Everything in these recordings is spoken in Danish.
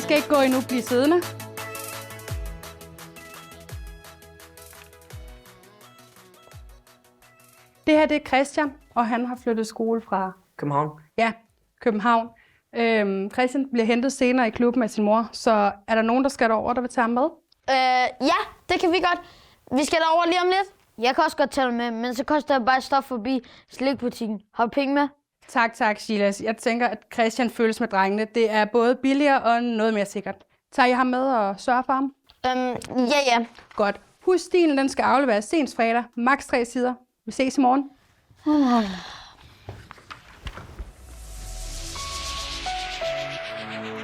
skal ikke gå endnu, blive siddende. Det her det er Christian, og han har flyttet skole fra København. Ja, København. Christian bliver hentet senere i klubben af sin mor, så er der nogen, der skal derover, der vil tage ham med? Ja, det kan vi godt. Vi skal derover lige om lidt. Jeg kan også godt tage med, men så koster det bare et stop forbi slikbutikken. Har du penge med? Tak, Silas. Jeg tænker, at Christian føles med drengene. Det er både billigere og noget mere sikkert. Tager I ham med og sørger for ham? Ja. Godt. Husk, stilen den skal afleveres senest fredag. Max 3 sider. Vi ses i morgen.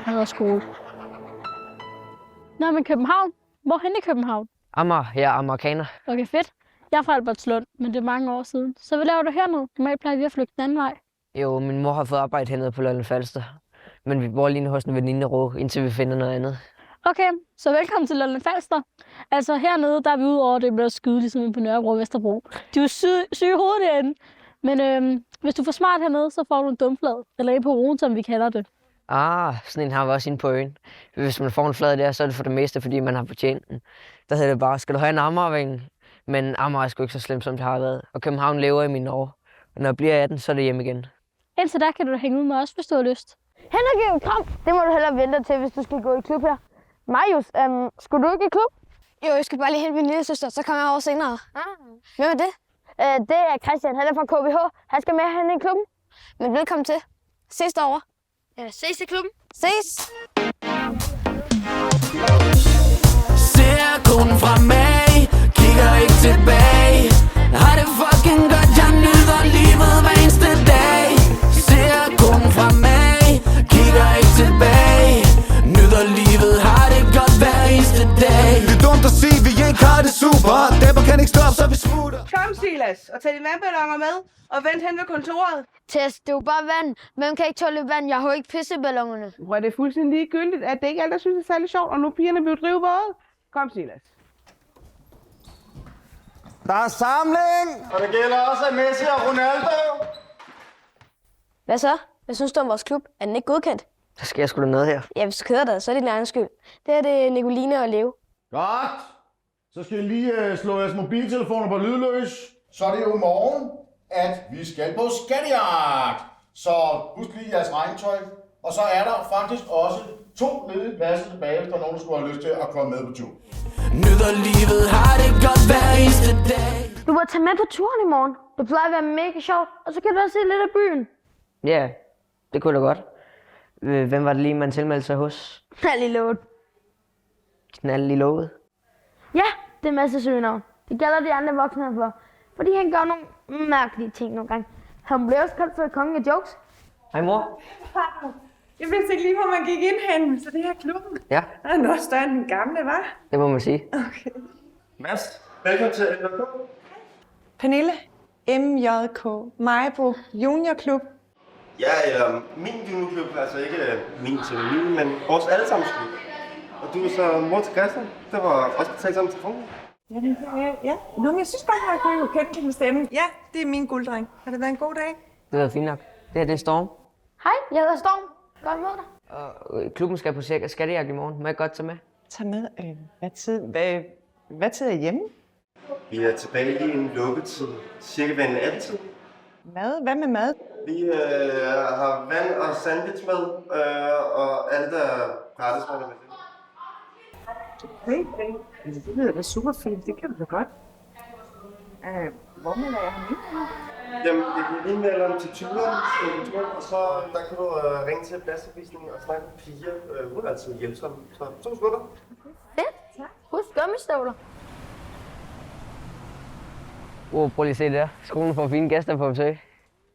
Hader skole. Nå, men København. Hvorhen i København? Amager. Jeg er amerikaner. Okay, fedt. Jeg er fra Albertslund, men det er mange år siden. Så hvad laver du hernede? Normalt plejer vi at flygte den anden vej. Jo, min mor har fået arbejde hernede på Lolland Falster. Men vi bor lige nu hos en veninde indtil vi finder noget andet. Okay, så velkommen til Lolland Falster. Altså hernede, der er vi ude over det med at skyde, ligesom på Nørrebro og Vesterbro. De er jo syge i hovedet derinde. Men hvis du får smart hernede, så får du en dumflad. Eller en på roen, som vi kalder det. Sådan en har vi også inde på øen. Hvis man får en flad der, så er det for det meste, fordi man har fortjent den. Der hedder det bare, skal du have en Amagerving? Men Amager er sgu ikke så slemt, som det har været. Og København lever i mine år. Og når jeg bliver 18, så er det hjem igen. Indtil der kan du hænge ud med os, hvis du har lyst. Henrik, kom! Det må du hellere vente til, hvis du skal gå i klub her. Marius, skulle du ikke i klub? Jo, jeg skal bare lige hente min lille søster, så kommer jeg over senere. Hvem er det? Det er Christian, han er fra KBH. Han skal med hen i klubben. Men velkommen til. Ses derovre. Ja, ses i klubben. Ses! Ser kun fremad, kigger ikke tilbage. Har det fucking godt, jeg nyder livet hver eneste dag. Ser kun fremad, kigger ikke tilbage. Nyder livet, har det godt hver eneste dag. Det er dumt at sige, vi ikke har det super. Dæpper kan ikke stoppe, så vi smutter. Kom, Silas, og tag dine vandballoner med, og vent hen ved kontoret. Test, det er jo bare vand. Hvem kan ikke tåle vand? Jeg har jo ikke pisseballonerne. Hvor er det fuldstændig ligegyldigt, at det ikke er alle, der synes, det er særlig sjovt, og nu pigerne vil drive våde. Kom, Silas. Der er samling, og det gælder også af Messi og Ronaldo. Hvad så? Hvad synes du om vores klub? Er den ikke godkendt? Der sker sgu da noget her. Ja, hvis du kører der, så er det din egen skyld. Det er det Nicoline og Leo. Godt. Så skal I lige slå jeres mobiltelefoner på lydløs. Så er det jo i morgen, at vi skal på skattejagt. Så husk lige jeres regntøj. Og så er der faktisk også 2 ledige pladser tilbage, hvis der er nogen, der skulle have lyst til at komme med på tur. Nyder livet, har det godt hver eneste dag. Du må tage med på turen i morgen. Det plejer at være mega sjovt, og så kan du også se lidt af byen. Ja, det kunne da godt. Hvem var det lige, man tilmeldte sig hos? Knald i låget. Knald i låget. Ja, det er masser af søgenavn. Det gælder de andre voksne for. Fordi han gør nogle mærkelige ting nogle gange. Han blev også kaldt for kongen af jokes. Hej mor. Jeg vidste ikke lige, hvor man gik ind hen, så det her klubben. Ja. Der er noget større end den gamle, hva'? Det må man sige. Okay. Mads, velkommen til MJK. Pernille, MJK, Majbo, Juniorklub. Ja, eller min juniorklub, altså ikke min til min, men vores allesammens klub. Og du er så mor til Christian. Det var også betalt sammen til telefonen. Ja. Nå, men jeg synes bare, at jeg kunne kende din stemme. Ja, det er min gulddreng. Har det været en god dag? Det var fint nok. Det her det er Storm. Hej, jeg hedder Storm. Godt mod dig. Og klubben skal på skattejagt i morgen. Må jeg godt tage med? Tag med. Hvad tid er hjemme? Vi er tilbage i en lukketid, cirka ved en 18-tid. Mad? Hvad med mad? Vi har vand og sandwich med, og alt er gratis med det. Okay. Det lyder da super fint. Det kan du da godt. Hvor melder jeg ham ind? Jamen, jeg kan lige melde om til turen, og så der kan du ringe til pladsanvisningen og snakke med Pia. Hun er altid hjælpsom. Så 2 sekunder. Fedt. Husk gummistøvler. Prøv lige at se der. Skolen får fine gæster på besøg.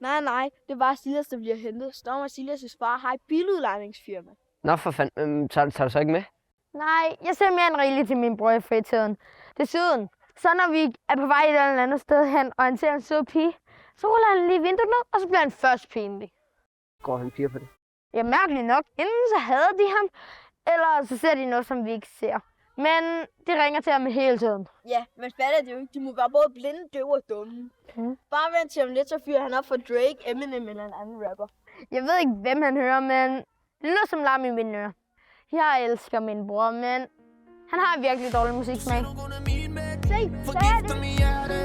Nej, det er bare Silas, der bliver hentet. Storm og Silas' far har et biludlejningsfirma. Nå for fanden, tager du så ikke med? Nej, jeg ser mere end rigeligt til min bror i fritiden. Desuden, så når vi er på vej et eller andet sted hen og han ser en sød pige, så ruller han lige vinduet ned, og så bliver han først pinlig. Går han piger på det? Ja, mærkeligt nok. Enten så hader de ham, eller så ser de noget, som vi ikke ser. Men de ringer til ham hele tiden. Ja, men fatter det jo ikke. De må være både blinde, døve og dumme. Bare vent til om lidt, så fyrer han op for Drake, Eminem eller en anden rapper. Jeg ved ikke, hvem han hører, men det lyder som larm i mine ører. Jeg elsker min bror, men han har virkelig dårlig musiksmag. Se, hvad er det?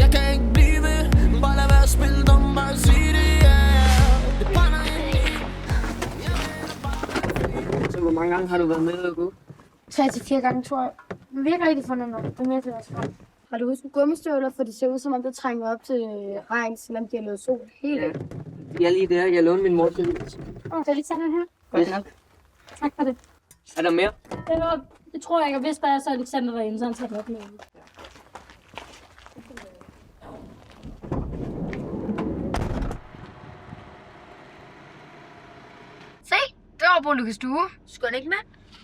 Jeg kan ikke blive ved, bare lad være at spille dum, bare sig det, det brænder ind i. Så hvor mange gange har du været med at gå? 3-4 gange, tror jeg. Men vi har ikke rigtig fundet noget. Det er mere til os. Har du husket gummistøvler, for det ser ud som om det trænger op til regn, selvom de har lavet sol helt af. Jeg er lige der. Jeg lånte min mor til. Kan jeg lige tage den her? Godt nok. Tak for det. Er der mere? Det tror jeg ikke, og hvis der er så Alexander derinde, så han tager den op med hende. Se, det var på Lukas Stue. Skulle han ikke med?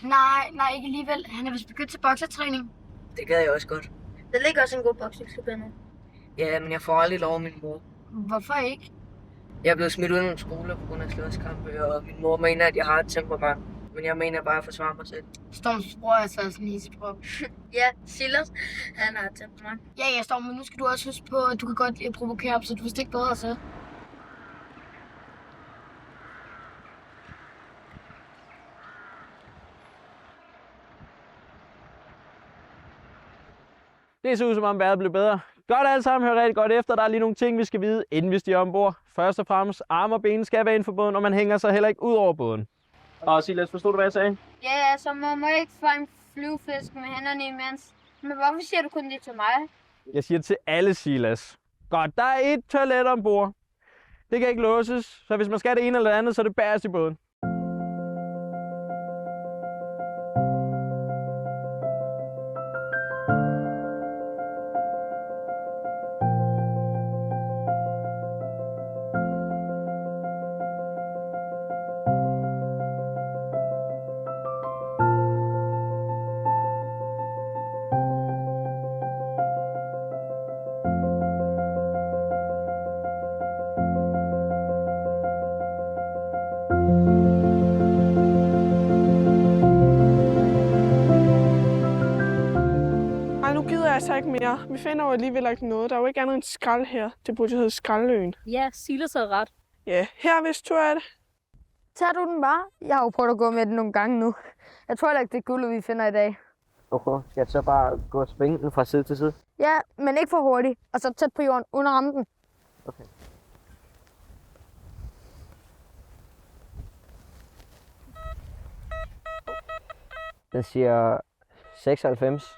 Nej, ikke alligevel. Han er vist begyndt til boksertræning. Det gad jeg også godt. Der ligger også en god boksningsklub hernede. Ja, men jeg får aldrig lov af min mor. Hvorfor ikke? Jeg er blevet smidt ud af nogle skoler på grund af slåskampe, og min mor mener, at jeg har et temperament. Men jeg mener bare at forsvare mig selv. Storms bror er så sådan en hissebror. Ja, Silas, han har et temperament. Ja, Storm, men nu skal du også huske på, at du kan godt provokere op, så du forstår ikke bedre så. Det ser ud som om vejret blev bedre. Godt alle sammen, hør rigtig godt efter. Der er lige nogle ting, vi skal vide, inden vi stiger ombord. Først og fremmest, arme og ben skal være inden for båden, og man hænger sig heller ikke ud over båden. Og Silas, forstod du, hvad jeg sagde? Ja, så man må ikke fange flyvefisk med hænderne imens. Men hvorfor siger du kun det til mig? Jeg siger til alle, Silas. Godt, der er et toilet ombord. Det kan ikke låses, så hvis man skal det ene eller det andet, så er det bagerst i båden. Altså ikke mere. Vi finder jo alligevel ikke noget. Der er jo ikke andet end skrald her. Det burde hedde Skraldøen. Ja, Silas havde ret. Ja, her hvis du er det. Tager du den bare? Jeg har jo prøvet at gå med den nogle gange nu. Jeg tror heller ikke, det er guld, vi finder i dag. Okay, skal jeg så bare gå og svinge den fra side til side? Ja, men ikke for hurtigt. Og så tæt på jorden, uden at ramme den. Okay. Den siger 96.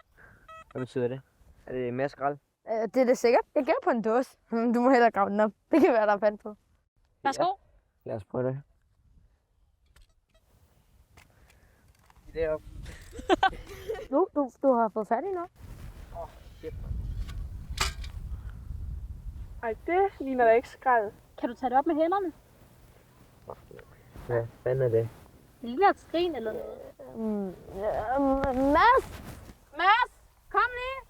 Hvad betyder det? Er det mere skrald? Det er det sikkert. Jeg gætter på en dåse. Du må hellere grave den op. Det kan være, der er pand på. Værsgo. Ja. Lad os prøve det. Deroppe. Du har fået fat i noget. Shit. Ej, det ligner da ikke skrald. Kan du tage det op med hænderne? Hvad fanden er det? Det ligner et skrin eller noget. Mads! Mads! Kom lige!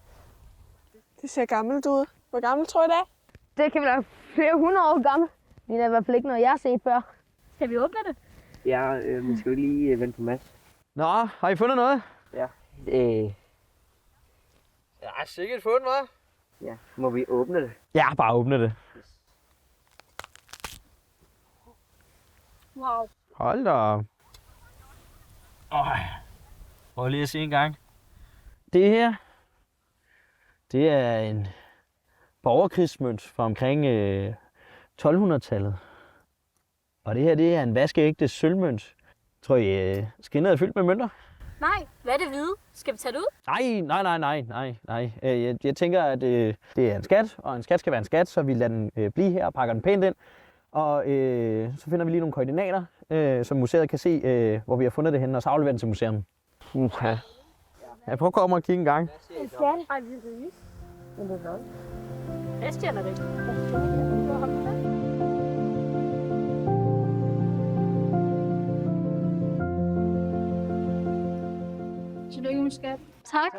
Det ser gammelt ud. Hvor gammelt tror I det er? Det kan være flere 100 år gammel. Det er i hvert fald ikke noget, jeg har set før. Skal vi åbne det? Ja, vi skal jo lige vente på Mads. Nå, har I fundet noget? Ja. Jeg har sikkert fundet noget. Ja, må vi åbne det? Ja, bare åbne det. Wow. Hold da op. Prøv lige at se en gang. Det her, det er en borgerkrigsmønt fra omkring 1200-tallet. Og det her, det er en vaskeægte sølvmønt. Tror I, skinnet er fyldt med mønter? Nej, hvad er det hvide? Skal vi tage det ud? Nej. Jeg tænker, at det er en skat, og en skat skal være en skat, så vi lader den blive her og pakker den pænt ind. Og så finder vi lige nogle koordinater, som museet kan se, hvor vi har fundet det henne, og så afleverer den til museet. Okay. Jeg prøver at komme og kigge en gang. En skat? Ej, det er det. Men det er noget. Bastian er det ikke. Tillykke med skat. Tak.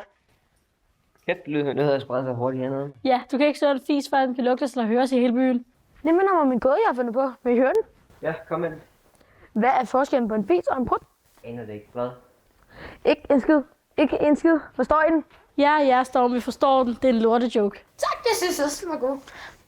Kæft, lyden havde spredt sig hurtigt hernede. Ja, du kan ikke stå en fis, før den kan lugtes eller høres i hele byen. Det minder mig om en gåde, jeg har fundet på. Vil I høre den? Ja, kom med. Hvad er forskellen på en fis og en prut? Aner det ikke. Hvad? Ikke en skid. Ikke en skid. Forstår I den? Ja, Storm, vi forstår den. Det er en lortejoke. Tak, det synes jeg også var god.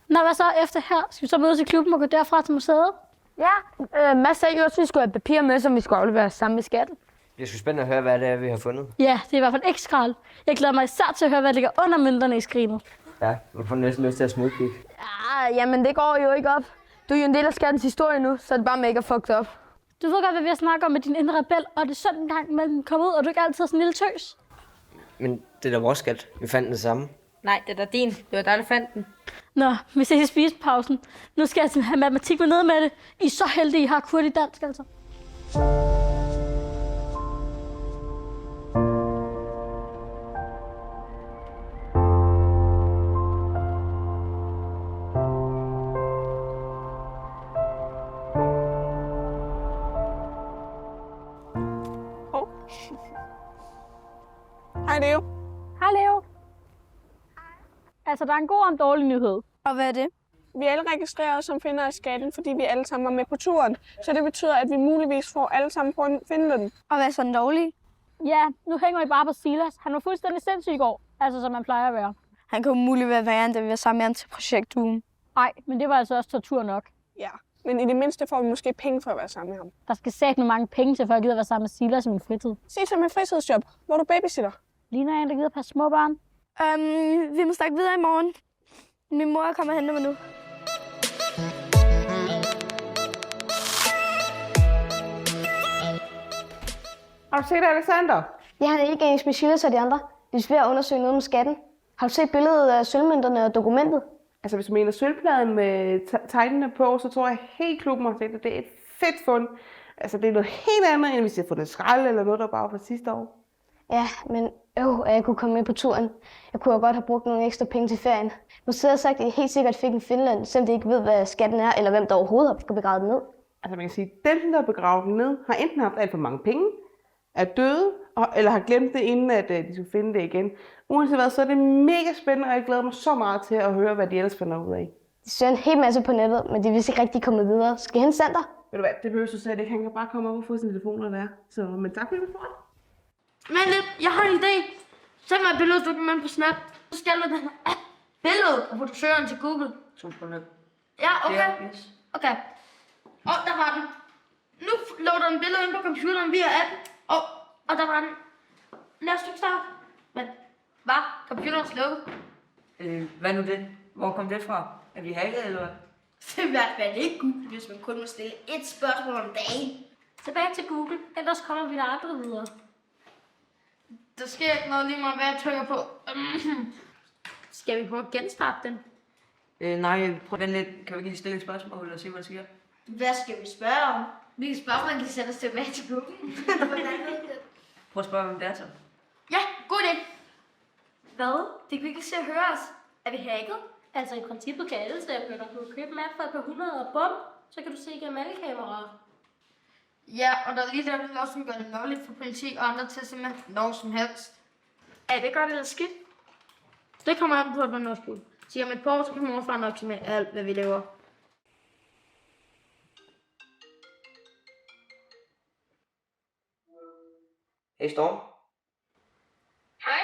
Nå, hvad så efter her? Skal vi så mødes i klubben og gå derfra til museet? Ja, Mads sagde jo også, at vi skulle have papir med, som vi skulle aflevere sammen med skatten. Det er sgu spændende at høre, hvad det er, vi har fundet. Ja, det er i hvert fald ikke skrald. Jeg glæder mig især til at høre, hvad der ligger under mønterne i skrinet. Ja, du får næsten lyst til at smugkigge. Jamen det går jo ikke op. Du er jo en del af skattens historie nu, så er det bare mega fucked up. Du ved godt, hvad vi har snakket om med din indre rebel, og det er sådan en gang, man kommer ud, og du er ikke altid sådan en lille tøs. Men det er da vores skat. Vi fandt den samme. Nej, det er da din. Det var dig, der fandt den. Nå, vi ses i spisepausen. Nu skal jeg have matematik med ned med det. I er så heldige, I har kurt i dansk, altså. Hej Leo. Hej Leo. Altså, der er en god og en dårlig nyhed. Og hvad er det? Vi er alle registreret som finder af skatten, fordi vi alle sammen er med på turen. Så det betyder, at vi muligvis får alle sammen på at finde den. Og hvad er så den dårlige? Ja, nu hænger vi bare på Silas. Han var fuldstændig sindssyg i går. Altså, som han plejer at være. Han kunne muligt være værre, end da vi var sammen med ham til projektugen. Nej, men det var altså også tortur nok. Ja, men i det mindste får vi måske penge for at være sammen med ham. Der skal satme mange penge til, for at gider være sammen med Silas i min fritid. Se som en fritidsjob, hvor du babysitter. Ligner en, der gider passe små børn. Vi må snakke videre i morgen. Min mor kommer og henter mig nu. Har du set Alexander? Ja, han er ikke engang med Silas og de andre. De er ved at undersøge noget med skatten. Har du set billedet af sølvmønterne og dokumentet? Altså, hvis du mener sølvpladen med tegnene på, så tror jeg helt klubben har set, at det er et fedt fund. Altså, det er noget helt andet, end hvis jeg har fundet skrald eller noget, der bare var fra sidste år. Ja, men at jeg kunne komme med på turen. Jeg kunne jo godt have brugt nogle ekstra penge til ferien. Nu sidder jeg sagt, at jeg helt sikkert fik en Finland, selvom de ikke ved, hvad skatten er, eller hvem der overhovedet har begravet den ned. Altså, man kan sige, at dem, der har begravet den ned, har enten haft alt for mange penge, er døde, eller har glemt det, inden at de skulle finde det igen. Uanset hvad, så er det mega spændende, og jeg glæder mig så meget til at høre, hvad de ellers finder ud af. De søger en hel masse på nettet, men de er vist ikke rigtig kommet videre. Skal jeg hente Sander? Ved du hvad, det behøver du slet ikke. Han kan bare komme op og få sin telefon, når det er. Så, men tak for det, for det. Men lidt, jeg har en idé. Send mig et billeddokument på Snap. Så skal du den her billede og putte søgeren til Google. Ja, okay. Okay. Og der var den. Nu loader den billede ind på computeren via appen. Og der var den. Lad os starte. Men var computeren slukket? Hvad nu det? Hvor kom det fra? Er vi hacket, eller hvad? Det er i hvert fald ikke Google, hvis man kun må stille et spørgsmål om dagen. Tilbage til Google, ellers kommer vi der aldrig videre. Der sker ikke noget lige meget, hvad jeg trykker på. Skal vi prøve at genstarte den? Nej, prøv at vente lidt. Kan vi ikke lige stille et spørgsmål og se, hvad der sker? Hvad skal vi spørge om? Hvilke spørgsmål kan sende os tilbage til Google? Prøv at spørge, hvem det er så. Ja, god idé. Hvad? Det kan vi ikke se at høre os. Er vi hacket? Altså i princippet kan alle stemme, du kan købe en app for et par 100 og bum, så kan du se igennem alle kameraer. Ja, og der er lige der lov, som gør det lovligt for politi og andre til simpelthen når som helst. Er det godt eller skidt? Det kommer an på, at man også bud. Så om et par år, så kan morfar nok til med alt, hvad vi laver. Hey Storm. Hej,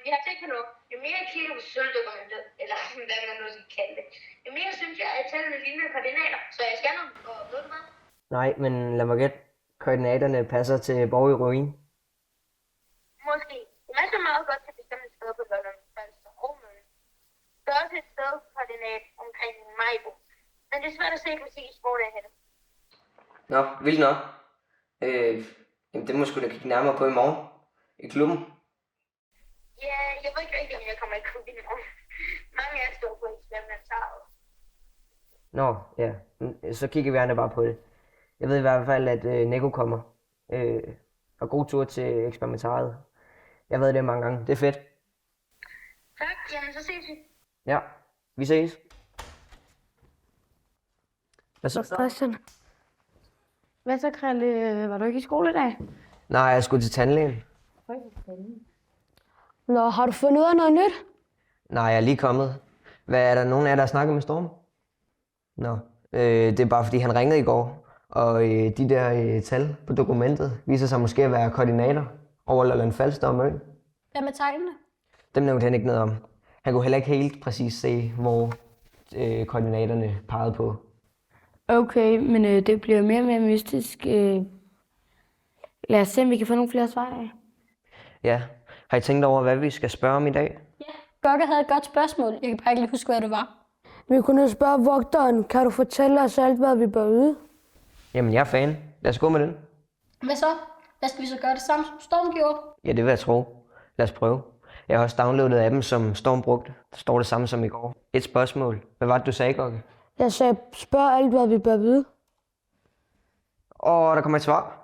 jeg har tænkt på noget. Jo mere jeg kigger på sølvdokumentet, eller hvad man nu skal kalde det, jo mere synes jeg, at tallene ligner koordinater, så jeg scanner dem og ved det med. Nej, men lad mig gætte. Koordinaterne passer til Borg i Ruin. Måske. Det er så meget godt til bestemte steder på Lolland Falster og Møn. Der er også et stedkoordinat omkring Majbo, men det er svært at se præcis, hvor det er henne. Nå, vildt nok. Jamen, det må sgu da kigge nærmere på i morgen. I klubben. Ja, jeg ved ikke rigtig, om jeg kommer i klub i morgen. Mange af jer står på en svømmeantaget. Nå, ja. Så kigger vi andre bare på det. Jeg ved i hvert fald, at Nico kommer. Og god tur til eksperimentariet. Jeg ved det mange gange. Det er fedt. Tak, jamen så ses vi. Ja, vi ses. Hvad så? Christian. Hvad så, Krille? Var du ikke i skole i dag? Nej, jeg skulle til tandlægen. Nå, har du fundet ud af noget nyt? Nej, jeg er lige kommet. Hvad er der nogen af jer, der har snakket med Storm? Nå, det er bare fordi han ringede i går. Og de der tal på dokumentet viser sig måske at være koordinater over Lolland Falster og Møn. Hvad med tegnene? Dem nævnte han ikke noget om. Han kunne heller ikke helt præcis se, hvor koordinaterne pegede på. Okay, men det bliver mere og mere mystisk. Lad os se, om vi kan få nogle flere svar af. Ja, har I tænkt over, hvad vi skal spørge om i dag? Gokke havde et godt spørgsmål. Jeg kan bare ikke lige huske, hvad det var. Vi kunne spørge vogteren, kan du fortælle os alt, hvad vi bør vide? Jamen, jeg er fan. Lad os gå med den. Hvad så? Hvad skal vi så gøre det samme, som Storm gjorde? Ja, det vil jeg tro. Lad os prøve. Jeg har også downloadet appen, som Storm brugte. Der står det samme som i går. Et spørgsmål. Hvad var det, du sagde, Gokke? Jeg sagde, spørg alt, hvad vi bør vide. Og der kommer et svar.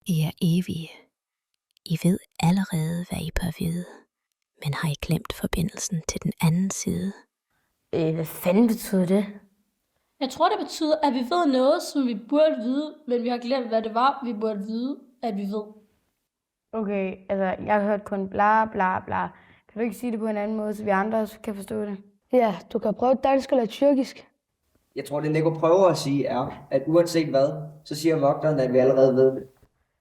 I er evige. I ved allerede, hvad I bør vide. Men har I glemt forbindelsen til den anden side? Hvad fanden betyder det? Jeg tror, det betyder, at vi ved noget, som vi burde vide, men vi har glemt, hvad det var, vi burde vide, at vi ved. Okay, altså, jeg har hørt kun bla bla bla. Kan du ikke sige det på en anden måde, så vi andre også kan forstå det? Ja, du kan prøve dansk eller tyrkisk. Jeg tror, det Nico prøver at sige er, at uanset hvad, så siger vogteren, at vi allerede ved det.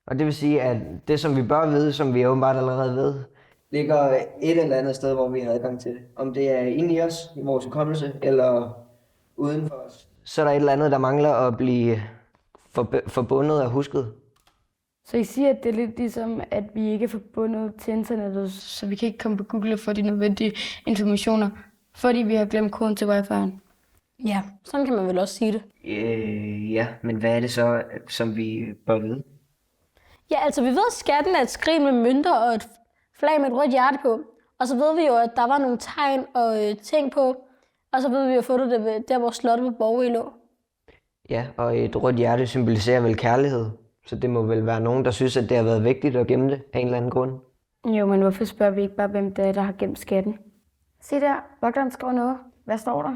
Og det vil sige, at det, som vi bør vide, som vi åbenbart allerede ved, ligger et eller andet sted, hvor vi har adgang til det. Om det er inde i os, i vores hukommelse, eller uden for os. så er der et eller andet, der mangler at blive forbundet og husket. Så I siger, at det er lidt ligesom, at vi ikke er forbundet til internettet, så vi kan ikke komme på Google og få de nødvendige informationer, fordi vi har glemt koden til wifi'en. Ja, sådan kan man vel også sige det. Ja, men hvad er det så, som vi bør vide? Ja, altså vi ved, at skatten er et skrin med mønter og et flag med et rødt hjerte på. Og så ved vi jo, at der var nogle tegn og ting på. Og så ved vi jo, at fundet det der, hvor slottet på Borgø lå. Ja, og et rødt hjerte symboliserer vel kærlighed. Så det må vel være nogen, der synes, at det har været vigtigt at gemme det af en eller anden grund. Jo, men hvorfor spørger vi ikke bare, hvem det er, der har gemt skatten? Se der, vogteren skriver noget. Hvad står der?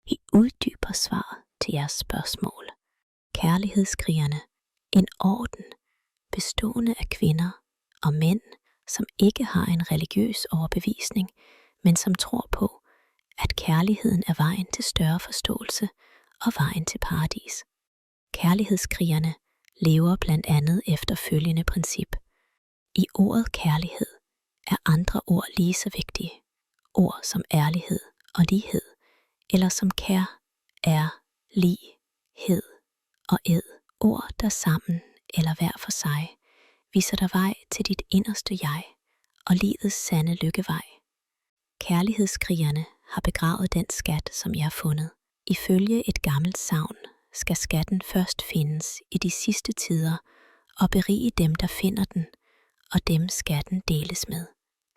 I uddyber svaret til jeres spørgsmål. Kærlighedskrigerne. En orden, bestående af kvinder og mænd, som ikke har en religiøs overbevisning, men som tror på, at kærligheden er vejen til større forståelse og vejen til paradis. Kærlighedskrigerne lever blandt andet efter følgende princip. I ordet kærlighed er andre ord lige så vigtige. Ord som ærlighed og lighed, eller som kær, er, lig, hed og ed. Ord, der sammen eller hver for sig viser dig vej til dit inderste jeg og livets sande lykkevej. Kærlighedskrigerne har begravet den skat, som jeg har fundet. Ifølge et gammelt sagn skal skatten først findes i de sidste tider og berige dem, der finder den, og dem skatten deles med.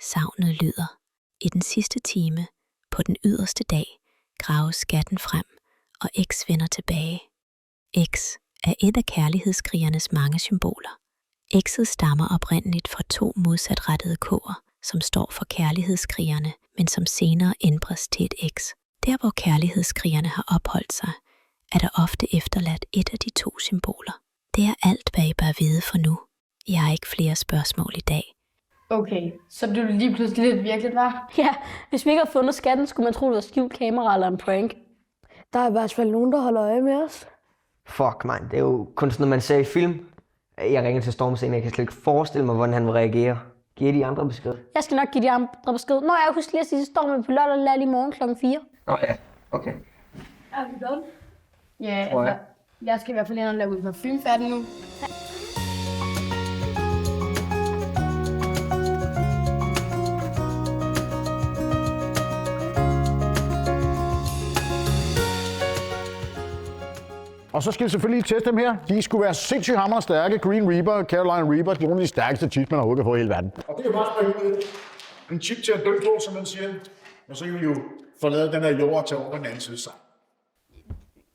Sagnet lyder: i den sidste time, på den yderste dag, graves skatten frem, og X vender tilbage. X er et af kærlighedskrigernes mange symboler. X'et stammer oprindeligt fra 2 modsatrettede k'er, som står for kærlighedskrigerne, men som senere ændres til et X. Der hvor kærlighedskrigerne har opholdt sig, er der ofte efterladt et af de 2 symboler. Det er alt, hvad I bør vide for nu. Jeg har ikke flere spørgsmål i dag. Okay, så blev det lige pludselig lidt virkeligt, var? Ja, hvis vi ikke har fundet skatten, skulle man tro, det var skjult kamera eller en prank. Der er i hvert fald nogen, der holder øje med os. Fuck, man. Det er jo kun sådan, når man ser i film. Jeg ringer til Storm senere. Jeg kan slet ikke forestille mig, hvordan han vil reagere. Giver de andre besked? Jeg skal nok give de andre besked. Nå, jeg husker lige at sige, at Storm på lørdag eller i morgen kl. 4. Nå ja, okay. Er vi done? Ja, Tror jeg. jeg skal i hvert fald ind og lave min parfume færdig nu. Og så skal vi selvfølgelig teste dem her. De skulle være sindssygt hammerende stærke. Green Reaper, Carolina Reaper. Det er nogle af de stærkeste chips, man overhovedet kan få i hele verden. Og det er jo bare springe ud. En chip til at dø på, som man siger. Og så kan vi jo forlade den her jord og tage over den anden side sammen.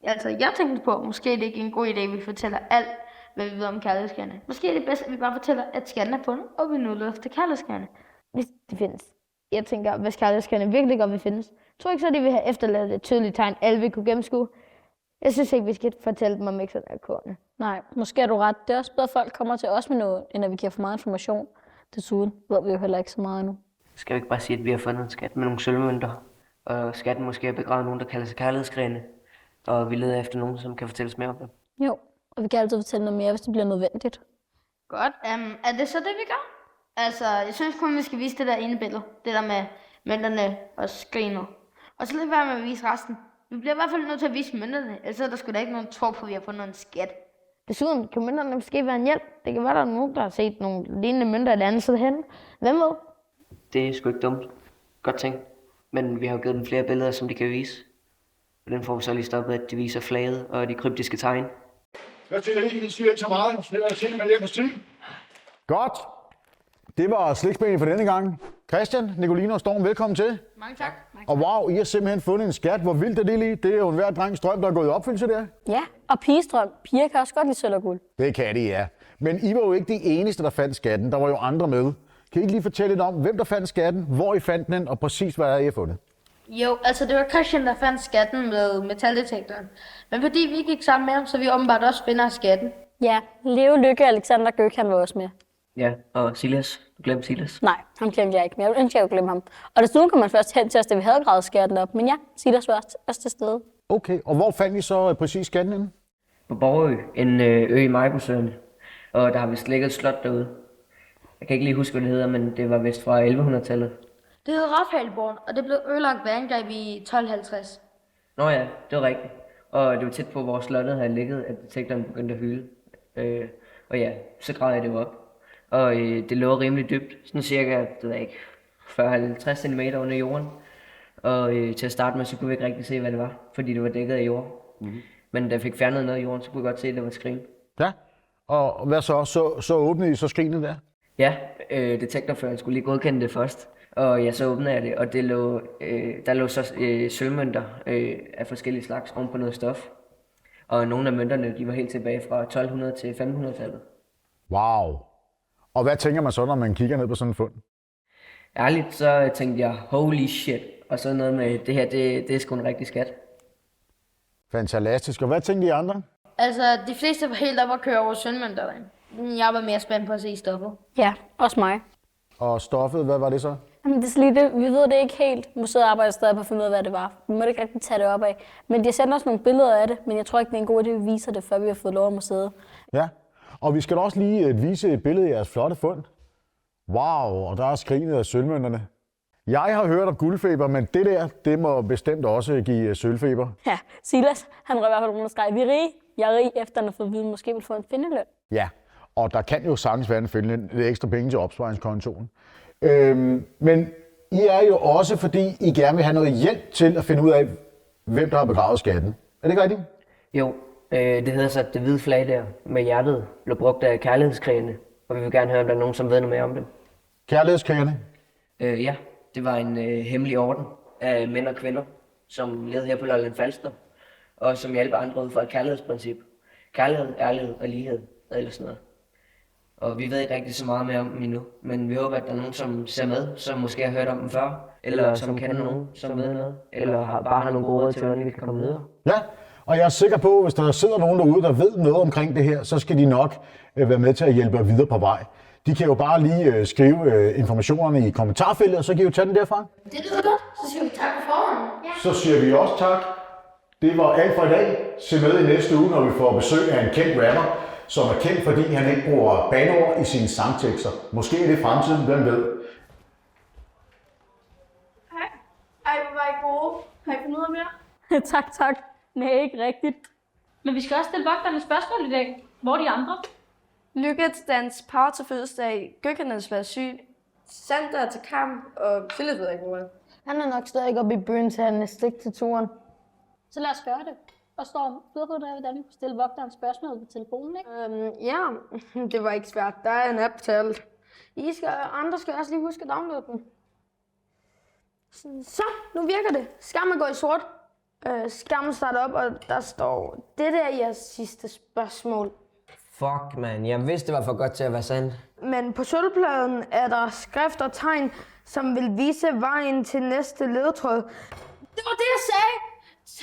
Altså, jeg tænkte på, måske det ikke er en god idé, at vi fortæller alt, hvad vi ved om kærlighedsskærne. Måske er det bedst, at vi bare fortæller, at skatten er fundet, og vi nu løfter kærlighedsskærne. Hvis det findes. Jeg tænker, hvis kærlighedsskærne virkelig godt vil findes, tror ikke så, de vil have efterladt et tydeligt tegn, alle vil kunne gennemskue. Jeg synes ikke, vi skal fortælle dem om ikke sådan kortene. Nej, måske er du ret. Det er også bedre, at folk kommer til os med noget, end at vi giver for meget information. Desuden ved vi jo heller ikke så meget endnu. Skal vi ikke bare sige, at vi har fundet en skat med nogle sølvmønter, og skatten måske er begravet nogen, der kalder sig kærlighedsgrene, og vi leder efter nogen, som kan fortælles mere om det. Jo, og vi kan altid fortælle noget mere, hvis det bliver nødvendigt. Godt. Er det så det, vi gør? Altså, jeg synes kun, vi skal vise det der ene billede. Det der med mændene og skrinet. Og så lidt være med at vise resten. Vi bliver i hvert fald nødt til at vise mønterne, ellers er der sgu da ikke nogen tro på, at vi har fundet en skat. Desuden kan mønterne måske være en hjælp. Det kan være, der er nogen, der har set nogle lignende mønter et andet sted hen. Hvem ved? Det er sgu ikke dumt. Godt tænkt. Men vi har jo givet dem flere billeder, som de kan vise. Og den får vi så lige stoppet, at de viser flaget og de kryptiske tegn. Jeg tænker ikke, I siger ikke så meget. Så jeg tænker med hjem til. Godt. Det var slikspænding for denne gang. Christian, Nicoline og Storm, velkommen til. Mange tak. Og wow, I har simpelthen fundet en skat. Hvor vildt er det lige? Det er jo enhver drengs drøm, der er gået i opfyldelse der. Ja, og pigestrøm. Piger kan også godt lide sølv og guld. Det kan de, ja. Men I var jo ikke det eneste, der fandt skatten. Der var jo andre med. Kan I ikke lige fortælle lidt om, hvem der fandt skatten, hvor I fandt den, og præcis hvad I har fundet? Jo, altså det var Christian, der fandt skatten med metaldetektoren. Men fordi vi gik sammen med ham, så vi åbenbart også finder skatten. Ja, Leo Lykke og Alexander Gøk, han var også med. Ja, og Silas. Du glemte Silas. Nej, ham glemte jeg ikke, men jeg ville ønske, at jeg kunne glemme ham. Og desuden kom man først hen til os, da vi havde gravet skatten op. Men ja, Silas var også til stede. Okay, og hvor fandt I så præcis skatten henne? På Borgø, en ø i Majbosøen. Og der har vist ligget et slot derude. Jeg kan ikke lige huske, hvad det hedder, men det var vist fra 1100-tallet. Det hed Rafaelborn, og det blev ødelagt ved angreb i 1250. Nå ja, det var rigtigt. Og det var tæt på, hvor slottet havde ligget, at detektoren begyndte at hyle. Og ja, så gravede jeg det op. Og det lå rimelig dybt, sådan cirka, det ved jeg ikke, 40-50 cm under jorden. Og til at starte med, så kunne vi ikke rigtig se, hvad det var, fordi det var dækket af jord. Mm-hmm. Men da jeg fik fjernet noget af jorden, så kunne jeg godt se, at det var et skrin. Ja, og hvad så? Så åbnede I så skrinet der? Ja, detektorføreren skulle lige godkende det først. Og ja, så åbnede jeg det, og det lå, der lå så sølvmønter af forskellige slags oven på noget stof. Og nogle af mønterne, de var helt tilbage fra 1200 til 1500-tallet. Wow. Og hvad tænker man så, når man kigger ned på sådan en fund? Ærligt, så tænkte jeg, holy shit. Og så noget med, det her, det er sgu en rigtig skat. Fantastisk. Og hvad tænkte I andre? Altså, de fleste var helt oppe at køre over sølvmønterne. Jeg var mere spændt på at se stoffet. Ja, også mig. Og stoffet, hvad var det så? Jamen, det er lige det. Vi ved det ikke helt. Museet arbejder stadig på at finde ud af, hvad det var. Vi måtte ikke rigtig tage det op af. Men de har sendt os nogle billeder af det, men jeg tror ikke, det er en god idé, at vi viser det, før vi har fået lov af museet. Ja, og vi skal også lige vise et billede af jeres flotte fund. Wow, og der er skrinet af sølvmønterne. Jeg har hørt om guldfeber, men det der, det må bestemt også give sølvfeber. Ja, Silas, han røg i hvert fald rundt og skreg, vi er rige. Jeg er rig, efter han har fået at vide, at måske vil få en findeløn. Ja, og der kan jo sagtens være en findeløn, lidt ekstra penge til opsparingskontoen. Men I er jo også, fordi I gerne vil have noget hjælp til at finde ud af, hvem der har begravet skatten. Er det ikke rigtigt? Jo, det hedder så, at det hvide flag der med hjertet blev brugt af kærlighedskrigerne, og vi vil gerne høre, om der er nogen, som ved noget mere om det. Kærlighedskrigerne? Ja, det var en hemmelig orden af mænd og kvinder, som levede her på Lolland Falster, og som hjalp andre ud fra et kærlighedsprincip. Kærlighed, ærlighed og lighed, eller sådan noget. Og vi ved ikke rigtig så meget mere om dem endnu, men vi håber, at der er nogen, som ser med, som måske har hørt om dem før, eller som kender nogen, som ved noget, eller bare har nogle gode råd til, hvordan vi kan komme videre. Ja, og jeg er sikker på, at hvis der sidder nogen derude, der ved noget omkring det her, så skal de nok være med til at hjælpe videre på vej. De kan jo bare lige skrive informationerne i kommentarfeltet, og så kan I jo tage den derfra. Det lyder godt. Så siger vi tak for forhånd. Ja. Så siger vi også tak. Det var alt for i dag. Se med i næste uge, når vi får besøg af en kendt rapper, som er kendt, fordi han ikke bruger banord i sine sangtekster. Måske er det fremtiden, hvem ved. Hej. Ej, hvor var I gode. Har I fundet ud af mere? tak. Nej, ikke rigtigt. Men vi skal også stille vogterne spørgsmål i dag. Hvor er de andre? Lykke til dans, Power til fødselsdag, Gøkkernes været syg, Sander til kamp, og Philip ved ikke hvor. Han er nok stadig oppe i byen til at stik til turen. Så lad os gøre det. Og Storm, ved du, hvordan vi kunne stille vogteren spørgsmål på telefonen, ikke? Ja, det var ikke svært. Der er en app til alt. Andre skal også lige huske at downloade den. Så, nu virker det. Skærmen går i sort. Skærmen starter op, og der står, det der er jeres sidste spørgsmål. Fuck, man. Jeg vidste, det var for godt til at være sandt. Men på sølvpladen er der skrift og tegn, som vil vise vejen til næste ledetråd. Det var det, jeg sagde!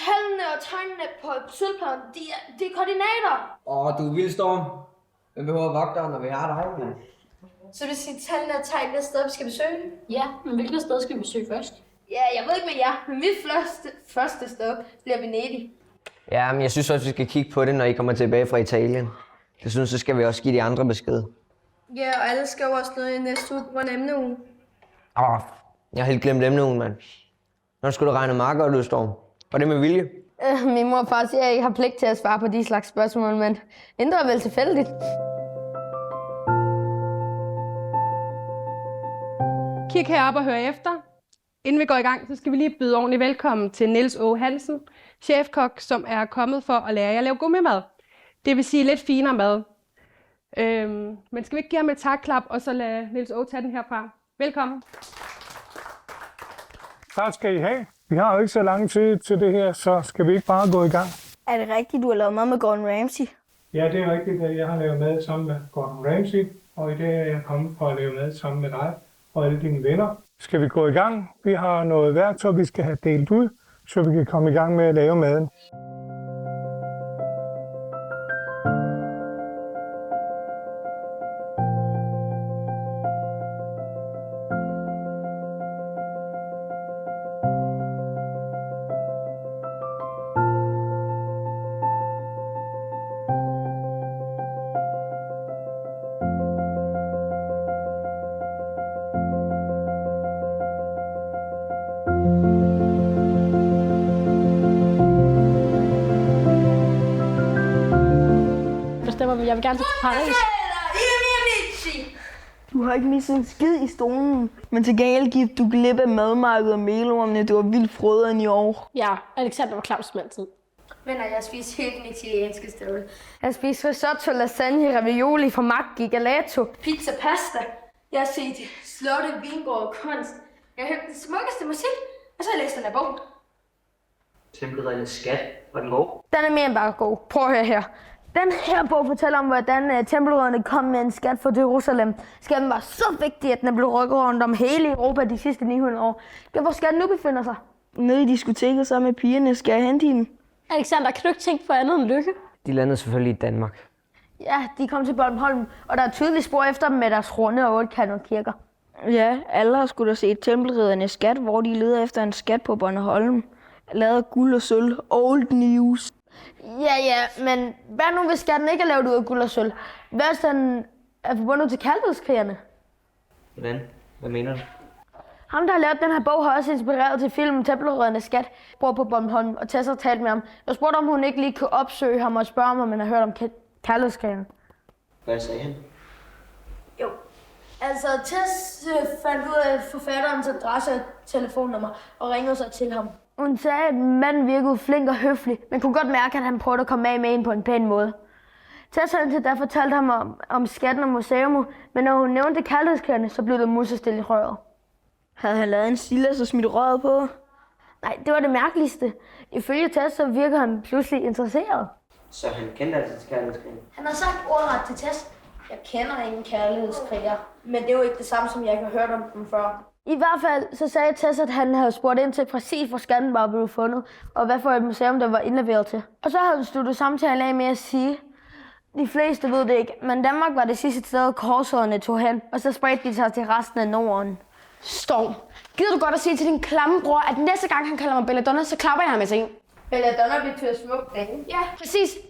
Tallene og tegnene på sølvpladen, de er koordinater. Du er vild, Storm. Hvem behøver vogteren, når vi har dig? Så vil sige, tallene og tegnene er stedet, vi skal besøge? Ja, men hvilket sted skal vi besøge først? Ja, jeg ved ikke med jer, men mit første sted bliver Venedig. Ja, men jeg synes også, vi skal kigge på det, når I kommer tilbage fra Italien. Desuden så skal vi også give de andre besked. Ja, og alle skal jo også noget i næste uge. Hvordan emneugen? Jeg har helt glemt emneugen, mand. Når skulle du regne marker, du, Storm? Var det med vilje? Min mor og far siger, at jeg ikke har pligt til at svare på de slags spørgsmål, men ændrer er vel tilfældigt. Kig herop og hør efter. Inden vi går i gang, så skal vi lige byde ordentligt velkommen til Niels Åge Hansen, chefkok, som er kommet for at lære jer at lave gummimad. Det vil sige lidt finere mad. Men skal vi ikke give ham et takklap, og så lade Niels Åge tage den herfra? Velkommen. Tak skal I have. Vi har jo ikke så lang tid til det her, så skal vi ikke bare gå i gang? Er det rigtigt, du har lavet mad med Gordon Ramsay? Ja, det er rigtigt, at jeg har lavet mad sammen med Gordon Ramsay, og i dag er jeg kommet for at lave mad sammen med dig og alle dine venner. Skal vi gå i gang? Vi har noget værktøj, vi skal have delt ud, så vi kan komme i gang med at lave maden. Jeg vil gerne til Paris. Du har ikke misset en skid i stolen, men til gengæld gik du glip af madmarkedet og melormene. Du var vildt frøderen i år. Ja, Alexander var klam som altid. Men jeg spiste helt den italienske støvle. Jeg spiste risotto, lasagne, ravioli fra Maggi, gelato. Pizza, pasta. Jeg har set slotte, vingård og kunst. Jeg har hørt den smukkeste musik, og så har jeg læst den her bog. Tempelriddernes skat. Var den god? Den er mere end bare god. Prøv at høre her. Den her bog fortæller om, hvordan tempelridderne kom med en skat for Jerusalem. Skatten var så vigtig, at den blev rykket rundt om hele Europa de sidste 900 år. Hvor skatten nu befinder sig? Nede i diskoteket sammen med pigerne. Skal jeg hente hende? Alexander, kan du ikke tænke på andet end lykke? De landede selvfølgelig i Danmark. Ja, de kom til Bornholm, og der er tydeligt spor efter dem med deres runde og 8-kantede kirker. Ja, alle har skulle da set tempelriddernes skat, hvor de leder efter en skat på Bornholm. Lavet af guld og sølv. Old news. Ja, men hvad nu, hvis skatten ikke er lavet ud af guld og sølv? Hvad hvis den er forbundet til kaldhedskrigerne? Hvordan? Hvad mener du? Ham, der har lavet den her bog, har også inspireret til filmen Tempelriddernes skat, bor på Bornholm, og Tessa har talt med ham. Jeg spurgte, om hun ikke lige kunne opsøge ham og spørge ham, om han har hørt om kaldhedskrigerne. Hvad sagde han? Jo, altså Tess fandt ud af forfatterens adresse og telefonnummer og ringede sig til ham. Hun sagde, at manden virkede flink og høflig, men kunne godt mærke, at han prøvede at komme af med en på en pæn måde. Tessa havde fortalt ham om skatten og museum, men når hun nævnte kaldhedskrigerne, så blev det musestille i røret. Havde han lavet en Silas og smidt røret på? Nej, det var det mærkeligste. Ifølge Tessa virkede han pludselig interesseret. Så han kendte altså til kærlighedskrigen? Han har sagt ordret til Tess. Jeg kender ingen kærlighedskriger, men det er jo ikke det samme, som jeg ikke har hørt om dem før. I hvert fald så sagde Tess, at han havde spurgt ind til præcis, hvor skatten var blevet fundet, og hvad for et museum, der var indleveret til. Og så havde han sluttet samtalen af med at sige, de fleste ved det ikke, men Danmark var det sidste sted, korsårene tog hen, og så spredte de sig til resten af Norden. Storm, gider du godt at sige til din klamme bror, at næste gang han kalder mig Belladonna, så klapper jeg ham med ting? Belladonna betyder smuk dame. Ja, præcis. 1,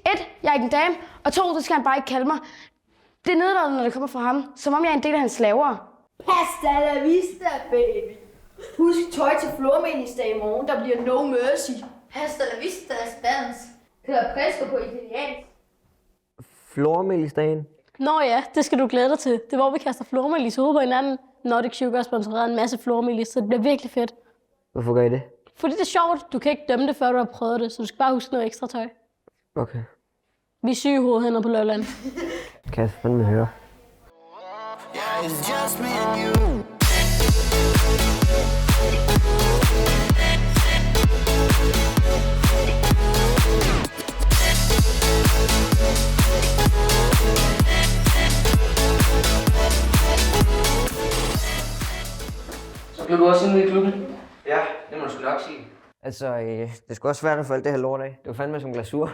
jeg er ikke en dame, og 2, det skal han bare ikke kalde mig. Det er nedladende, når det kommer fra ham, som om jeg er en del af hans slaver. Pasta la vista, baby. Husk tøj til flormelisdag i morgen, der bliver no mercy. Pasta la vista er spansk. Det er presto på italiensk. Flormelisdagen. Nå ja, det skal du glæde dig til. Det er, hvor vi kaster flormelis ud på hinanden. Nordic Sugar har sponsoreret en masse flormelis, så det bliver virkelig fedt. Hvorfor gør I det? Fordi det er sjovt. Du kan ikke dømme det, før du har prøvet det, så du skal bare huske noget ekstra tøj. Okay. Vi er syge hovedhænder på Lolland. Kan jeg fandme høre. Yeah, it's just me and you. Så blev du også inde i klubben? Ja, det må du sgu nok sige. Altså, det skulle også svært at få alt det her lort af. Det var fandme som glasur.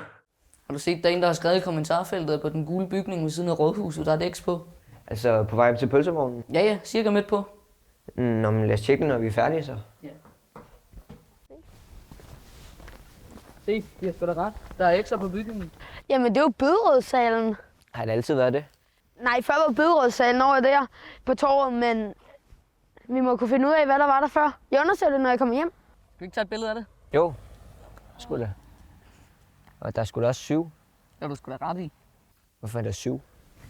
Har du set, der er en, der har skrevet i kommentarfeltet på den gule bygning ved siden af rådhuset, der er et X på? Altså, på vej til pølsevognen? Ja, cirka midt på. Nå, men lad os tjekke, når vi er færdige så. Ja. Se, de har sgu da ret. Der er X'er på bygningen. Jamen, det er jo Bøderødsalen. Har det altid været det? Nej, før var Bøderødsalen over der på torvet, men vi må kunne finde ud af, hvad der var der før. Jeg undersøger det, når jeg kommer hjem. Kan vi ikke tage et billede af det? Jo. Sgu da. Og der er sgu da også 7. Det er du sgu da ret i. Hvorfor er der 7?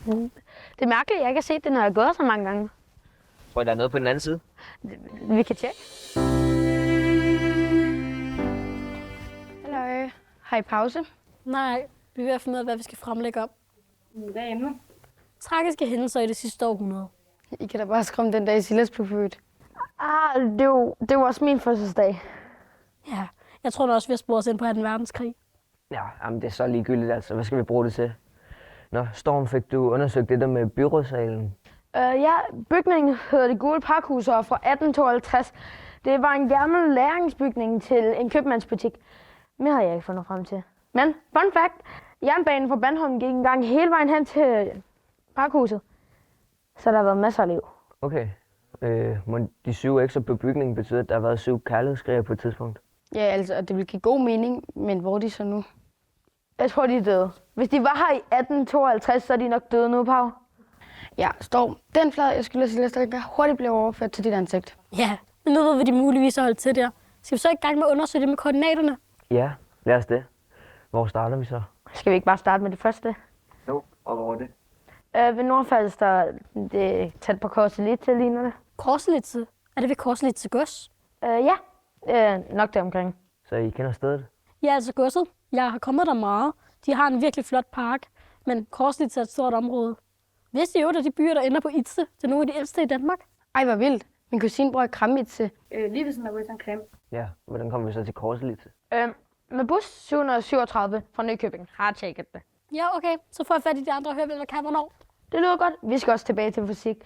Det er mærkeligt, jeg ikke har set det, når jeg har gået så mange gange. Tror I, der er noget på den anden side? Vi kan tjekke. Hallo. Har I pause? Nej, vi er ved at finde ud af, hvad vi skal fremlægge om. Hvad er emnet? Tragiske hændelser i det sidste århundrede. I kan da bare skrive om den dag, Silas blev født. Det var også min fødselsdag. Ja, jeg tror da også, vi har sporet os ind på 2. verdenskrig. Ja, jamen det er så ligegyldigt altså. Hvad skal vi bruge det til? Nå, Storm, fik du undersøgt det der med byrådssalen? Ja, bygningen hedder Det Gule Pakhus og er fra 1852. Det var en gammel læringsbygning til en købmandsbutik. Mere havde jeg ikke fundet frem til. Men, fun fact, jernbanen fra Bandholm gik engang hele vejen hen til Pakhuset. Så der har været masser af liv. Okay. Må de 7 ekstra på bygningen betyder, at der har været 7 kærlighedskriger på et tidspunkt? Ja, altså, det vil give god mening, men hvor er de så nu? Jeg tror, de er døde. Hvis de var her i 1852, så er de nok døde nu, Pau. Ja, Storm. Den flade, jeg skulle sige, der kan hurtigt blive overført til dit ansigt. Ja, men nu ved vi, de muligvis har holdt til der. Skal vi så i gang med at undersøge det med koordinaterne? Ja, lad os det. Hvor starter vi så? Skal vi ikke bare starte med det første? Jo, og hvor er det? Ved Nordfalster, det er tæt på Korselitze, ligner det. Korselitze? Er det ved Korselitze gods? Ja, nok deromkring. Så I kender stedet? Ja, altså godset. Jeg har kommet der meget. De har en virkelig flot park, men Korselitze er et stort område. Vidste I jo, at de byer, der ender på Itze, det er nogle af de ældste i Danmark? Ej, hvor vildt. Min kusine bor i Krammitze. Lige ved sådan der Western Camp. Ja, hvordan kommer vi så til Korselitze? Med bus 737 fra Nykøbing. Har tjekket det. Ja, okay. Så får jeg fat i de andre og hører, hvem der kan hvornår. Det lyder godt. Vi skal også tilbage til fysik.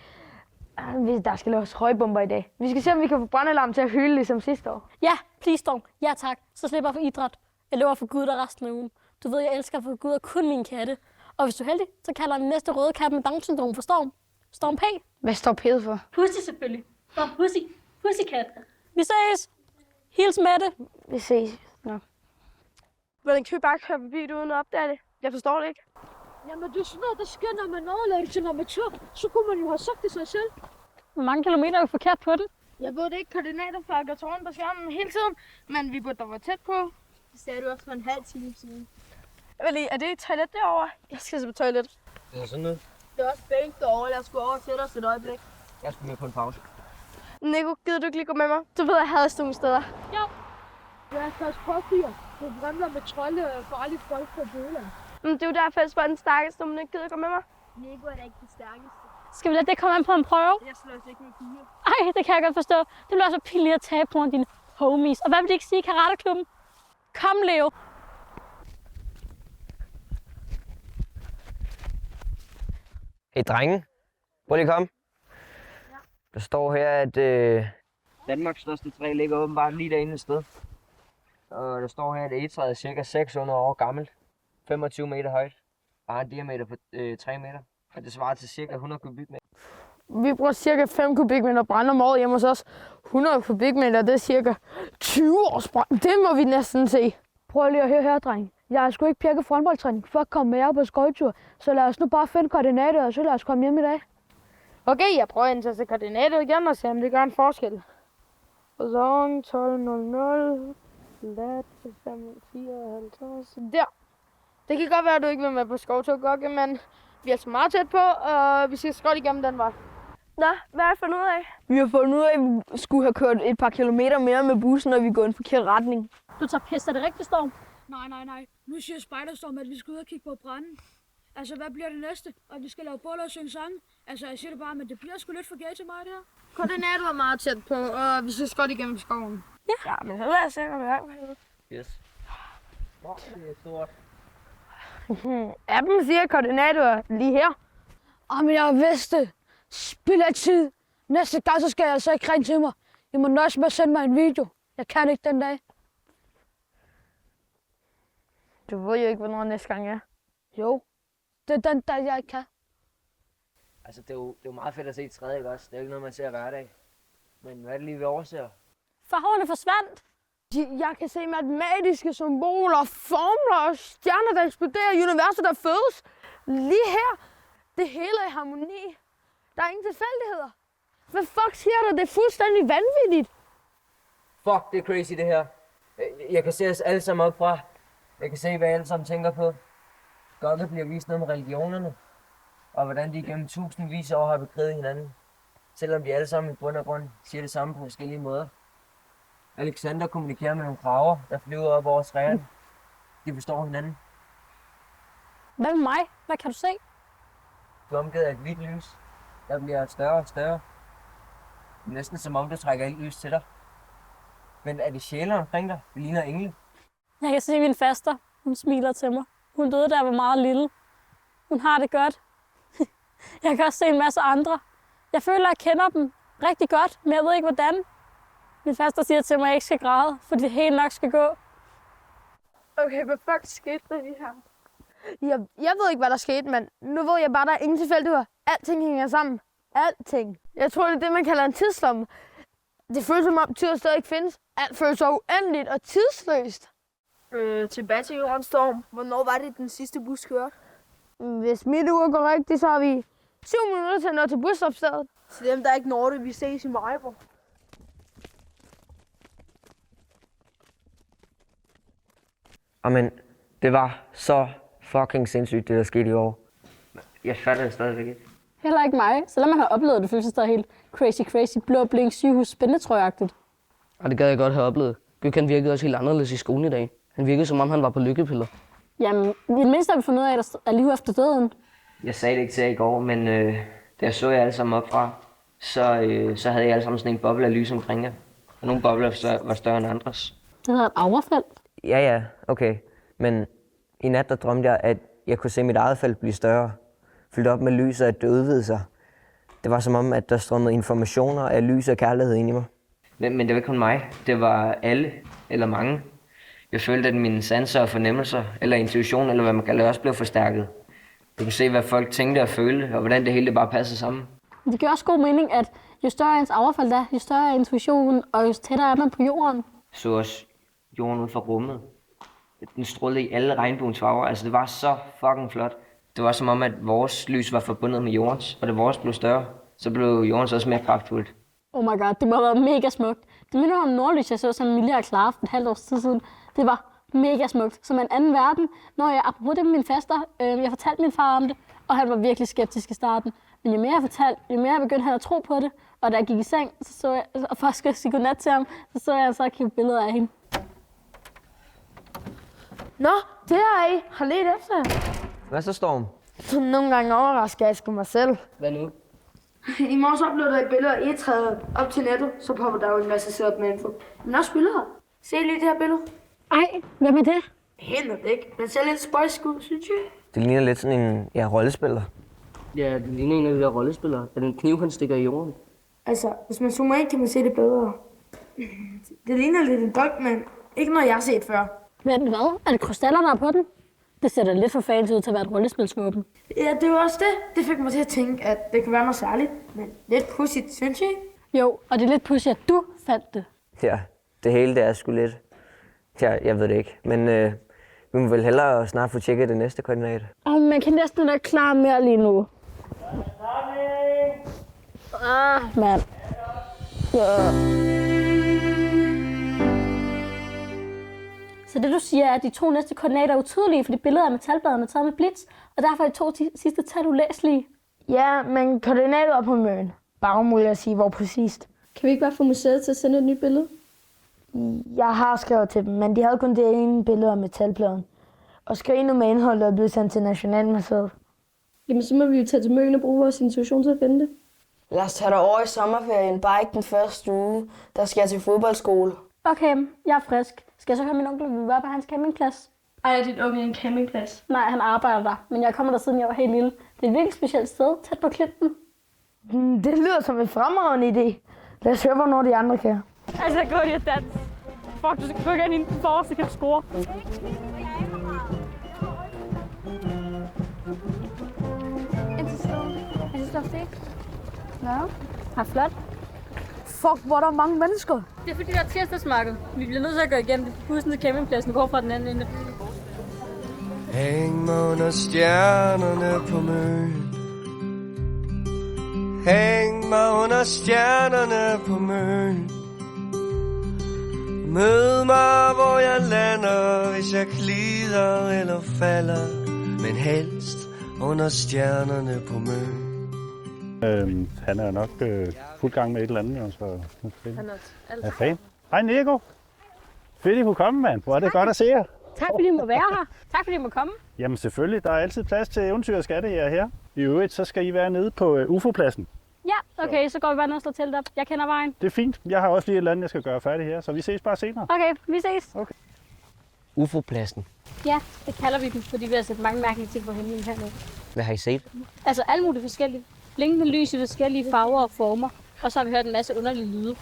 Der skal laves højbomber i dag. Vi skal se, om vi kan få brandalarm til at hyle ligesom sidste år. Ja, please Storm. Ja tak. Så slipper jeg for idræt. Jeg løber for Gud der resten af ugen. Du ved, jeg elsker for Gud og kun min katte. Og hvis du er heldig, så kalder jeg den næste røde kat med Down-syndrom for Storm. Storm P. Hvad står P'et for? Pussy selvfølgelig. Storm Pussy. Pussycat. Vi ses. Hils Mette. Vi ses. Nå. Hvordan kan vi bare køre forbi det uden at opdage det? Jeg forstår det ikke. Jamen det er sådan noget, der sker, når man overlægger til amatør. Så kunne man jo have sagt det sig selv. Hvor mange kilometer er jo forkert på det? Jeg ved det ikke koordinater, for jeg går til rundt på skærmen hele tiden. Men vi burde da være tæt på. Det sagde du også for en halv time siden. Er det et toilet derovre? Jeg skal se på toilet. Det er sådan noget. Det er også bænk derovre. Lad os gå over til os et øjeblik. Jeg skal med på en pause. Nico, gider du ikke lige gå med mig? Du ved, jeg havde nogle steder. Jo. Jeg skal også påfyre. Du brænder med trolde for alle folk på Bøland. Men det er jo derfor, jeg spørger den stærkeste, om du ikke gider gå med mig. Nico er da ikke den stærkeste. Skal vi lade det komme an på en prøve? Jeg slås ikke med piger. Ej, det kan jeg godt forstå. Det bliver så pinligt at tabe på dine homies. Og hvad vil de ikke sige i karateklubben? Kom, Leo. Hey drenge, prøv lige at komme. Ja. Der står her, at Danmarks største træ ligger åbenbart lige derinde et sted. Og der står her, at egetræet er ca. 600 år gammelt. 25 meter højt. Bare en diameter på 3 meter. Og det svarer til ca. 100 kubikmeter. Vi bruger cirka 5 kubikmeter brænde om året hjemme hos os. 100 kubikmeter, det er cirka 20 års brænde. Det må vi næsten se. Prøv lige at høre her, dreng. Jeg har sgu ikke pirket fodboldtræning for at komme med jer på skøjtur. Så lad os nu bare finde koordinater, og så lad os komme hjem i dag. Okay, jeg prøver at indtage koordinatet igen og se, om det gør en forskel. Sæson 12.00. Lat 554. Der. Det kan godt være, at du ikke vil med på skovtur, Gokke, men vi er så meget tæt på, og vi skal skråt igennem den vej. Nå, hvad har I fundet ud af? Vi har fundet ud af, at vi skulle have kørt et par kilometer mere med bussen, når vi går i en forkert retning. Du tager pis, er det rigtigt, Storm? Nej. Nu siger Spiderstorm, at vi skal ud og kigge på branden. Altså, hvad bliver det næste? Og vi skal lave boller og synge sange? Altså, jeg siger det bare, men det bliver sgu lidt for gay til mig, det her. Koordinatet er meget tæt på, og vi skal skråt igennem skoven. Ja, men så lad os se, om vi er gang. Yes. Wow, det er stort. Appen siger koordinater lige her. Men jeg vidste. Spild af tid. Næste gang, så skal jeg altså ikke ringe til mig. I må nøjes med at sende mig en video. Jeg kan ikke den dag. Du ved jo ikke, hvornår næste gang er. Jo. Det er den dag, jeg ikke kan. Altså, det er jo meget fedt at se træet, ikke også? Det er jo ikke noget, man ser hver dag. Men hvad er det lige, vi overser? Farverne forsvandt. Jeg kan se matematiske symboler, formler og stjerner, der eksploderer i universet, der fødes. Lige her. Det hele er i harmoni. Der er ingen tilfældigheder. Hvad fuck siger du? Det er fuldstændig vanvittigt. Fuck, det er crazy, det her. Jeg kan se os alle sammen op fra. Jeg kan se, hvad alle sammen tænker på. Godt bliver vist noget om religionerne. Og hvordan de gennem tusindvis af år har bekriget hinanden. Selvom de alle sammen i bund og grund siger det samme på forskellige måder. Alexander kommunikerer med nogle kraver, der flyver op over træerne. De forstår hinanden. Hvad med mig? Hvad kan du se? Du er omgivet af et hvidt lys, der bliver større og større. Næsten som om du trækker alt lys til dig. Men er det sjæle omkring dig? Det ligner engle. Jeg kan se min faster. Hun smiler til mig. Hun døde, da jeg var meget lille. Hun har det godt. Jeg kan også se en masse andre. Jeg føler, at jeg kender dem rigtig godt, men jeg ved ikke, hvordan. Min faster siger til mig, at jeg ikke skal græde, fordi det helt nok skal gå. Okay, hvad fuck skete der lige her? Jeg ved ikke, hvad der skete, men nu ved jeg bare, at der er ingen tilfældigheder. Alting hænger sammen. Alting. Jeg tror, det er det, man kalder en tidslomme. Det føles som om tid og sted ikke findes. Alt føles så uendeligt og tidsløst. Tilbage til jordens storm. Hvornår var det, den sidste bus kørte? Hvis mit ur går rigtigt, så har vi 7 minutter til at nå til busstopstedet. Til dem, der ikke når det, vi ses i Majbo. Amen, det var så fucking sindssygt, det der skete i år. Jeg fatter det stadigvæk ikke. Heller ikke mig. Selvom man har oplevet det, føles det stadig helt crazy, blå blink, sygehus, spændetrøjagtigt. Og det gad jeg godt have oplevet. Gøk, han virkede også helt anderledes i skolen i dag. Han virkede, som om han var på lykkepiller. Jamen, i det mindste har vi fundet ud af, at der er liv efter døden. Jeg sagde det ikke til jer i går, men da jeg så jer alle sammen op fra, så havde jeg alle sammen sådan en boble af lys omkring jer. Og nogle bobler var større end andres. Det hedder et aurafelt. Ja, okay. Men i nat der drømte jeg, at jeg kunne se mit eget felt blive større. Fyldt op med lys og at det udvidede sig. Det var som om, at der strømmede informationer af lys og kærlighed ind i mig. Men det var ikke kun mig. Det var alle, eller mange. Jeg følte, at mine sanser og fornemmelser, eller intuition, eller hvad man kalder det, også blev forstærket. Du kunne se, hvad folk tænkte og følte, og hvordan det hele bare passede sammen. Det giver også god mening, at jo større ens aurafelt er, jo større er intuitionen, og jo tættere er man på jorden. Så også jorden ud fra rummet. Den strålede i alle regnbuens farver. Altså, det var så fucking flot. Det var som om, at vores lys var forbundet med jordens, og det vores blev større, så blev jordens også mere kraftfuldt. Oh my god, det må have været mega smukt. Det minder om nordlys, jeg så som Emilia og Clara for et halvt års tid siden. Det var mega smukt, som en anden verden. Når jeg apropos det med min faster, jeg fortalte min far om det, og han var virkelig skeptisk i starten. Men jo mere jeg fortalte, jo mere begyndte han at tro på det. Og da jeg gik i seng, så jeg, og først skulle jeg sige godnat til ham, så jeg så kigge billeder af hende. Nå, det har I har let efter. Hvad så, Storm? Nogle gange overrasker jeg sgu mig selv. Hvad nu? I morges uploadede jeg billeder af egetræet op til nettet, så popper der jo en masse setup med info. Men også billeder. Se lige det her billede. Ej, hvad med det? Henter det ikke, men ser lidt spøjsk ud, synes jeg. Det ligner lidt sådan en rollespiller. Ja, det ligner en af de der rollespillere. Er den kniv, han stikker i jorden? Altså, hvis man zoomer ind, kan man se det bedre. Det ligner lidt en dolk, men ikke noget, jeg har set før. Men hvad? Er det krystaller, der er på den? Det ser da lidt for fancy ud til at være et rollespilsvåben. Ja, det var også det. Det fik mig til at tænke, at det kan være noget særligt, men lidt pudsigt, synes jeg. Jo, og det er lidt pudsigt, at du fandt det. Ja, det hele det er sgu lidt. Ja, jeg ved det ikke, men vi må vel hellere snart få tjekket det næste koordinat. Man kan næsten ikke klare mere lige nu. Mand. Ja. Så det du siger er, at de 2 næste koordinater er utydelige, fordi billeder af metalbladene er taget med blitz, og derfor er de 2 sidste tal ulæselige. Ja, men koordinatet er på møn. Bare umuligt at sige, hvor præcist. Kan vi ikke bare få museet til at sende et nyt billede? Jeg har skrevet til dem, men de havde kun det ene billede af metalpladen. Og screenet med indholdet er blevet sendt til Nationalmuseet. Jamen, så må vi jo tage til Møn og bruge vores intuition til at finde det. Lad os tage dig over i sommerferien, bare ikke den første uge. Der skal jeg til fodboldskole. Okay, jeg er frisk. Skal jeg så høre min onkel, vi var på hans campingplads? Ej, er dit onkel en campingplads? Nej, han arbejder der, men jeg kommer der siden jeg var helt lille. Det er et virkelig specielt sted, tæt på klinten. Det lyder som en fremragende idé. Lad os høre, hvornår de andre kan. Altså, jeg går lige at danse. Fuck, du skal gå igen ind for os, så kan score. Jeg synes, det er fedt. Ja, har flot. Fuck, hvor der er mange mennesker. Det er fordi, der er tirsdagsmarked. Vi bliver nødt til at gå igennem bussen til campingpladsen og gå fra den anden ende. Hæng mig under stjernerne på Møn. Hæng mig under stjernerne på Møn. Mød mig, hvor jeg lander, hvis jeg glider eller falder, men helst under stjernerne på Møn. Han er nok fuld gang med et eller andet, jo, så Han er fan. Hej Nico. Fedt, I kunne komme, mand. Hvor er det godt at se jer. Tak fordi I må være her. Tak fordi I må komme. Jamen selvfølgelig, der er altid plads til eventyr og skattejæger her. I øvrigt, så skal I være nede på UFO-pladsen. Ja, okay, så går vi bare ned og slår teltet op. Jeg kender vejen. Det er fint. Jeg har også lige et eller andet, jeg skal gøre færdigt her, så vi ses bare senere. Okay, vi ses. Okay. UFO-pladsen. Ja, det kalder vi den, fordi vi har set mange mærkelige ting på himlen hernede. Hvad har I set? Altså alt muligt forskelligt. Blinkende lys i forskellige farver og former. Og så har vi hørt en masse underlige lyde.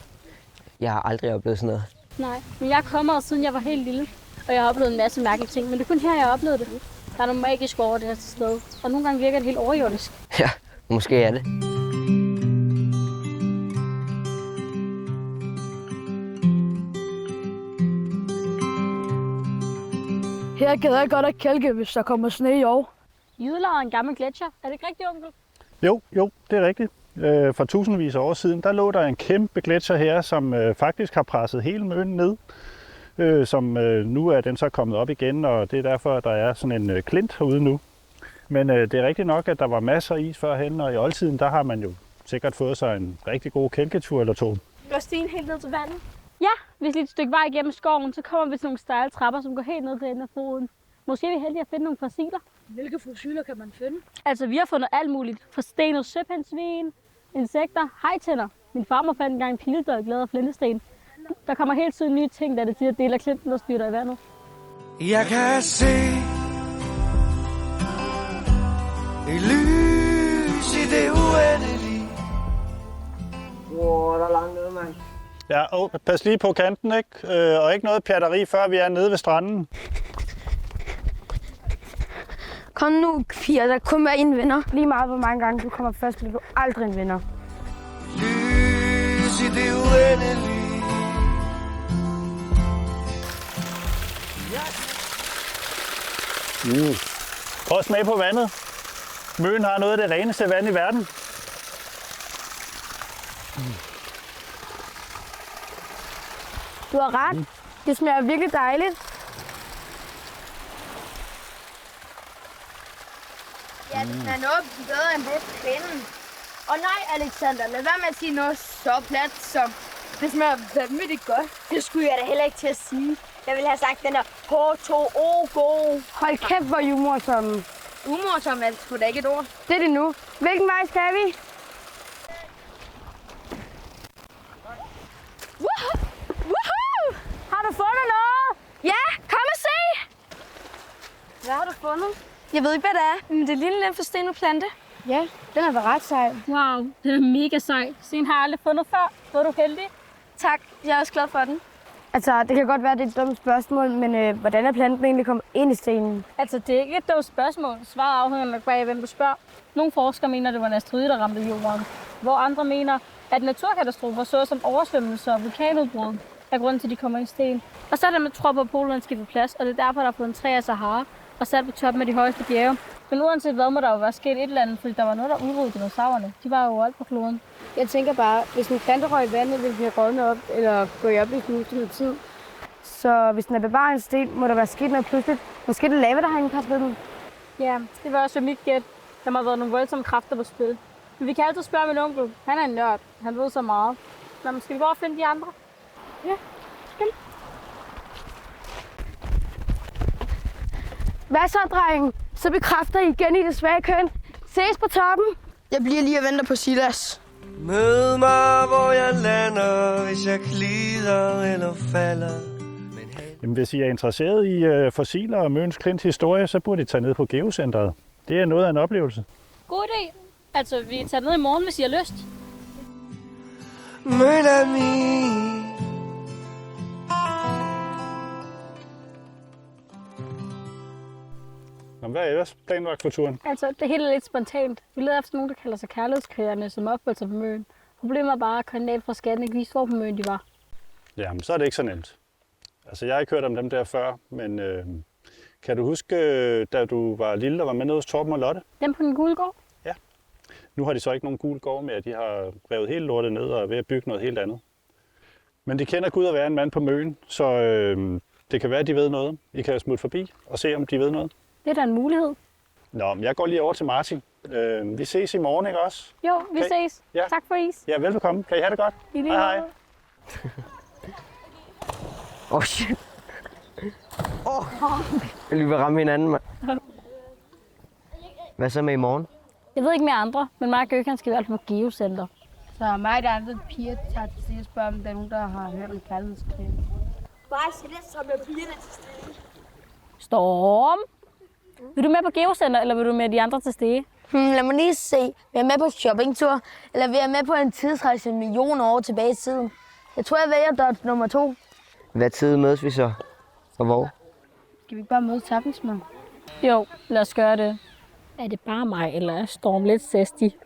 Jeg har aldrig oplevet sådan noget. Nej, men jeg er kommet, siden jeg var helt lille. Og jeg har oplevet en masse mærkelige ting, men det er kun her, jeg har oplevet det. Der er nogle magiske over det her sted. Og nogle gange virker det helt overjordisk. Ja, måske er det. Her gad jeg godt at kælke, hvis der kommer sne i år. Jydelag er en gammel gletsjer. Er det ikke rigtigt, onkel? Jo, det er rigtigt. For tusindvis af år siden, der lå der en kæmpe gletsjer her, som faktisk har presset hele Møn ned. Nu er den så kommet op igen, og det er derfor, at der er sådan en klint herude nu. Men det er rigtigt nok, at der var masser af is førhen, og i oldtiden, der har man jo sikkert fået sig en rigtig god kælketur eller to. Går stien helt ned til vandet? Ja, hvis lige et stykke vej igennem skoven, så kommer vi til nogle stejle trapper, som går helt ned til enden af floden. Måske er vi heldige at finde nogle fossiler. Hvilke fossiler kan man finde? Altså, vi har fundet alt muligt. Forstenet søpindsvin, insekter, hajtænder. Min farmor fandt engang en piledøj glad af flintesten. Der kommer helt tiden nye ting, da det siger, at del af klinten, der styrter i vandet. Jeg kan se et lys i det uendelige. Wow, der er langt nede, mand. Ja, pas lige på kanten, ikke? Og ikke noget pjatteri, før vi er nede ved stranden. Kom nu, Pia, der kun være en vinder. Lige meget, hvor mange gange du kommer først, bliver du aldrig en vinder. Lys i det uendelige. Prøv at smage på vandet. Møn har noget af det reneste vand i verden. Du har ret. Det smager virkelig dejligt. Ja, det er noget bedre end det kvinden. Og nej, Alexander, lad være med at sige noget så plat som, det smager vanvittigt godt. Det skulle jeg da heller ikke til at sige. Jeg ville have sagt den der H2O-god. Hold kæft, hvor I umorsomme. Umorsom er sgu da ikke et ord. Det er det nu. Hvilken vej skal vi? Woohoo! Har du fundet noget? Ja, kom og se! Hvad har du fundet? Jeg ved ikke, hvad det er, men det ligner en forstenet plante. Ja, den er da ret sej. Wow, den er mega sej. Sen har jeg aldrig fundet før. Hvor er du heldig. Tak, jeg er også glad for den. Altså, det kan godt være, det er et dumt spørgsmål, men hvordan er planten egentlig kommet ind i stenen? Altså, det er ikke et dumt spørgsmål. Svaret afhænger nok af, hvem du spørger. Nogle forskere mener, det var en asteroide, der ramte jorden. Hvor andre mener, at naturkatastrofer såsom oversvømmelser og vulkanudbrud er grunden til, at de kommer i sten. Og så er der med tror på, at polerne skal få plads, og det er derfor, der er fået en træ af Sahara og sat på toppen af de højeste bjerge. Men uanset hvad, må der jo være sket et eller andet, fordi der var noget, der udryddede dinosaurerne. De var jo overalt på kloden. Jeg tænker bare, hvis en plante røg i vandet, vil den rådne op eller gå i opløsning til noget tid. Så hvis den er bevaret en sten, må der være sket noget pludseligt. Måske det lava, der har indkastet den. Ja, det var også mit gæt. Der må have været nogle voldsomme kræfter på spil. Men vi kan altid spørge min onkel. Han er en nørd. Han ved så meget. Nå, skal vi gå og finde de andre? Ja, skal. Hvad så, dreng? Så bekræfter I igen i det svage køn. Ses på toppen. Jeg bliver lige og venter på Silas. Mød mig, hvor jeg lander, hvis jeg glider eller falder. Jamen, hvis I er interesseret i fossiler og Møns Klints historie, så burde I tage ned på Geocentret. Det er noget af en oplevelse. God idé. Altså, vi tager ned i morgen, hvis I har lyst. Møn er min. Hvad er ellers planlagt for turen? Altså, det hele er lidt spontant. Vi leder efter nogen, der kalder sig kærlighedskrigerne, som opholdt sig på Møn. Problemet er bare, at koordinat fra skatten ikke viste, hvor på Møn de var. Jamen, så er det ikke så nemt. Altså, jeg har ikke hørt om dem der før, men kan du huske, da du var lille og var med nede hos Torben og Lotte? Dem på den gule gård? Ja. Nu har de så ikke nogen gul gård mere. De har revet hele lortet ned og er ved at bygge noget helt andet. Men de kender Gud at være en mand på Møn, så det kan være, at de ved noget. I kan smutte forbi og se, om de ved noget. Det er da en mulighed. Nå, men jeg går lige over til Martin. Vi ses i morgen, ikke også? Jo, vi ses. Ja. Tak for is. Ja, velbekomme. Kan I have det godt? I lige Hej, hej. Shit. Jeg lige vil ramme hinanden, mand. Hvad så med i morgen? Jeg ved ikke med andre, men mig og Gøkan skal i hvert fald på Geocenter. Så mig og de andre piger tager til side og spørger, om der er nogen, der har hørt om kærlighedskrigen. Bare sig det, som er pigerne til stede. Storm! Vil du med på Geocenter, eller vil du med de andre til Stege? Lad mig lige se. Vi er med på shoppingtur, eller vi er med på en tidsrejse millioner år tilbage i tiden. Jeg tror, jeg vælger dot nummer 2. Hvad tid mødes vi så? Og hvor? Skal vi ikke bare møde tappensmad? Jo, lad os gøre det. Er det bare mig, eller er Storm lidt sestig?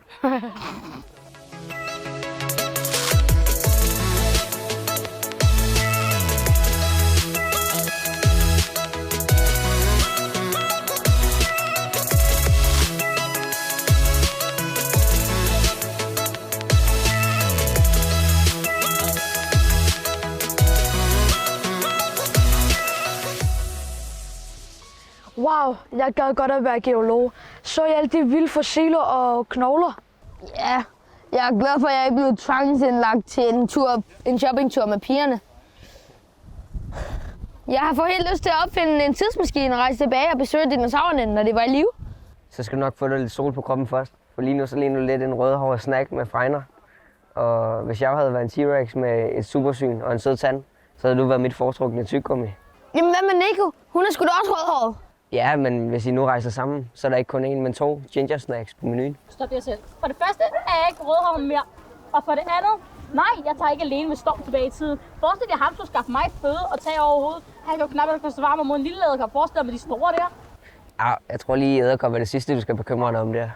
Wow, jeg gad godt at være geolog. Så jeg alle de vilde fossiler og knogler. Ja, jeg er glad for, at jeg ikke blev tvangsindlagt til en shoppingtur med pigerne. Jeg har fået helt lyst til at opfinde en tidsmaskine og rejse tilbage og besøge dinosaurerne, når de var i live. Så skal du nok få dig lidt sol på kroppen først. For lige nu så ligner du lidt en rødhåret snack med fregner. Og hvis jeg havde været en T-Rex med et supersyn og en sød tand, så havde du været mit foretrukne tyggegummi. Jamen hvad med Nico? Hun er sgu da også rødhåret. Ja, men hvis I nu rejser sammen, så er der ikke kun én, men 2 ginger snacks på menuen. Stop jer selv. For det første er jeg ikke rødhåret mere. Og for det andet, nej, jeg tager ikke alene med Storm tilbage i tiden. Forestil jer ham, skulle skaffe mig føde og tage over hovedet. Han kan jo knap ikke forsvare mig mod en lille æderkop. Forestil dig med de store der. Ja, jeg tror lige, æderkop er det sidste, du skal bekymre dig om der.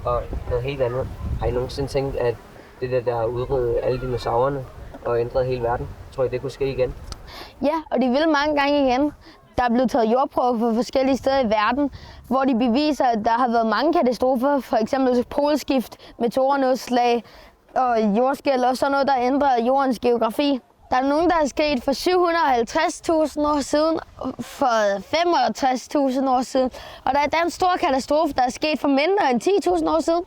Og noget helt andet. Har I nogensinde tænkt, at det der udrydde alle dinosaurerne og ændrede hele verden, tror I, det kunne ske igen? Ja, og de vil mange gange igen. Der er blevet taget jordprøver fra forskellige steder i verden, hvor de beviser, at der har været mange katastrofer, for eksempel polskift, meteornedslag og jordskælv og sådan noget, der ændrer jordens geografi. Der er nogen, der er sket for 750.000 år siden, for 65.000 år siden, og der er en stor katastrofe, der er sket for mindre end 10.000 år siden.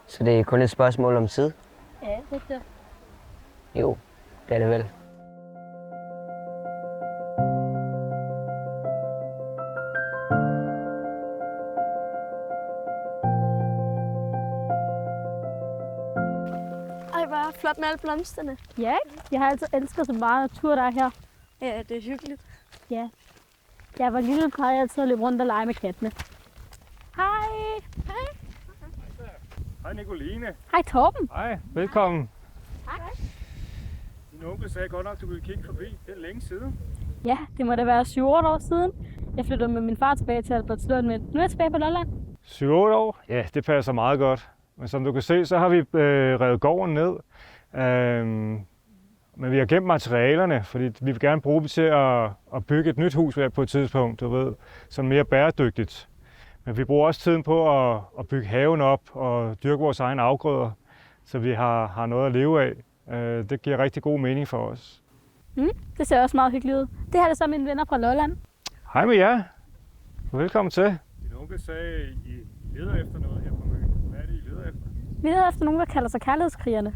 Så det er kun et spørgsmål om tid? Ja, det er det. Jo, det er det vel. Ej, hvor er flot med alle blomsterne. Ja, ikke? Jeg har altid elsket så meget natur, der er her. Ja, det er hyggeligt. Ja. Jeg var lille, plejede jeg altid at løbe rundt og lege med kattene. Hej. Hej. Hej Nicoline. Hej Torben. Hej, velkommen. Tak. Din onkel sagde godt nok, du ville kigge forbi. Det er længe siden. Ja, det må da være 7-8 år siden. Jeg flyttede med min far tilbage til Albertslund, men nu er jeg tilbage på Lolland. 7-8 år? Ja, det passer meget godt. Men som du kan se, så har vi revet gården ned. Men vi har gemt materialerne, fordi vi vil gerne bruge dem til at bygge et nyt hus på et tidspunkt, du ved, sådan mere bæredygtigt. Men vi bruger også tiden på at bygge haven op og dyrke vores egne afgrøder, så vi har noget at leve af. Det giver rigtig god mening for os. Det ser også meget hyggeligt ud. Det her er så mine venner fra Lolland. Hej med jer. Velkommen til. Din onkel sagde, at I leder efter noget her på Møn. Hvad er det, I leder efter? Vi leder efter nogen, der kalder sig kærlighedskrigerne.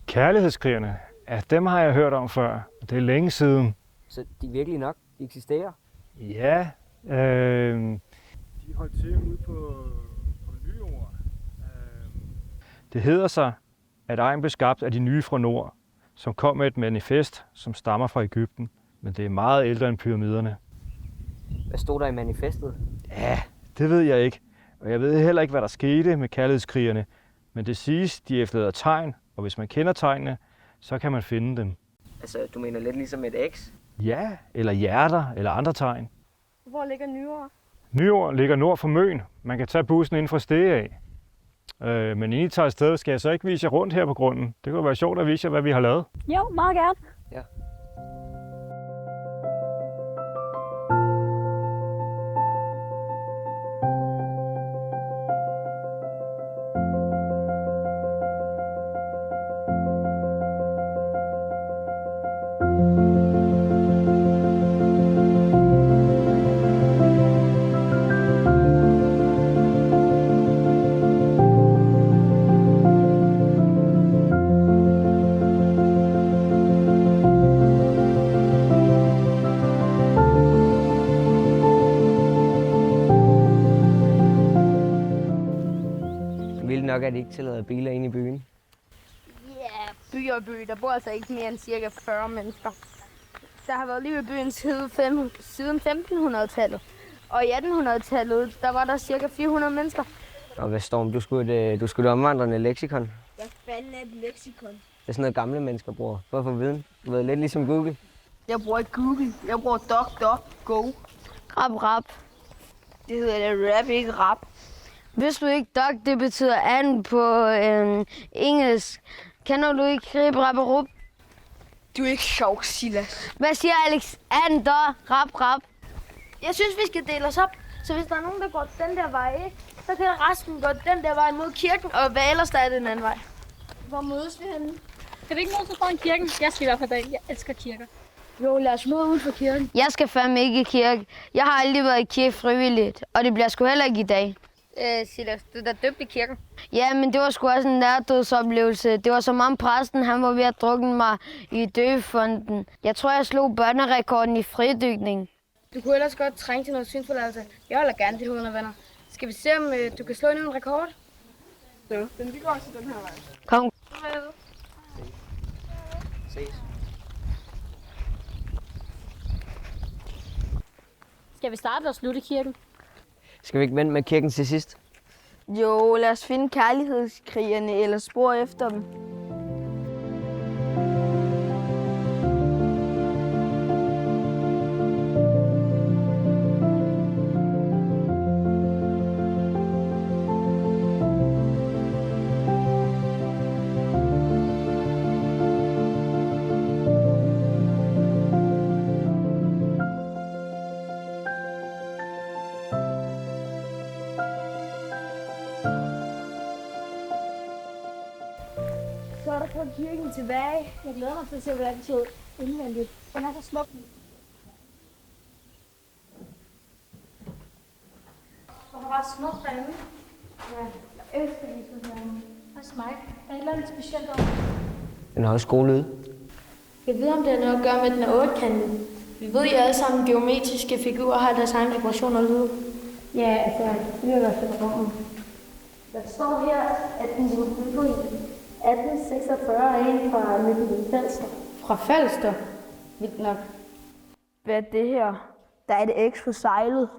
Kærlighedskrigerne? Ja, dem har jeg hørt om før. Det er længe siden. Så de virkelig nok eksisterer? Ja. De holdt til ude på Nyord. Det hedder sig, at egen blev skabt af de nye fra Nord, som kom med et manifest, som stammer fra Egypten. Men det er meget ældre end pyramiderne. Hvad stod der i manifestet? Ja, det ved jeg ikke. Og jeg ved heller ikke, hvad der skete med kærlighedskrigerne. Men det siges, de efterlader tegn, og hvis man kender tegnene, så kan man finde dem. Altså, du mener lidt ligesom et X? Ja, eller hjerter, eller andre tegn. Hvor ligger Nyord? Nyord ligger nord for Møn. Man kan tage bussen ind fra Stege af. Men inden I tager afsted, skal jeg så ikke vise jer rundt her på grunden. Det kunne være sjovt at vise jer, hvad vi har lavet. Jo, meget gerne. Ja. nok, at de ikke tillader biler inde i byen. Ja, by og by. Der bor altså ikke mere end cirka 40 mennesker. Der har været liv i byen siden 1500-tallet. Og i 1800-tallet, der var der cirka 400 mennesker. Og hvad Storm, du skulle omvandrende leksikon. Hvad fanden er et leksikon? Det er sådan noget, gamle mennesker bruger. For at få viden. Du ved, lidt ligesom Google. Jeg bruger ikke Google. Jeg bruger DuckDuckGo. Rap. Det hedder det rap, ikke rap. Hvis du ikke duck, det betyder and på engelsk. Kender du ikke rip, rap og rup? Du er ikke sjov, Silas. Hvad siger Alex? And, rap. Jeg synes, vi skal dele os op. Så hvis der er nogen, der går den der vej, ikke? Så kan resten gå den der vej mod kirken, og hvad ellers der er den anden vej. Hvor mødes vi henne? Kan vi ikke mødes foran kirken? Jeg skal i hvert fald dag. Jeg elsker kirker. Jo, lad os møde ud for kirken. Jeg skal fandme ikke i kirke. Jeg har aldrig været i kirke frivilligt, og det bliver sgu heller ikke i dag. Silas, du er da døbt i kirken. Ja, men det var sgu også en nærdødsoplevelse. Det var som om præsten, han var ved at drukne mig i døbefonden. Jeg tror, jeg slog børnerekorden i fridykning. Du kunne ellers godt trænge til noget synsforladelse. Jeg holder gerne til 100 venner. Skal vi se, om du kan slå endnu en rekord? Jo, vi går også den her vej. Kom. Ses. Skal vi starte og slutte kirken? Skal vi ikke vente med kirken til sidst? Jo, lad os finde kærlighedskrigerne eller spor efter dem. Så er der kun kirken tilbage. Jeg glæder mig til at se, hvordan det ser ud indvendigt. Den er så smuk. Og hvor var det smukt derinde. Ja, jeg elsker det sådan. Også mig. Der er et eller andet specielt over. Den har også god lyd. Jeg ved, om det har noget at gøre med, at den er ottekantet. Vi ved jo alle sammen, at geometriske figurer har deres egen vibration og lyd. Ja, altså, det er i hvert fald rummet. Der står her, at den blev bygget i 1846 af en fra Nykøbing Falster. Fra Falster? Vildt nok. Hvad er det her? Der er et X på sejlet.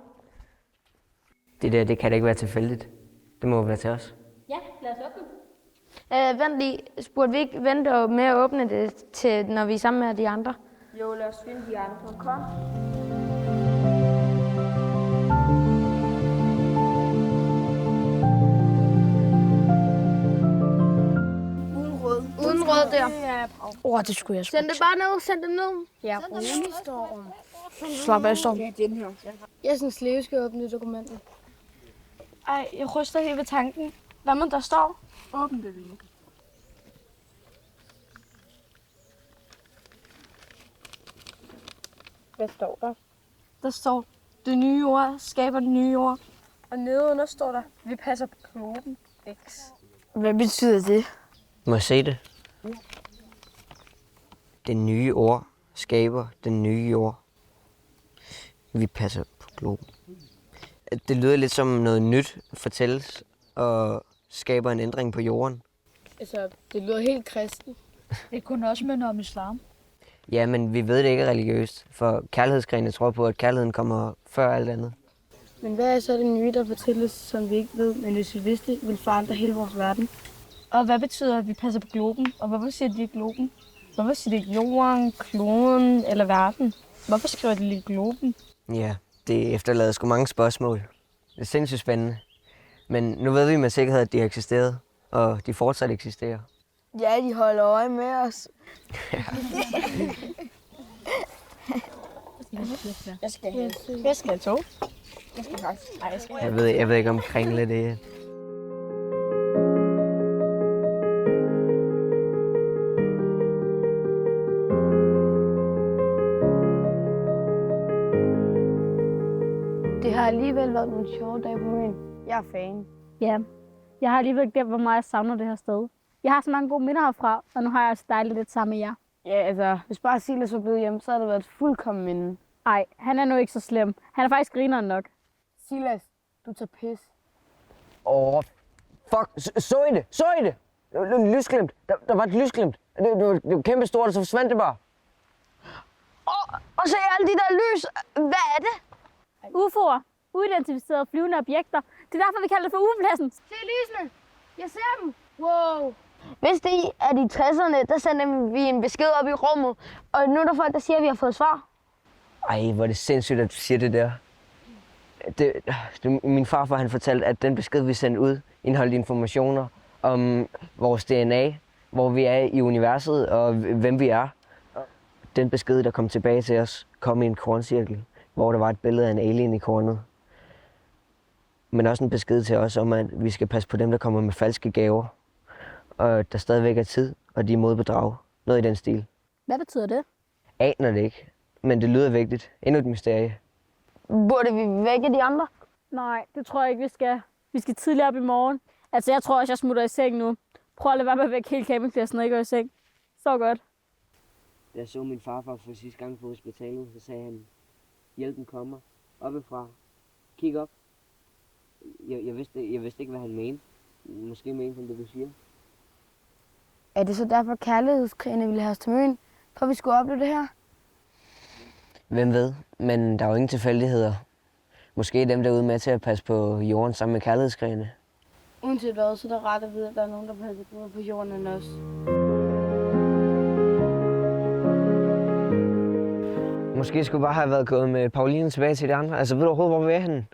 Det kan da ikke være tilfældigt. Det må være til os. Ja, lad os åbne. Vent lige. Spurgte vi ikke vente med at åbne det, til, når vi er sammen med de andre? Jo, lad os finde de andre. Kom. Uden rød der. Det skulle jeg sgu. Send det bare ned. Send det ned. Ja, rolig, Storm. Slap af, Storm. Jeg synes, Leo skal åbne dokumentet. Ej, jeg ryster helt ved tanken. Hvad må der står? Åbn det lige. Hvad står der? Der står, det nye ord skaber det nye ord. Og nedenunder står der, vi passer på kloden. X. Hvad betyder det? Må jeg se det? Det nye ord skaber den nye jord. Vi passer på globen. Det lyder lidt som noget nyt fortælles og skaber en ændring på jorden. Altså, det lyder helt kristent. Det kunne også minde om islam. Ja, men vi ved det ikke er religiøst, for kærlighedsgrenene tror på, at kærligheden kommer før alt andet. Men hvad er så det nye, der fortælles, som vi ikke ved, men hvis vi vidste, vil forandre hele vores verden? Og hvad betyder, at vi passer på globen? Og hvorfor siger de globen? Hvorfor siger de jorden, kloden eller verden? Hvorfor skriver de lige globen? Ja, det efterlader sgu mange spørgsmål. Det er sindssygt spændende. Men nu ved vi med sikkerhed, at de har eksisteret, og de fortsat eksisterer. Ja, de holder øje med os. Jeg skal have tog. Jeg skal faktisk. Nej, jeg skal. Jeg ved ikke om kringle det. Det har alligevel været nogle sjove dage på byen. Jeg er fan. Ja, jeg har alligevel glemt, hvor meget jeg savner det her sted. Jeg har så mange gode minder herfra, og nu har jeg også dejligt lidt sammen med jer. Ja, altså, hvis bare Silas var blevet hjemme, så havde det været et fuldkommen minde. Ej, han er nu ikke så slem. Han er faktisk grineren nok. Silas, du tager pis. Fuck, så I det? Så I det? Det var et lysglimt. Der var et lysglimt. Det var kæmpe stort, og så forsvandt det bare. Og se alle de der lys. Hvad er det? UFO'er. Uidentificerede flyvende objekter. Det er derfor, vi kalder det for UFO-pladsen. Se lysene. Jeg ser dem. Wow. Vidste I, at i 60'erne, der sendte vi en besked op i rummet, og nu er der folk, der siger, at vi har fået svar. Ej, hvor er det sindssygt, at du siger det der. Min farfar han fortalte, at den besked, vi sendte ud, indeholdt informationer om vores DNA, hvor vi er i universet og hvem vi er. Den besked, der kom tilbage til os, kom i en korncirkel, hvor der var et billede af en alien i kornet. Men også en besked til os om, at vi skal passe på dem, der kommer med falske gaver. Og der stadigvæk er tid, og de er mod bedrag. Noget i den stil. Hvad betyder det? Aner det ikke, men det lyder vigtigt. Endnu et mysterie. Burde vi vække de andre? Nej, det tror jeg ikke, vi skal. Vi skal tidligere op i morgen. Altså, jeg tror også, jeg smutter i seng nu. Prøv at lade være med at vække hele campingpladsen, når jeg går i seng. Så godt. Da jeg så min farfar for sidste gang på hospitalet, så sagde han, hjælpen kommer oppefra. Kig op. Jeg vidste ikke, hvad han mente. Måske mente han det, du siger. Er det så derfor, kærlighedskrigerne ville have os til Møn, for vi skulle opleve det her? Hvem ved, men der er jo ingen tilfældigheder. Måske dem derude med til at passe på jorden sammen med kærlighedskrigerne. Uanset hvad, så er det ret at vide, at der er nogen, der passer bedre på jorden end os. Måske skulle bare have været gået med Pauline tilbage til de andre. Altså, ved du overhovedet, hvor vi er henne?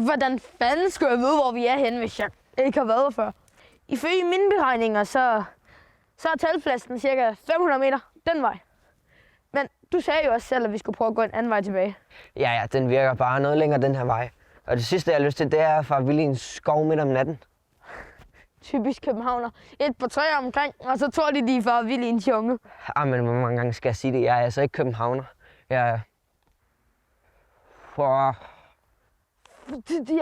Hvordan fanden skulle jeg vide, hvor vi er henne, hvis jeg ikke har været der før? Ifølge mine beregninger, så er teltpladsen cirka 500 meter den vej. Men du sagde jo også selv, at vi skulle prøve at gå en anden vej tilbage. Ja, den virker bare noget længere den her vej. Og det sidste, jeg har lyst til, det er at fare vild i en skov midt om natten. Typisk københavner. Et på træer omkring, og så tror de er fare vild i en jungle. Men hvor mange gange skal jeg sige det? Jeg er altså ikke københavner. Jeg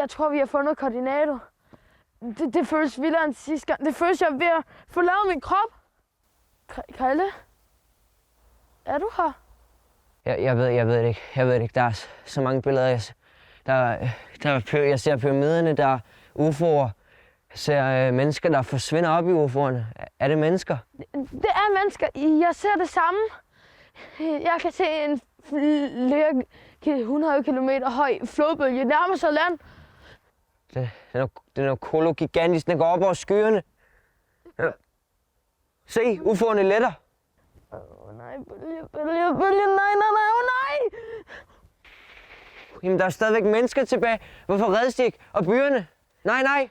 tror, vi har fundet koordinater. Det føles vildere end sidste gang. Det føles, jeg er ved at forlade min krop. Krille? Er du her? Jeg ved det ikke. Jeg ved det ikke. Der er så mange billeder. Jeg ser pyramiderne, der er UFO'er. Jeg ser mennesker, der forsvinder op i UFO'erne. Er det mennesker? Det er mennesker. Jeg ser det samme. Jeg kan se en flere 100 kilometer høj flodbølge nærmer sig land. Den er kologigantisk. Den går op over skyerne. Ja. Se, UFO'erne letter. Nej, bølge, nej. Jamen, der er stadigvæk mennesker tilbage. Hvorfor reddes de ikke? Og byerne? Nej.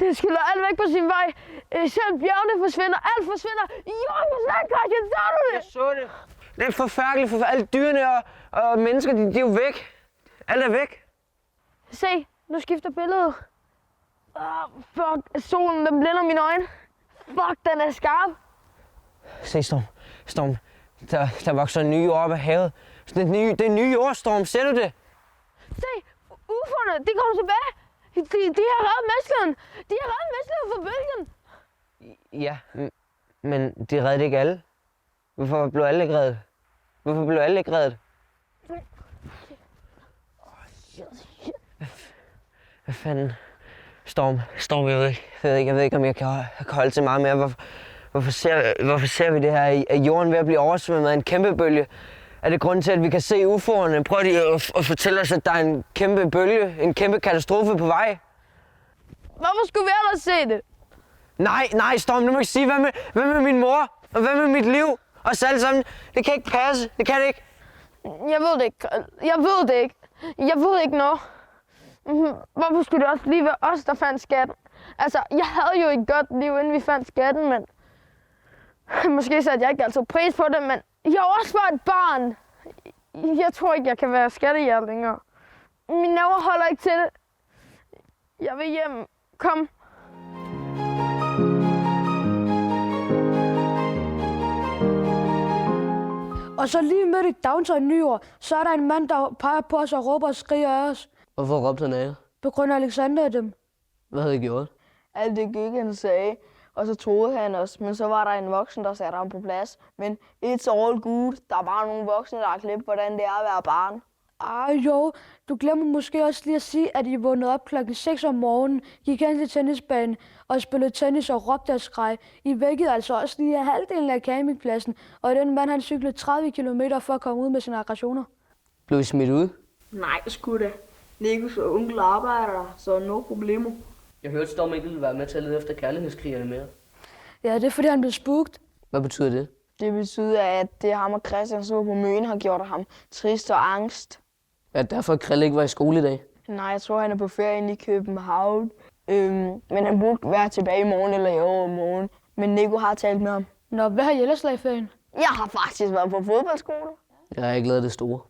Det skyller alt væk på sin vej. Selv bjergene forsvinder. Alt forsvinder. Jorden forsvinder, Christian. Så du det? Jeg så det. Det er forfærdeligt for alle dyrene og mennesker. De er jo væk. Alt er væk. Se, nu skifter billedet. Fuck, solen den blinder mine øjne. Fuck, den er skarp. Se, Storm. Der vokser en ny jord op af havet. Det er en ny jordstorm. Ser du det? Se, UFO'erne, de kommer tilbage. De har reddet menneskene. De har reddet menneskene fra bølgen. Ja, men de reddede ikke alle. Hvorfor blev alle ikke reddet? Hvad fanden? Storm, jeg ved ikke, om jeg kan holde til meget mere. Hvorfor ser vi det her? Er jorden ved at blive oversvømmet af en kæmpe bølge? Er det grunden til, at vi kan se UFO'erne? Prøv lige at fortælle os, at der er en kæmpe bølge, en kæmpe katastrofe på vej. Hvorfor skulle vi ellers se det? Nej, Storm, du må ikke sige, hvad med min mor? Og hvad med mit liv? Os alle sammen? Det kan ikke passe. Det kan det ikke. Jeg ved det ikke. Jeg ved ikke noget. Hvorfor skulle det også lige være os, der fandt skatten? Altså, jeg havde jo et godt liv, inden vi fandt skatten, men... Måske satte jeg ikke altid pris på det, men jeg har også været et barn. Jeg tror ikke, jeg kan være skattejæger længere. Mine nerver holder ikke til det. Jeg vil hjem. Kom. Og så lige midt i Downtown nyår, så er der en mand, der peger på os og råber og skriger af os. Hvorfor råbte han af jer? På grund af Alexander og dem. Hvad havde I gjort? Alt det gik, han sagde, og så troede han os. Men så var der en voksen, der satte ham på plads. Men it's all good. Der er bare nogle voksne, der har glemt, hvordan det er at være barn. Jo, du glemmer måske også lige at sige, at I vågnede op klokken 6 om morgenen, gik hen til tennisbanen og spillede tennis og råbte og skreg. I vækkede altså også lige halvdelen af campingpladsen, og den mand han cyklede 30 km for at komme ud med sine aggressioner. Blev I smidt ud? Nej, sgu da. Nikos og onkel arbejder, så no problemer. Jeg hørte Storm ikke ville være med til at lede efter kærlighedskrigerne mere. Ja, det er fordi han blev spugt. Hvad betyder det? Det betyder, at det ham og Christian så på møen har gjort ham trist og angst. Ja, derfor at Krille ikke var i skole i dag. Nej, jeg tror, han er på ferie inde i København. Men han burde være tilbage i morgen eller i overmorgen. Men Nico har talt med ham. Nå, hvad har I ellers lavet i ferien? Jeg har faktisk været på fodboldskole. Jeg har ikke lavet det store.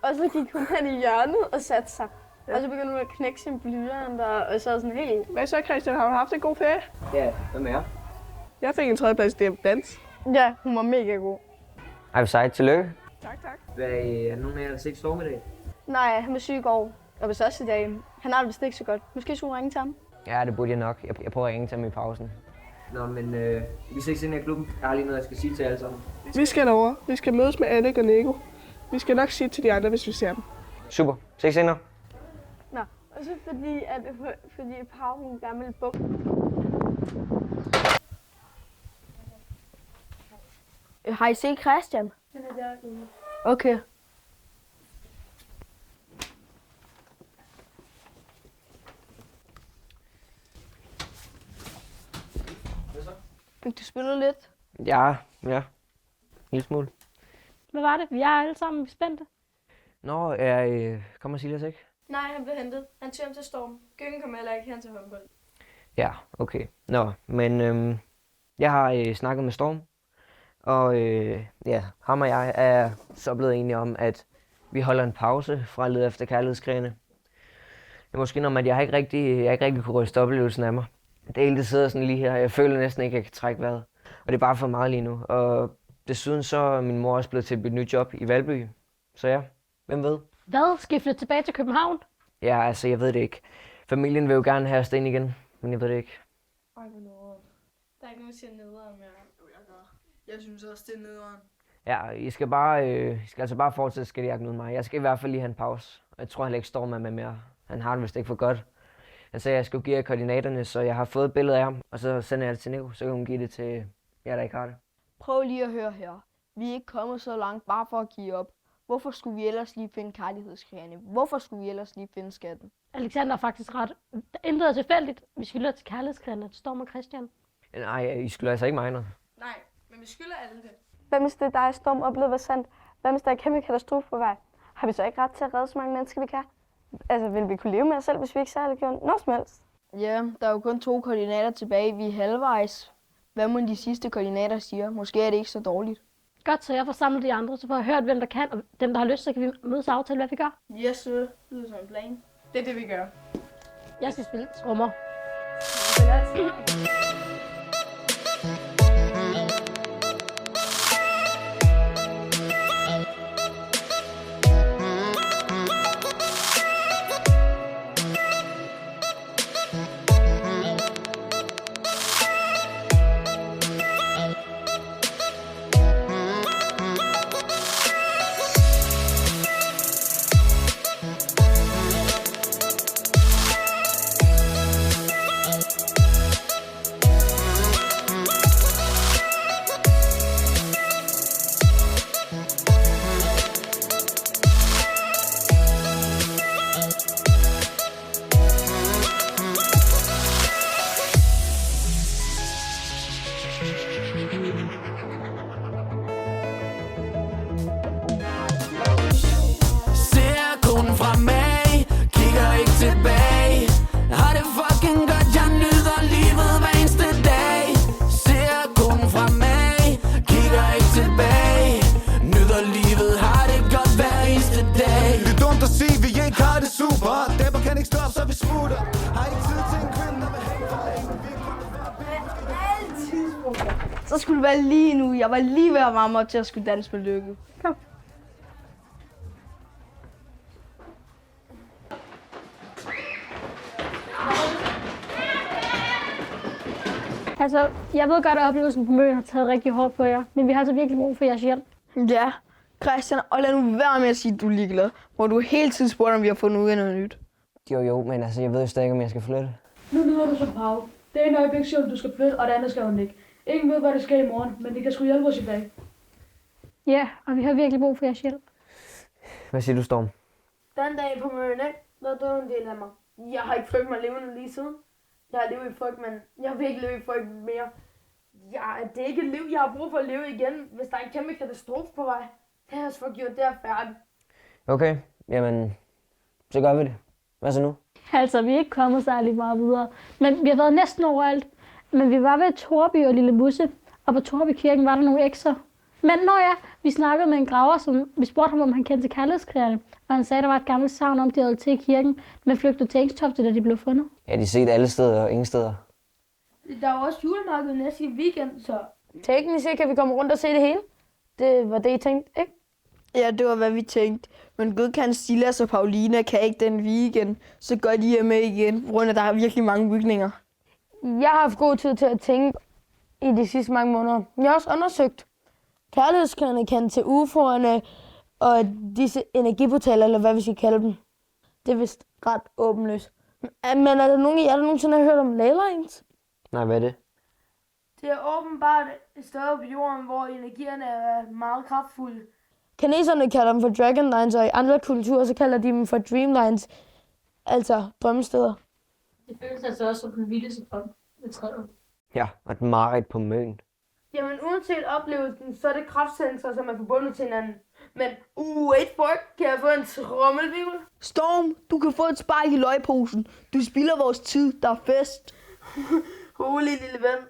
Og så gik hun hen i hjørnet og satte sig. Og så begyndte hun at knække sin blyanter, og så sådan helt... Hvad så, Christian? Har du haft en god ferie? Ja, hvad med jer? Jeg fik en 3. plads i dans. Ja, hun var mega god. Ej, sejt. Tillykke. Tak. Hvad er nogen af jer, der set Storm i dag? Nej, han var syg i går, og hvis også i dag. Han har det vist ikke så godt. Måske skulle hun ringe til ham. Ja, det burde jeg nok. Jeg prøver at ringe til ham i pausen. Nå, men vi ses ind i klubben. Jeg har lige noget, jeg skal sige til jer alle sammen. Vi skal derover. Vi skal mødes med Alec og Nico. Vi skal nok sige til de andre, hvis vi ser dem. Super. Ses senere. Nå, og så fordi Pau hun gerne ville bukke. Har I set Christian? Den er der. Okay. Fik du spillet lidt? Ja. En lille smule. Hvad var det? Vi er alle sammen spændte. Nå, kommer Silas ikke? Nej, han blev hentet. Han tog hjem til Storm. Gyngen kom heller ikke hen til håndbold. Ja, okay. Nå, men jeg har snakket med Storm. Og ham og jeg er så blevet enige om, at vi holder en pause fra at lede efter kærlighedskrigerne. Det er måske om, at jeg ikke rigtig kunne ryste oplevelsen af mig. Det hele det sidder sådan lige her. Jeg føler næsten ikke, at jeg kan trække vejret. Og det er bare for meget lige nu. Og desuden så er min mor også blevet til et nyt job i Valby. Så ja, hvem ved? Hvad? Skal I flytte tilbage til København? Ja, altså jeg ved det ikke. Familien vil jo gerne have os ind igen, men jeg ved det ikke. Ej, hvor nederen. Der er ikke nogen, der siger nederen mere. Jo, jeg gør. Jeg synes også, det er nederen. Ja, I skal altså bare fortsætte skættejagten uden mig. Jeg skal i hvert fald lige have en pause. Jeg tror heller ikke Storm er med mere. Han har det vist ikke for godt. Han sagde, at jeg skulle give jer koordinaterne, så jeg har fået et billede af ham, og så sender jeg det til Nico, så kan hun give det til jer, der ikke har det. Prøv lige at høre her. Vi er ikke kommet så langt bare for at give op. Hvorfor skulle vi ellers lige finde kærlighedskrigerne? Hvorfor skulle vi ellers lige finde skatten? Alexander har faktisk ret. Intet er tilfældigt. Vi skylder til kærlighedskrigerne til Storm og Christian. Nej, I skylder altså ikke mig noget. Nej, men vi skylder alle det. Hvad hvis det er dig, Storm, oplevede var sandt? Hvad hvis der er en kæmpe katastrofe på vej? Har vi så ikke ret til at redde så mange mennesker, vi kan? Altså, vil vi kunne leve med os selv, hvis vi ikke særlig gjorde noget som helst? Ja, der er jo kun 2 koordinater tilbage. Vi er halvvejs. Hvad må de sidste koordinater siger? Måske er det ikke så dårligt. Godt, så jeg får samlet de andre, så får jeg hørt, hvem der kan, og dem, der har lyst, så kan vi mødes og aftale, hvad vi gør. Yes, sir. Det lyder som en plan. Det er det, vi gør. Jeg skal spille trommer. Så skulle det være lige nu. Jeg var lige ved at varme op til at skulle danse med Lykke. Kom. Altså, jeg ved godt, at oplevelsen på Møn har taget rigtig hårdt på jer, men vi har altså virkelig brug for jeres hjælp. Ja, Christian, og lad nu være med at sige, at du er ligeglad. Hvor du hele tiden spurgte, om vi har fundet ud af noget nyt. Jo, men altså, jeg ved jo stadig ikke, om jeg skal flytte. Nu lyder du som Pau. Det ene øjeblik siger du skal flytte, og det andet skal hun ikke. Ingen ved, hvad der sker i morgen, men det kan sgu hjælpe os i dag. Ja, og vi har virkelig brug for jeres hjælp. Hvad siger du, Storm? Den dag på Møn, ikke? Der døde en del af mig. Jeg har ikke følt mig levende lige siden. Jeg har levet i frygt, men jeg vil ikke leve i frygt mere. Det er ikke et liv, jeg har brug for at leve igen, hvis der er en kæmpe katastrofe på vej. Det har jeg så gjort, det er færdigt. Okay, jamen, så gør vi det. Hvad så nu? Altså, vi er ikke kommet særlig meget videre. Men vi har været næsten overalt. Men vi var ved Torby og Lille Musse, og på Torby Kirken var der nogle ekser. Men vi snakkede med en graver, som vi spurgte ham, om han kendte kærlighedskrigerne. Og han sagde, at der var et gammelt savn om, de havde til kirken, men flygtede til Engstofte, da de blev fundet. Ja, de er set alle steder og ingen steder. Der er også julemarked næste weekend, så... Teknisk set kan vi komme rundt og se det hele. Det var det, I tænkte, ikke? Ja, det var, hvad vi tænkte. Men Gud kan Silas og Paulina kan ikke den weekend, så gør de her med igen, på grund af, at der er virkelig mange bygninger. Jeg har haft god tid til at tænke i de sidste mange måneder. Jeg har også undersøgt kærlighedskrigerne kan til UFO'erne og disse energiportaler, eller hvad vi skal kalde dem. Det er vist ret åbenløst. Men er der nogen af jer, der nogensinde har hørt om Leylines? Nej, hvad er det? Det er åbenbart et sted på jorden, hvor energierne er meget kraftfulde. Kineserne kalder dem for Dragonlines, og i andre kulturer så kalder de dem for Dreamlines, altså drømmesteder. Det føles altså også som den vildeste drøm ved træet. Ja, og et mareridt på Møn. Jamen uanset oplevelsen, så er det kraftcentre, som er forbundet til hinanden. Men wait for it, kan jeg få en trommelvivl? Storm, du kan få et spark i løgposen. Du spilder vores tid, der er fest. Rolig, lille ven.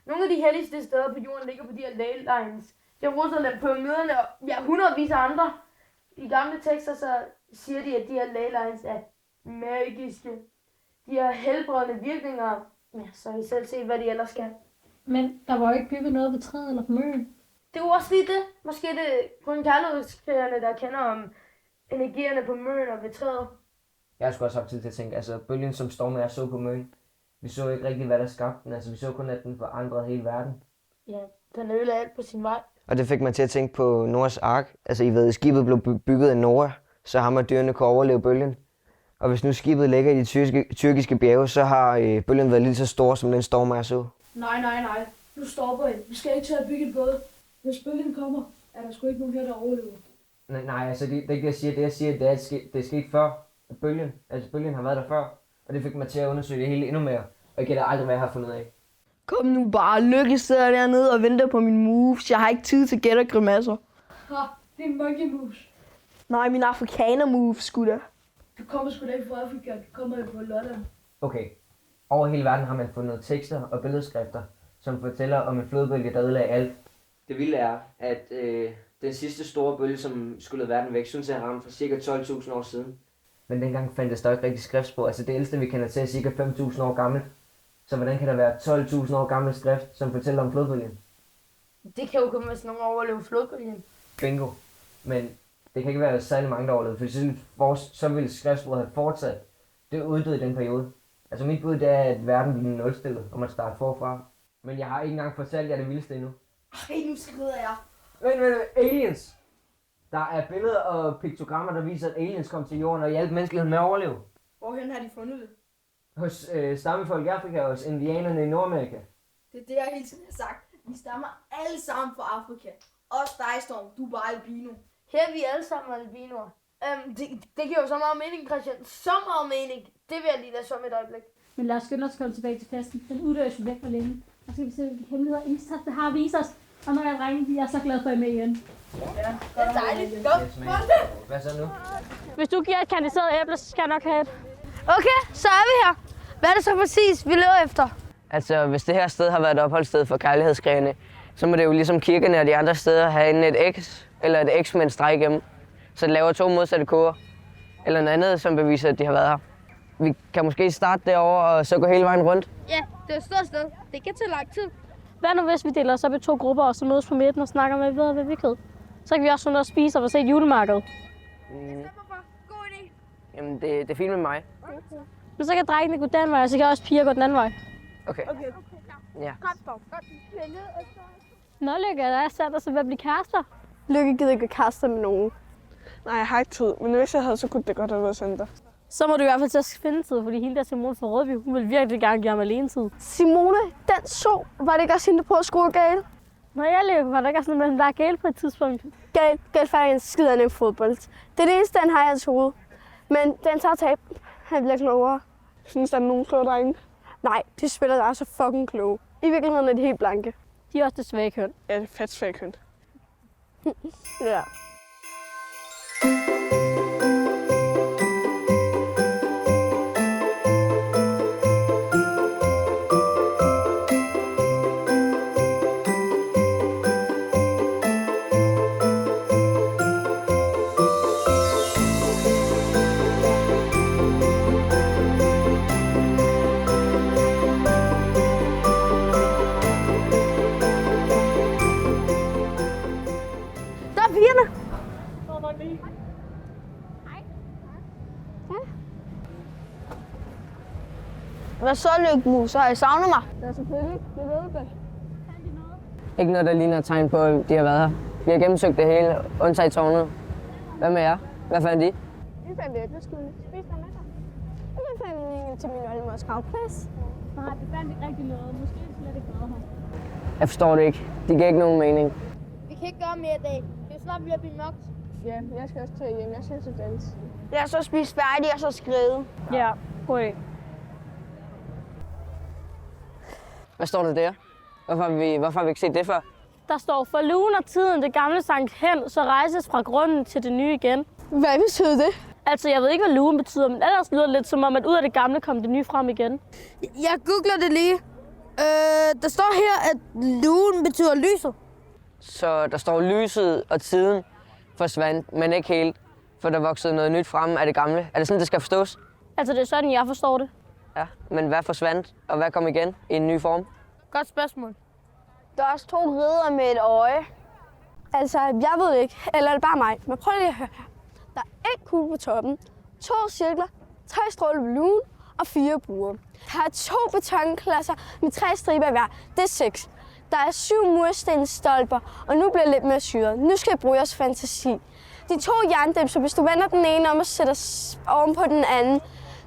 Nogle af de helligste steder på jorden ligger på de her Leylines. Jerusalem, pyramiderne og hundredvis af andre. I gamle tekster så siger de, at de her Leylines er magiske. De har helbredende virkninger. Ja, så har I selv set, hvad de ellers skal. Men der var jo ikke bygget noget ved træet eller på Møn. Det er jo også lige det. Måske det er kun kærlighedskrigerne, der kender om energierne på Møn og ved træet. Jeg har sgu også haft tid til at tænke, altså bølgen som Storm og jeg så på Møn. Vi så ikke rigtig, hvad der skabte den. Altså vi så kun, at den forandrede hele verden. Ja, den ødelagde alt på sin vej. Og det fik mig til at tænke på Noahs ark. Altså I ved, skibet blev bygget af Noah, så ham og dyrene kunne overleve bølgen. Og hvis nu skibet ligger i de tyrkiske bjerge, så har bølgen været lige så stor som den Storm jeg så. Nej. Nu stopper I. Vi skal ikke til at bygge en båd. Hvis bølgen kommer, er der sgu ikke nogen her, der overlever. Nej, altså det er ikke det, jeg siger. Det jeg siger, det er, at det er sket før bølgen. Altså bølgen har været der før. Og det fik mig til at undersøge det hele endnu mere. Og jeg gætter aldrig, hvad jeg har fundet af. Kom nu bare, Lykke sidder dernede og venter på mine moves. Jeg har ikke tid til gæt og grimasser. Det er monkey moves. Nej, mine afrikaner moves, sgu da. Du kommer sgu da ikke fra Afrika, du kommer jo på Lolland. Okay. Over hele verden har man fundet tekster og billedskrifter, som fortæller om en flodbølge, der ødelagde alt. Det vilde er, at den sidste store bølge, som skulle verden væk, synes jeg ramte for ca. 12.000 år siden. Men dengang fandtes der ikke rigtig skriftspor. Altså det ældste, vi kender til, er ca. 5.000 år gammelt. Så hvordan kan der være 12.000 år gammel skrift, som fortæller om flodbølgen? Det kan jo kun være sådan nogen overleve flodbølgen. Bingo. Men det kan ikke være særlig mange, der overlevede, for så ville skriftsproget have fortsat. Det uddøde i den periode. Altså mit bud det er, at verden bliver nulstillet, og man starter forfra. Men jeg har ikke engang fortalt jer det vildeste endnu. Ej, nu skrider jeg. Men aliens! Der er billeder og piktogrammer, der viser, at aliens kom til jorden og hjalp menneskeligheden med at overleve. Hvorhen har de fundet det? Hos stammefolk i Afrika og hos indianerne i Nordamerika. Det er det, jeg hele tiden har sagt. Vi stammer alle sammen fra Afrika. Også dig, Storm. Du er bare albino. Her er vi alle sammen albinoer. Det giver jo så meget mening, Christian. Så meget mening. Det vil jeg lige lade som et øjeblik. Men lad os skynde os komme tilbage til festen. Den uddøs jo væk for længe. Og så skal vi se, hvilke hemmeligheder Instagram har vist os. Og når jeg ringer, jeg er så glad for, at I er med igen. Ja, det er dejligt. Godt. Hvad så nu? Hvis du giver et kandiseret æble, så skal jeg nok have et. Okay, så er vi her. Hvad er det så præcis, vi løber efter? Altså, hvis det her sted har været et opholdssted for kærlighedskrigerne, så må det jo ligesom kirkerne og de andre steder have enten et X eller et X med en streg igennem. Så det laver to modsatte kurver. Eller noget andet, som beviser, at de har været her. Vi kan måske starte derovre og så gå hele vejen rundt. Ja, det er et stort sted. Det kan tage lang tid. Hvad nu hvis vi deler os op i 2 grupper og så mødes på midten og snakker med videre ved viklet? Så kan vi også få noget at spise og se et julemarked. God idé. Jamen, det er fint med mig. Men så kan drengene gå den vej, og så kan også piger gå den anden vej. Okay. Ja. Godt, Storm. Godt. Nå, Lykke, der er sat os ved at blive kærester. Lykke gider ikke kaste med nogen. Nej, jeg har ikke tid, men hvis jeg havde, så kunne det godt have været Sander. Så må du i hvert fald til at finde tid, fordi hende der Simone fra Rødby, hun vil virkelig gerne give ham alene tid. Simone, den så, var det ikke også hende, der prøvede at skrue gale? Når jeg lever, var der ikke også noget med, at der er gale på et tidspunkt? Gale faktisk en skider nem fodbold. Det er det eneste, han har i hans hoved. Men den tager tab. Han bliver klogere. Synes der er nogen kloge drenge? Nej, de spiller der så fucking kloge. I virkeligheden er de helt blanke. De er også det svage køn. Ja, det er fedt svage køn. Ja. Hvad så, Lykkemus? Har I savnet mig? Ja, selvfølgelig. Det ved jeg godt. Ikke noget, der ligner et tegn på, at de har været her. Vi har gennemsøgt det hele, undtaget tårnet. Hvad med jer? Hvad fandt I? Vi fandt æbleskylde. Spiste der med dig? Og vi fandt en til min oldemors gravplads. Nej, det fandt ikke rigtig noget. Måske slet ikke noget her. Jeg forstår det ikke. Det giver ikke nogen mening. Vi kan ikke gøre mere i dag. Det er snart ved at blive mørkt. Ja, jeg skal også tage hjem. Jeg skal til dans. Jeg har så spist færdig og så skrevet. Ja, prøv. Hvad står der der? Hvorfor har vi ikke set det før? Der står, for lugen og tiden det gamle sank hen, så rejses fra grunden til det nye igen. Hvad betyder det? Altså, jeg ved ikke, hvad lugen betyder, men ellers lyder det lidt som om, at ud af det gamle kom det nye frem igen. Jeg googler det lige. Der står her, at lugen betyder lyset. Så der står lyset og tiden forsvandt, men ikke helt, for der voksede noget nyt frem af det gamle. Er det sådan, det skal forstås? Altså, det er sådan, jeg forstår det. Ja, men hvad forsvandt, og hvad kom igen i en ny form? Godt spørgsmål. Der er også 2 ridder med et øje. Altså, jeg ved det ikke. Eller er det bare mig? Men prøv lige at høre her. Der er 1 kugle på toppen, 2 cirkler, 3 stråler på lugen og 4 buer. Der er 2 betonklodser med 3 striber hver. Det er 6. Der er 7 murstensstolper, og nu bliver det lidt mere syret. Nu skal jeg bruge jeres fantasi. De 2 jerndæmser, hvis du vender den ene om og sætter oven på den anden,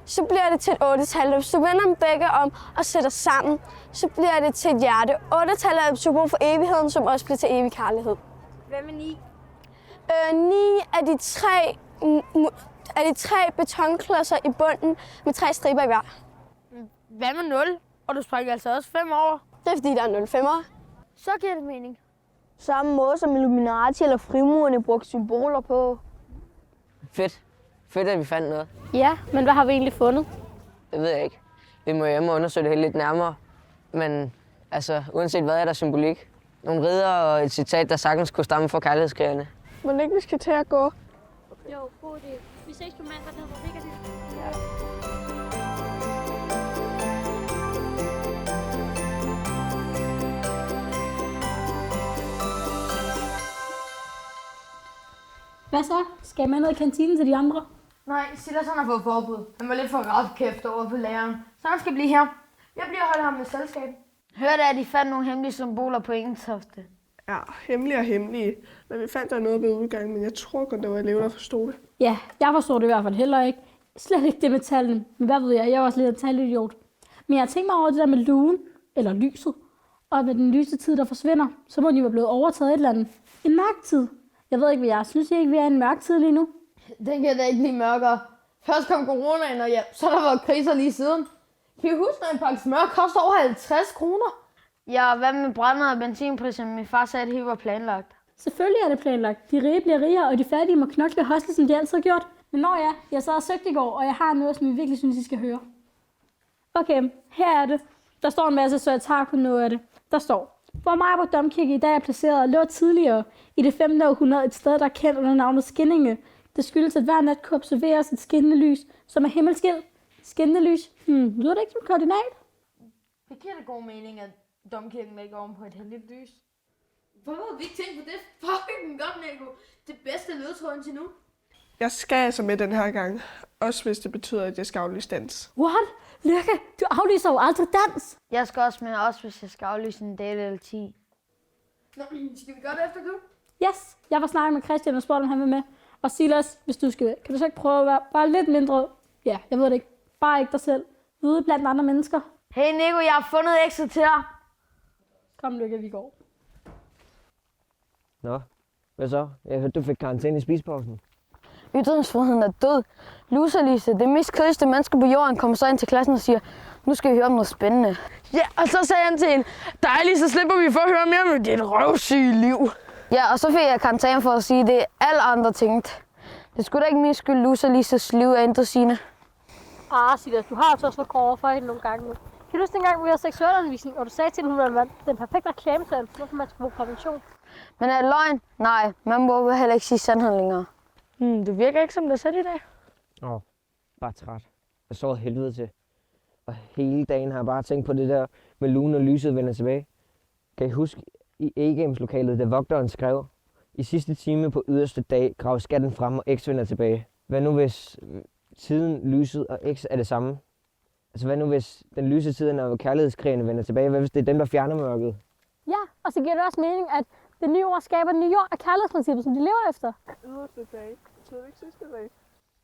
så bliver det til et 8-tal. Hvis du vender dem begge om og sætter sammen, så bliver det til et hjerte. 8-tallet er et symbol for evigheden, som også bliver til evig kærlighed. Hvad med 9? 9 er de 3 betonklodser i bunden med 3 striber i hver. Hvad med 0? Og du springer altså også 5 over. Det er fordi, der er 0 5'ere. Så giver det mening. Samme måde som Illuminati eller frimurerne brugte symboler på. Fedt. Fedt, at vi fandt noget. Ja, men hvad har vi egentlig fundet? Det ved jeg ikke. Vi må hjem og undersøge det hele lidt nærmere. Men altså, uanset hvad er der symbolik. Nogle ridder og et citat, der sagtens kunne stamme fra kærlighedskrigerne. Må ikke, vi skal til at gå? Jo, god idé. Vi ses på mandag, det var mega hyggeligt. Hvad så? Skal jeg med ned i kantinen til de andre? Nej, Silas har fået forbud. Han var lidt for rapkæft over på læreren. Så han skal blive her. Jeg bliver holdt ham med selskab. Hørte, at de fandt nogle hemmelige symboler på Engentofte. Ja, hemmelige og hemmelige. Men vi fandt der noget ved udgangen, men jeg tror godt, der var elever, der forstod det. Ja, jeg forstår det i hvert fald heller ikke. Slet ikke det med tallene. Men hvad ved jeg, jeg er også lidt en talidiot. Men jeg har tænkt mig over det der med lugen, eller lyset. Og med den lyse tid, der forsvinder, så må de være blevet overtaget et eller andet. En mørk tid. Jeg ved ikke, hvad jeg synes. Ikke, vi er i en mørk tid lige nu. Den kan da ikke blive mørkere. Først kom coronaen, og ja, så har der været kriser lige siden. Kan I huske, når en pakke smør koster over 50 kroner? Ja, hvad med brænder og benzinpriser? Min far sagde, at det hele var planlagt. Selvfølgelig er det planlagt. De rige bliver rigere, og de fattige må knokle hostel, som de altid har gjort. Men når jeg sad og søgte i går, og jeg har noget, som jeg virkelig synes, I skal høre. Okay, her er det. Der står en masse, så jeg tager kun noget af det. Der står, hvor Maribo Domkirke i dag er placeret, lå tidligere i det 15. århundrede et sted, der er kendt under navnet Skindinge. Det skyldes, at hver nat kunne observeres et skinnende lys, som er himmelskilt. Skinnende lys. Lyder det ikke som koordinat? Det giver da god mening, at domkirken ligger oven på et heldigt lys. Hvorfor har vi ikke tænkt på det? Fucking godt, Nico. Det bedste ledetråd indtil nu. Jeg skal altså med den her gang. Også hvis det betyder, at jeg skal aflyse dans. What? Lykke, du aflyser jo aldrig dans. Jeg skal også med, også hvis jeg skal aflyse en date eller 10. Nå, skal vi gøre det efter klub? Yes, jeg var snakket med Christian og spurgte, om han vil med. Og Silas, hvis du skal, kan du så ikke prøve at være bare lidt mindre, ja, jeg ved det ikke, bare ikke dig selv, ude blandt andre mennesker? Hey Nico, jeg har fundet ekstra til dig. Kom, Lykke, vi går. Nå, hvad så? Jeg hørte, du fik karantæne i spisepausen. Ytringsfriheden er død. Lusalise, det mest kedeligste menneske på jorden, kommer så ind til klassen og siger, nu skal vi høre om noget spændende. Ja, og så sagde han til hende, dejligt, så slipper vi for at høre mere om dit røvsyge liv. Ja, og så fik jeg karantæne for at sige, det alle andre tænkt. Det skulle da ikke min skyld, Lusalises liv er ændret sine. Silas, du har altså også været grov for hende nogle gange nu. Kan du huske dengang, vi havde seksualundervisning, og du sagde til hende, at hun var den perfekte reklamesand, hvorfor man skulle bruge prævention? Men er det løgn? Nej, man må heller ikke sige sandheden længere. Du virker ikke som dig selv i dag. Bare træt. Jeg sov helvede til. Og hele dagen har jeg bare tænkt på det der med lunen og lyset vender tilbage. Kan I huske i A-games-lokalet, da vogteren skrev, i sidste time på yderste dag graver skatten frem og X vender tilbage. Hvad nu hvis tiden, lyset og X er det samme? Altså hvad nu hvis den lyse tiden og kærlighedskrigene vender tilbage? Hvad hvis det er dem, der fjerner mørket? Ja, og så giver det også mening, at det nye ord skaber den nye ord af kærlighedsprincippet, som de lever efter. Yderste dag. Betyder det ikke sidste dag?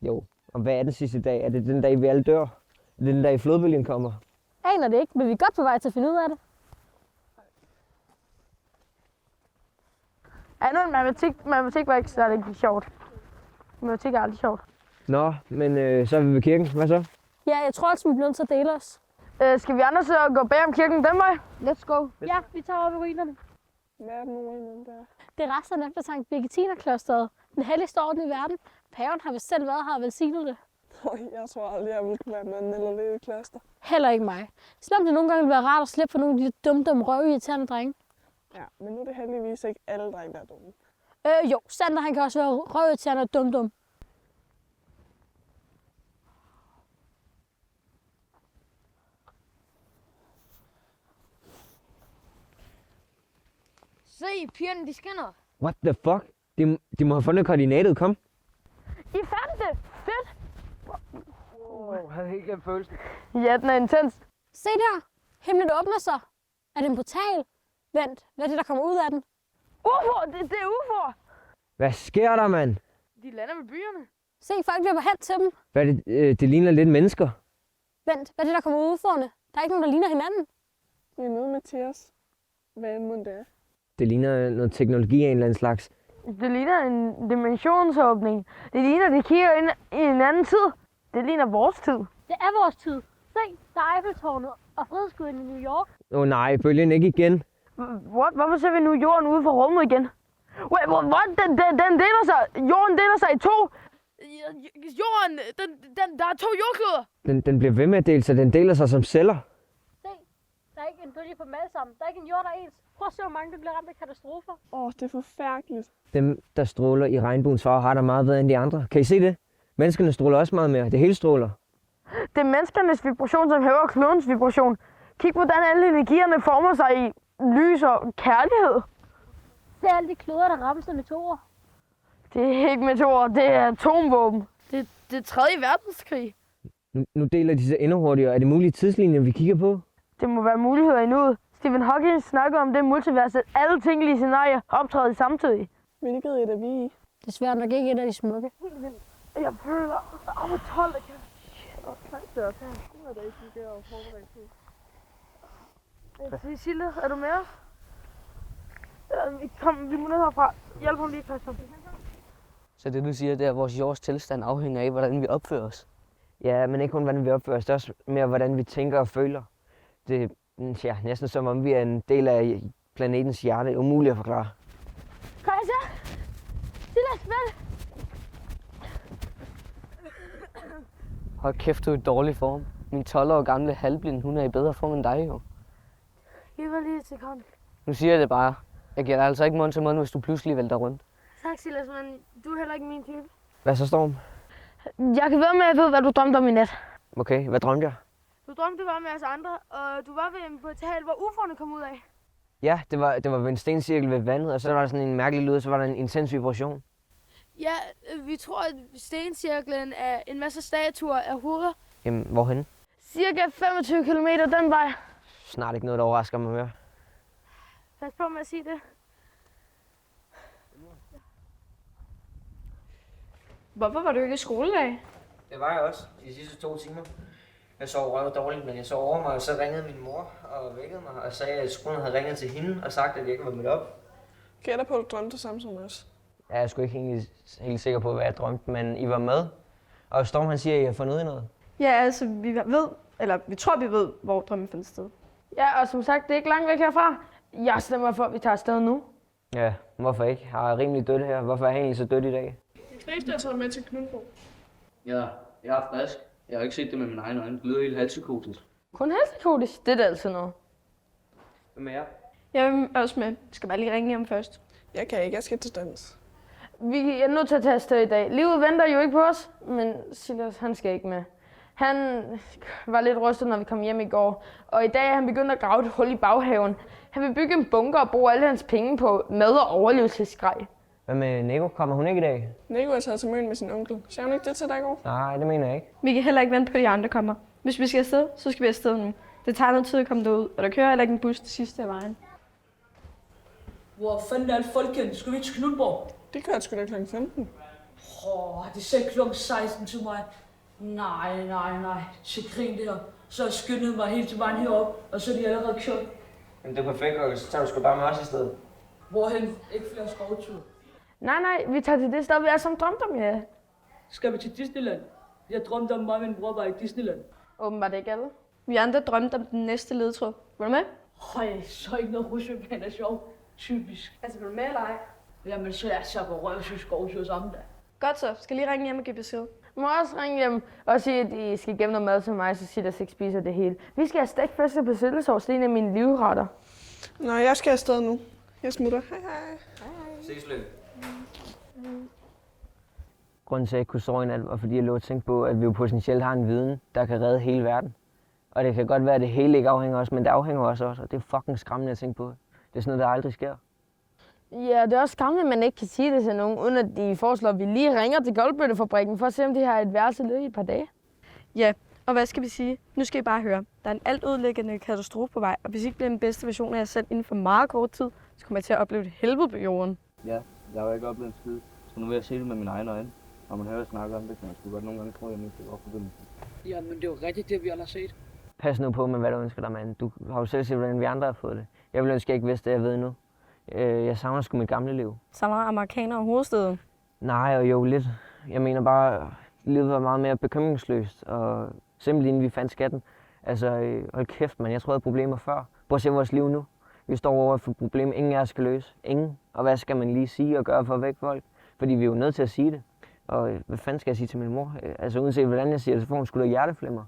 Jo, og hvad er den sidste dag? Er det den dag, vi alle dør? Er det den dag, flodbølgen kommer? Aner det ikke, men vi er godt på vej til at finde ud af det. Andet end matematik var ikke særlig sjovt. Matematik er aldrig sjovt. Nå, men så er vi ved kirken. Hvad så? Ja, jeg tror altså, vi bliver nødt til at dele os. Skal vi andre så gå bag om kirken den vej? Let's go. Ja, vi tager op i ruinerne. Hvad er det nu ruinerne der? Det er resterne efter Sankt Birgittinerklosteret. Den helligste orden i verden. Paven har vist selv været her og velsignet det. Jeg tror aldrig, jeg vil være mand eller leve i kloster. Heller ikke mig. Selvom det nogle gange vil være rart at slippe for nogle af de dumme røvirriterende drenge. Ja, men nu er det heldigvis ikke alle drenge, der er dumme. Jo, Sander han kan også være røvirriterende og dum. Se, pigerne, de skinner. What the fuck? De må have fundet koordinatet, kom. I fandt det! Fedt! Jeg havde helt glemt følelsen. Ja, den er intens. Se der! Himlen åbner sig. Er det en portal? Vent, hvad er det, der kommer ud af den? UFO! Det er UFO'er! Hvad sker der, mand? De lander ved byerne. Se, folk løber hen til dem. Hvad er det? Det ligner lidt mennesker. Vent, hvad er det, der kommer ud af UFO'erne? Der er ikke nogen, der ligner hinanden. Vi er nede, Mathias. Hvad end må det er? Det ligner noget teknologi af en eller anden slags. Det ligner en dimensionsåbning. Det ligner, de kigger ind i en anden tid. Det ligner vores tid. Det er vores tid. Se, der er Eiffeltårnet og Frihedsguden i New York. Nej, bølgen ikke igen. What? Hvorfor ser vi nu jorden ude fra rummet igen? Wait, what? Den deler sig. Jorden deler sig i to. Jorden, der er to jordkloder. Den bliver ved med at dele sig. Den deler sig som celler. Se, der er ikke en bølge på dem alle sammen. Der er ikke en jord, der er ens. Prøv at se, hvor mange der bliver ramt af katastrofer. Det er forfærdeligt. Dem, der stråler i regnbuens farve, har der meget bedre end de andre. Kan I se det? Menneskerne stråler også meget mere. Det hele stråler. Det er menneskernes vibration, som hæver klodens vibration. Kig, hvordan alle energierne former sig i lys og kærlighed. Det er alle de kloder, der rammes af meteorer. Det er ikke meteorer, det er atomvåben. Det er 3. verdenskrig. Nu deler de sig endnu hurtigere. Er det mulige tidslinjer, vi kigger på? Det må være muligheder endnu. Stephen Hawking snakker om det multivers, at alle tænkelige scenarier optræder samtidig. Hvilket et er vi i? Desværre nok ikke et af de smukke. Jeg føler, hvor 12 jeg kan. Det er også her, der ikke fungerer og forberedt til. Sille, er du med os? Kom, vi må ned herfra. Hjælp ham lige, Christian. Så det du siger, det er, at vores jords tilstand afhænger af, hvordan vi opfører os? Ja, men ikke kun hvordan vi opfører os. Det er også mere, hvordan vi tænker og føler. Det er næsten som om vi er en del af planetens hjerte. Det er umuligt at forklare. Christian! Silas, vel! Hold kæft, du er i dårlig form. Min 12 år gamle halvblind, hun er i bedre form end dig jo. Giv mig lige til kom. Nu siger jeg det bare. Jeg giver dig altså ikke mund til mund, hvis du pludselig vælter rundt. Tak, Silas, men du er heller ikke min type. Hvad så, Storm? Jeg kan være med, at jeg ved, hvad du drømte om i nat. Okay, hvad drømte jeg? Du drømte, du var med os andre, og du var ved en portal, hvor UFO'erne kom ud af. Ja, det var ved en stencirkel ved vandet, og så var der sådan en mærkelig lyd, og så var der en intens vibration. Ja, vi tror, at stencirklen er en masse statuer af hoveder. Jamen, hvorhen? Cirka 25 km den vej. Snart ikke noget, der overrasker mig mere. Pas på med at sige det. Hvorfor var du ikke i skole i dag? Det var jeg også de sidste 2 timer. Jeg sov røv dårligt, men jeg sov over mig, og så ringede min mor og vækkede mig og sagde, at skolen havde ringet til hende og sagt, at jeg ikke var mødt op. Gætter på, at du drømte det samme som os. Jeg er sgu ikke helt sikker på, hvad jeg drømte, men I var med. Og Storm han siger, at I har fundet ud af noget. Ja, altså vi tror, vi ved, hvor drømmen finder sted. Ja, og som sagt, det er ikke langt væk herfra. Jeg stemmer for, at vi tager afsted nu. Ja, hvorfor ikke? Jeg er rimelig dødt her. Hvorfor er jeg egentlig så dødt i dag? Det er ikke, der tager med til Knudborg. Ja, jeg er frisk. Jeg har ikke set det med mine egne øjne. Det lyder helt halspsykotisk. Kun halspsykotisk? Det er da altid noget. Hvem er jeg? Jeg er også med. Jeg skal bare lige ringe hjem først. Jeg kan ikke, jeg skal til dans. Vi er nødt til at tage afsted i dag. Livet venter jo ikke på os, men Silas, han skal ikke med. Han var lidt rystet, når vi kom hjem i går, og i dag er han begyndt at grave et hul i baghaven. Han vil bygge en bunker og bruge alle hans penge på mad- og overlevelsesgrej. Hvad med Nico? Kommer hun ikke i dag? Nico er taget til Møn med sin onkel. Sagde hun ikke det til dig i går? Nej, det mener jeg ikke. Vi kan heller ikke vente på, at de andre kommer. Hvis vi skal afsted, så skal vi afsted nu. Det tager noget tid at komme derud, og der kører heller ikke en bus det sidste af vejen. Hvor fanden er alle folken? Skal vi til Knudborg? Det kører sgu da kl. 15. De sagde kl. 16 til mig. Nej. Så grin det her. Så jeg skyndede mig helt til vejen herop, og så er de allerede kørt. Jamen det er perfekt, og så tager du sgu bare med os i stedet. Hvorhen? Ikke flere skovture. Nej, vi tager til det sted, vi alle sammen drømte om, ja. Skal vi til Disneyland? Jeg drømte om mig og min bror var i Disneyland. Åbenbart ikke alle. Vi andre drømte om den næste ledtråd. Var du med? Så ikke noget rusjebanen er sjov. Typisk. Altså, var du med eller ej? Jamen, så er jeg på røvsøg skovtur sammen da. Godt så. Skal lige ringe hjem og give besked. Du må også ringe hjem og sige, at I skal gemme noget mad til mig, så Silas ikke spiser det hele. Vi skal have stegt flæsk på sildesovs, det er en af mine livretter. Nå, jeg skal afsted nu. Jeg smutter. Hej. Ses løb. Grunden til, at jeg ikke kunne sove i nat, var fordi jeg lå og tænkte på, at vi jo potentielt har en viden, der kan redde hele verden. Og det kan godt være, at det hele ikke afhænger af os, men det afhænger også af os, og det er fucking skræmmende at tænke på. Det er sådan noget, der aldrig sker. Ja, det er også skræmmende, at man ikke kan sige det til nogen, uden at de foreslår, at vi lige ringer til Goldbøttefabrikken for at se, om de har et værelse i et par dage. Ja, og hvad skal vi sige? Nu skal I bare høre. Der er en altudlæggende katastrofe på vej, og hvis I ikke bliver den bedste version af jer selv inden for meget kort tid, så kommer jeg til at opleve et helvede på jorden. Ja, jeg har jo ikke oplevet en skid. Så nu vil jeg se det med mine egne øjne. Når man hører snakke om det, kan man sgu godt nogle gange tro, at jeg mister opbegyndelsen. Ja, men det er jo rigtigt det, vi alle har set. Pas nu på med, hvad du ønsker dig, mand. Du har jo selv set, hvordan vi andre har fået det. Jeg vil ønske, at jeg ikke vidste det, jeg ved nu. Jeg savner sgu mit gamle liv. Savner amerikanere og hovedstaden? Nej, og jo lidt. Jeg mener bare, livet var meget mere bekymringsløst, og simpelthen vi fandt skatten. Altså, hold kæft, man. Jeg tror, jeg havde problemer før. Prøv at se vores liv nu. Vi står over for et problem, ingen af os skal løse. Ingen. Og hvad skal man lige sige og gøre for at vække folk? Fordi vi er jo nødt til at sige det. Og hvad fanden skal jeg sige til min mor? Altså, uanset hvordan jeg siger det, så får hun sgu da hjerteflimmer.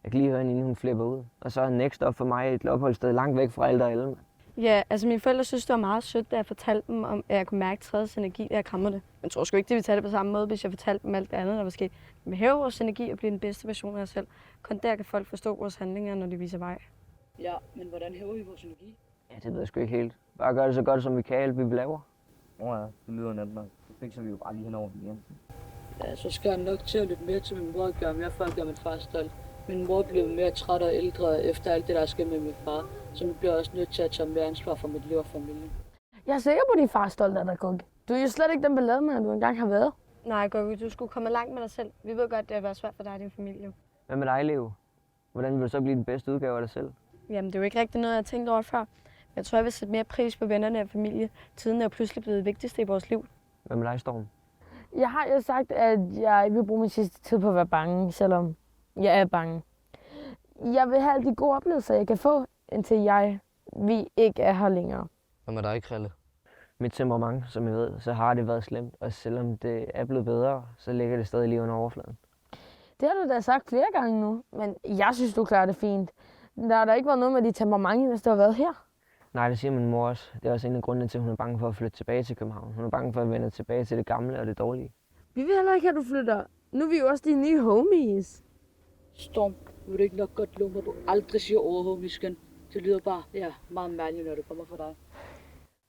Jeg kan lige høre hende, inden hun flipper ud. Og så er next op for mig et opholdssted langt væk fra alle og alle. Ja, altså mine forældre synes, det var meget sødt, da jeg fortalte dem om, at jeg kunne mærke træets energi, da jeg krammede det. Men jeg tror sgu ikke, de ville tage det på samme måde, hvis jeg fortalte dem alt det andet, der var sket. Men hæve vores energi og blive den bedste version af os selv. Kun der kan folk forstå vores handlinger, når de viser vej. Ja, men hvordan hæver vi vores energi? Ja, det ved jeg sgu ikke helt. Bare gør det så godt, som vi kan, alt vi laver. Ja, det lyder nemt nok. Så fikser vi jo bare lige henover den igen. Ja, så skal jeg nok til at lytte mere til min bror og gøre mere for at gøre min far stolt. Min mor blev mere træt og ældre efter alt det, der er sket med min far. Så nu bliver jeg også nødt til at tage mere ansvar for mit liv og familie. Jeg er sikker på, at din far er stolt af dig, Gugge. Du er jo slet ikke den ballademand, du engang har været. Nej, Gugge, du skulle komme langt med dig selv. Vi ved godt, det har været svært for dig og din familie. Hvad med dig, Leo? Hvordan vil du så blive den bedste udgave af dig selv? Jamen, det er jo ikke rigtig noget, jeg har tænkt over før. Jeg tror, jeg vil sætte mere pris på vennerne og familie. Tiden er jo pludselig blevet det vigtigste i vores liv. Hvad med dig, Storm? Jeg har jo sagt, at jeg ikke vil bruge min sidste tid på at være bange, selvom jeg er bange. Jeg vil have alle de gode oplevelser, jeg kan få, indtil vi ikke er her længere. Hvad med dig, Krille? Mit temperament, som jeg ved, så har det været slemt. Og selvom det er blevet bedre, så ligger det stadig lige under overfladen. Det har du da sagt flere gange nu, men jeg synes, du klarer det fint. Der har da ikke været noget med dit temperament, hvis du har været her. Nej, det siger min mor også. Det er også en af grundene til, at hun er bange for at flytte tilbage til København. Hun er bange for at vende tilbage til det gamle og det dårlige. Vi vil heller ikke have, at du flytter. Nu er vi jo også de nye homies. Storm, vil du ikke nok godt love, at du aldrig siger over homies igen? Det lyder bare, meget mærkeligt, når det kommer fra dig.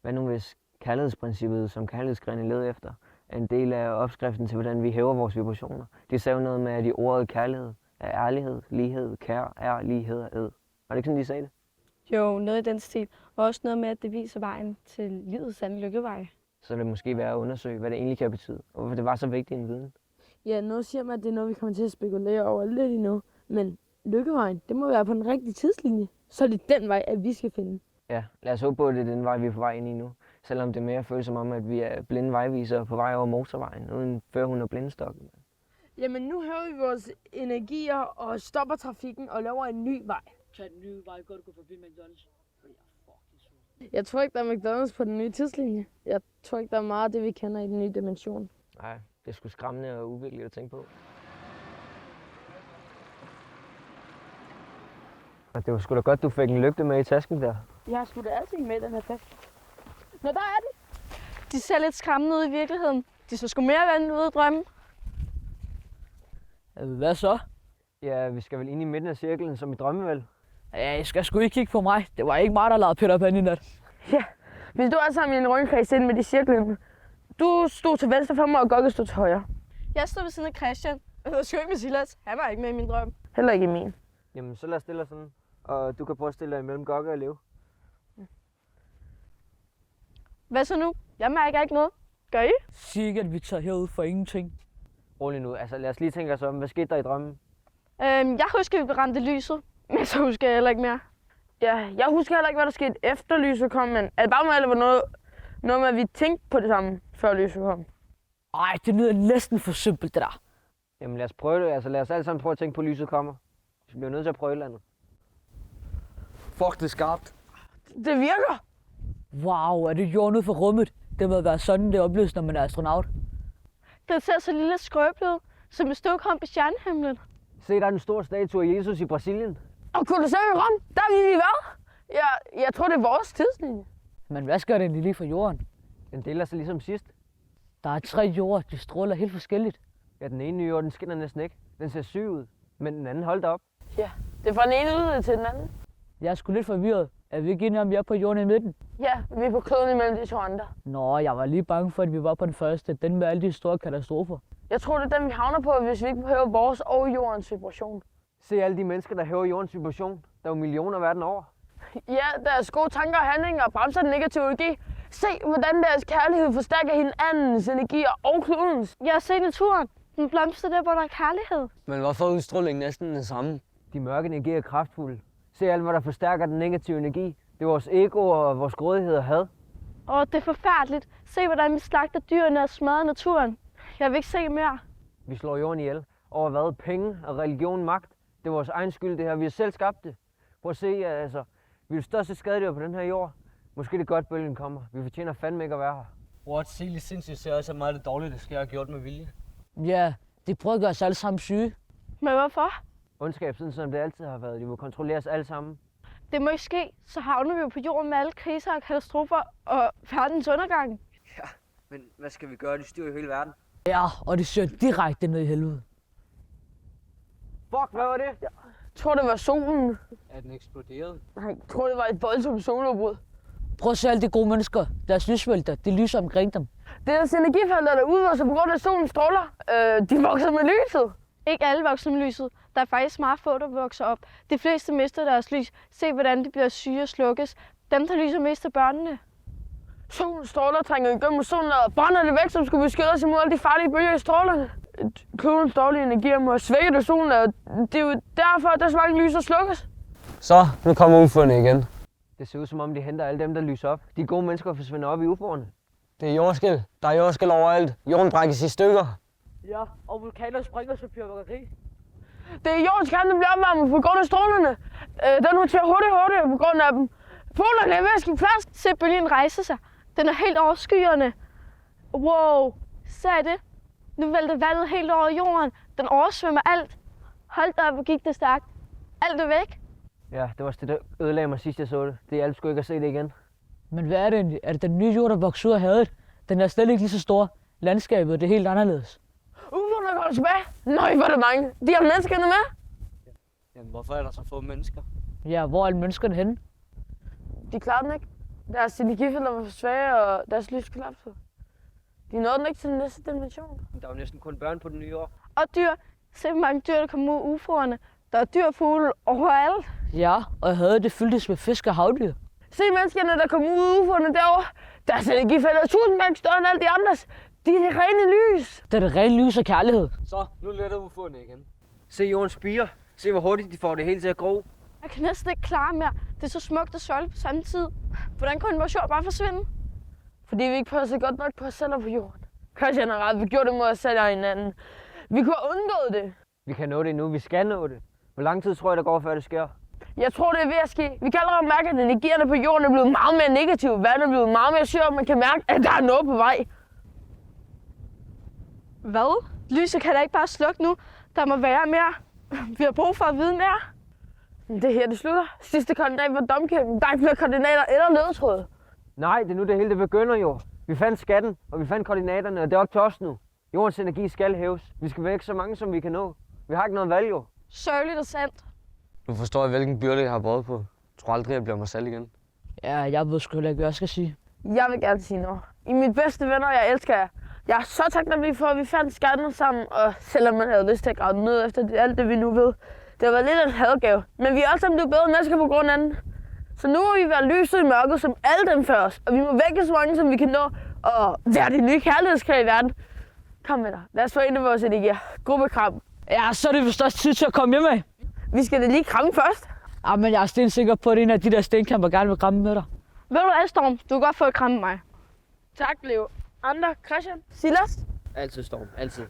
Hvad nu hvis kærlighedsprincippet, som kærlighedsgrene leder efter, er en del af opskriften til, hvordan vi hæver vores vibrationer? Det sagde jo noget med, at de ordet kærlighed er ærlighed, lighed, kær, lighed og æd. Var det ikke sådan, de sagde det? Jo, noget i den stil. Og også noget med, at det viser vejen til livets sande lykkevej. Så vil det måske være at undersøge, hvad det egentlig kan betyde, og hvorfor det var så vigtigt en viden. Ja, noget siger mig, at det er noget, vi kommer til at spekulere over lidt endnu. Men Lykkevejen, det må være på den rigtige tidslinje. Så er det den vej, at vi skal finde. Ja, lad os håbe på, at det er den vej, vi er på vej ind i nu. Selvom det mere føles som om, at vi er blinde vejvisere på vej over motorvejen, uden førhund og blindestok. Jamen, nu hører vi vores energier og stopper trafikken og laver en ny vej. Tag den nye vej, godt gå forbi McDonald's. Jeg tror ikke, der er McDonald's på den nye tidslinje. Jeg tror ikke, der er meget af det, vi kender i den nye dimension. Nej, det er sgu skræmmende og uvirkeligt at tænke på. Og det var sgu da godt, du fik en lygte med i tasken der. Jeg har sgu da altid med den her taske. Nå, der er de. De ser lidt skræmmende ud i virkeligheden. De så sgu mere vand ude i drømmen. Hvad så? Ja, vi skal vel ind i midten af cirklen, som i drømme vel? Ja, I skal sgu ikke kigge på mig. Det var ikke mig, der lavede Peter Pan i nat. Ja, vi stod alle sammen i en rundkreds ind med de cirklen. Du stod til venstre for mig, og Gokke stod til højre. Jeg stod ved siden af Christian. Jeg var sgu ikke med Silas. Han var ikke med i min drøm. Heller ikke i min. Jamen, så lad os stille os sådan. Og du kan prøve at stille dig imellem Gokke og Leo. Hvad så nu? Jeg mærker ikke noget. Gør I? Sig ikke, at vi tager herud for ingenting. Rolig nu. Altså, lad os lige tænke os om. Hvad skete der i drømmen? Jeg husker, at vi brændte lyset. Men så husker jeg heller ikke mere. Ja, jeg husker heller ikke, hvad der skete efter lyset kom, men er det bare mig, eller var noget med, at vi tænkte på det samme, før lyset kom? Ej, det lyder næsten for simpelt, det der. Jamen, lad os prøve det. Altså, lad os alle sammen prøve at tænke på, at lyset kommer. Vi bliver nødt til at prøve et eller andet. Fuck, det er skarpt. Det virker! Wow, er det jorden ud for rummet? Det må være sådan, det opleves, når man er astronaut. Det ser så lille skrøbeligt ud, som et stålkomp i stjernehimlen. Se, der er en stor statue af Jesus i Brasilien. Og kunne du se mig rundt? Der er vi lige været. Jeg tror, det er vores tidslinje. Men hvad skal den lige fra jorden? Den deler sig ligesom sidst. Der er 3 jorder, de stråler helt forskelligt. Ja, den ene nye jord, den skinner næsten ikke. Den ser syg ud, men den anden holdt op. Ja, det er fra den ene yderlighed til den anden. Jeg er sgu lidt forvirret. Er vi ikke enige om, vi er på jorden i midten? Ja, vi er på kloden imellem de 2 andre. Nå, jeg var lige bange for, at vi var på den første. Den med alle de store katastrofer. Jeg tror, det er den, vi havner på, hvis vi ikke behøver vores og jordens vibration. Se alle de mennesker, der hæver jordens vibration. Der er jo millioner verden over. Ja, deres gode tanker og handlinger bremser den negative energi. Se, hvordan deres kærlighed forstærker hinandens energier og klodens. Jeg har set naturen. Den blomster der, hvor der er kærlighed. Men hvorfor er udstrålingen næsten den samme? De mørke energier er kraftfulde. Se alt, hvad der forstærker den negative energi. Det er vores ego og vores grådighed og had. Det er forfærdeligt. Se, hvordan vi slagter dyrene og smadrer naturen. Jeg vil ikke se mere. Vi slår jorden ihjel. Over hvad? Penge og religion, magt. Det er vores egen skyld, det her. Vi har selv skabt det. Prøv at se, altså. Vi er det største skadedyr på den her jord. Måske det er godt, bølgen kommer. Vi fortjener fandme ikke at være her. What? Se lige sindssygt, ser også meget det dårlige, det sker og gjort med vilje. Ja, de prøver at gøre os alle sammen syge. Men hvorfor? Ondskab, sådan som det altid har været. De må kontrollere os alle sammen. Det må ikke ske. Så havner vi jo på jorden med alle kriser og katastrofer og verdens undergang. Ja, men hvad skal vi gøre? De styrer jo hele verden. Ja, og de søger direkte ned i helvede. Fuck, hvad var det? Jeg tror, det var solen. Er den eksploderet? Nej, jeg tror, det var et voldsomt soludbrud. Prøv at se alle de gode mennesker. Deres lysfelter, de lyser omkring dem. Deres energifelter derude, og så på grund af solens stråler, de vokser med lyset. Ikke alle vokser med lyset. Der er faktisk meget få, der vokser op. De fleste mister deres lys. Se, hvordan de bliver syge og slukkes. Dem, der lyser, mister børnene. Solens stråler trænger igennem solen og brænder det væk, som skulle beskytte os imod alle de farlige bølger i strålerne. Klodens dårlige energier må svække det solen, og det er jo derfor, at der så mange lys og slukkes. Så, nu kommer UFO'erne igen. Det ser ud som om, de henter alle dem, der lyser op. De gode mennesker forsvinder op i UFO'erne. Det er jordskælv. Der er jordskælv overalt. Jorden brækkes i stykker. Ja, og vulkaner springer som fyrværkeri. Det er jordens kerne, der bliver opvarmet på grund af strålerne. Den roterer hurtigt på grund af dem. Polerne er ved at skifte plads. Se bølgen rejse sig. Den er helt over skyerne. Wow, ser I det? Nu vælter vandet helt over jorden. Den oversvømmer alt. Hold da op, hvor gik det stærkt. Alt er væk. Ja, det var det, der ødelagde mig sidst, jeg så det. Det hjalp sgu ikke at se det igen. Men hvad er det egentlig? Er det den nye jord, der vokser ud af havet? Den er slet ikke lige så stor. Landskabet, det er helt anderledes. UFO'erne kommer tilbage. Nøj, hvor er det mange. De har menneskerne med. Jamen, hvorfor er der så få mennesker? Ja, hvor er alle menneskerne henne? De klarer den ikke. Deres energifelter var for svage, og deres lys kollapsede. De nåede den ikke til den næste dimension. Der var næsten kun børn på den nye jord. Og dyr. Se, hvor mange dyr, der kommer ud af UFO'erne. Der er dyr og fugle overalt. Ja, og havet det fyldtes med fisk og havdyr. Se menneskerne, der kommer ud af UFO'erne derovre. Deres energifelter er 1000 gange større end alle de andres. Det er det rene lys. Det er det rene lys og kærlighed. Så, nu letter UFO'erne igen. Se jorden spiger. Se, hvor hurtigt de får det hele til at gro. Jeg kan næsten ikke klare mere. Det er så smukt og sørgeligt på samme tid. Hvordan kunne en vores jord bare forsvinde? Fordi vi ikke passer godt nok på os selv og på jorden. Christian har ret. Vi gjorde det mod os selv og hinanden. Vi kunne have undgået det. Vi kan nå det nu. Vi skal nå det. Hvor lang tid tror jeg, der går, før det sker? Jeg tror, det er ved at ske. Vi kan allerede mærke, at energierne på jorden er blevet meget mere negative. Vandet er blevet meget mere syre, og man kan mærke, at der er noget på vej. Hvad? Lyset kan da ikke bare slukke nu. Der må være mere. Vi har brug for at vide mere. Det er her, det slutter. Sidste koordinat var domkæmpen. Der er ikke flere koordinater eller ledetråde. Nej, det er nu det hele det begynder jo. Vi fandt skatten, og vi fandt koordinaterne, og det er op til os nu. Jordens energi skal hæves. Vi skal væk så mange, som vi kan nå. Vi har ikke noget valg jo. Sørgeligt og sandt. Nu forstår jeg, hvilken byrde jeg har båret på. Jeg tror aldrig, jeg bliver mig selv igen. Ja, jeg ved sgu ikke, hvad jeg skal sige. Jeg vil gerne sige noget. I mit bedste venner, jeg elsker jer. Jeg er så taknemmelig for, at vi fandt skatten sammen, og selvom man havde lyst til at grave den ned efter alt det, vi nu ved. Det har været lidt af en hadgave, men vi er alle sammen blevet bedre mennesker på grund af den. Så nu må vi være lyset i mørket som alle dem før os, og vi må vække så mange, som vi kan nå, og være det nye kærlighedskrig i verden. Kom med dig. Lad os forene vores energier. Gruppekram. Ja, så er det vist også tid til at komme hjem af. Vi skal da lige kramme først. Ja, men jeg er stensikker på, at en af de der stenkamper gerne vil kramme med dig. Ved du hvad, Storm? Du kan godt få et kram med mig. Tak, Leo. Andre, Christian, Silas. Altid, Storm. Altid.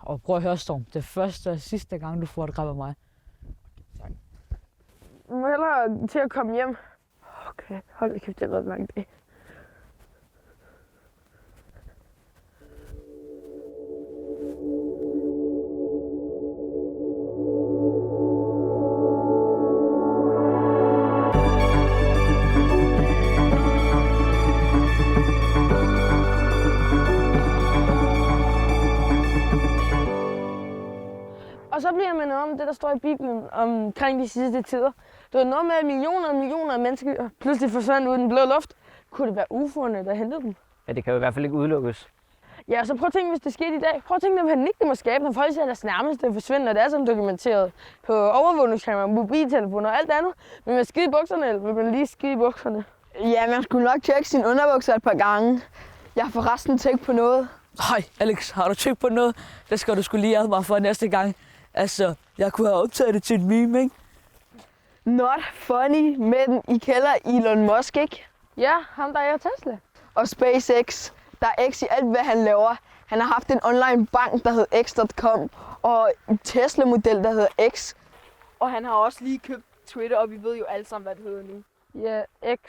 Og prøv at høre, Storm. Det er første og sidste gang, du får et kram af mig. Du må hellere til at komme hjem. Okay, hold da kæft, det har været en lang dag. Og så bliver man om det, der står i Bibelen omkring de sidste tider. Det var noget med, at millioner og millioner af mennesker pludselig forsvandt ud i den blå luft. Kunne det være UFO'erne, der hentede dem? Ja, det kan jo i hvert fald ikke udelukkes. Ja, så prøv at tænke, hvis det skete i dag. Prøv at tænke, hvad panik det må skabe, når folk ser deres nærmeste forsvinde, og det er sådan dokumenteret på overvågningskameraer, mobiltelefoner og alt andet. Men man skide i bukserne, eller vil man lige skide i bukserne? Ja, man skulle nok tjekke sin underbukser et par gange. Jeg har forresten tænkt på noget. Hej, Alex, har du tænkt på noget? Det skal du skulle lige have mig for næste gang. Altså, jeg kunne have optaget det til et meme, ikke? Not funny, men I kender Elon Musk, ikke? Ja, ham der er Tesla. Og SpaceX. Der er X i alt, hvad han laver. Han har haft en online bank, der hed X.com, og en Tesla-model, der hedder X. Og han har også lige købt Twitter, og vi ved jo alle sammen, hvad det hedder nu. Ja, X.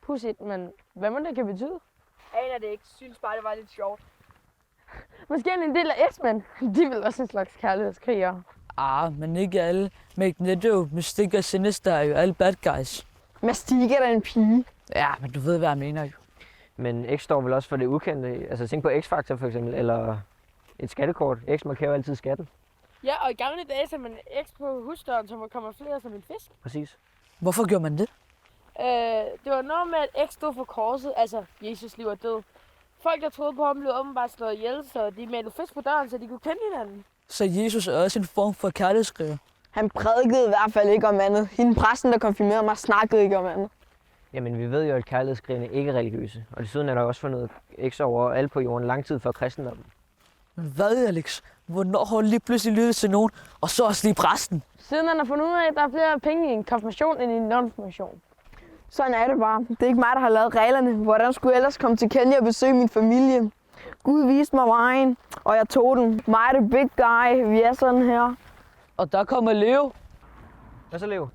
Pudsigt, men hvad må det kan betyde? Aner det ikke. Synes bare, det var lidt sjovt. Måske en del af X-Men. De er vel også en slags kærlighedskrigere. Men ikke alle. Magneto, Mystic og Sinister er jo alle bad guys. Mystic er da en pige. Ja, men du ved, hvad jeg mener jo. Men X står vel også for det ukendte. Altså tænk på X-Factor for eksempel, eller et skattekort. X markerer jo altid skatten. Ja, og i gamle dage så man X på husdøren, så man kommer flere som en fisk. Præcis. Hvorfor gjorde man det? Det var noget med, at X stod for korset, altså Jesus liv og død. Folk, der troede på ham, blev åbenbart slået ihjel, så de malede fisk på døren, så de kunne kende hinanden. Så Jesus er også en form for kærlighedsskriver? Han prædikede i hvert fald ikke om andet. Hende præsten, der konfirmerede mig, snakkede ikke om andet. Jamen, vi ved jo, at kærlighedsskrigerne ikke er religiøse. Og desuden er der også fundet X over alt på jorden lang tid før kristendommen. Men hvad, Alex? Hvornår har du lige pludselig lyttet til nogen, og så også lige præsten? Siden han har fundet ud af, at der er flere penge i en konfirmation end i en non-konfirmation. Sådan er det bare. Det er ikke mig, der har lavet reglerne. Hvordan skulle jeg ellers komme til Kenya og besøge min familie? Gud viste mig vejen, og jeg tog den. Mig er the big guy. Vi er sådan her. Og der kommer Leo. Hvad så, Leo?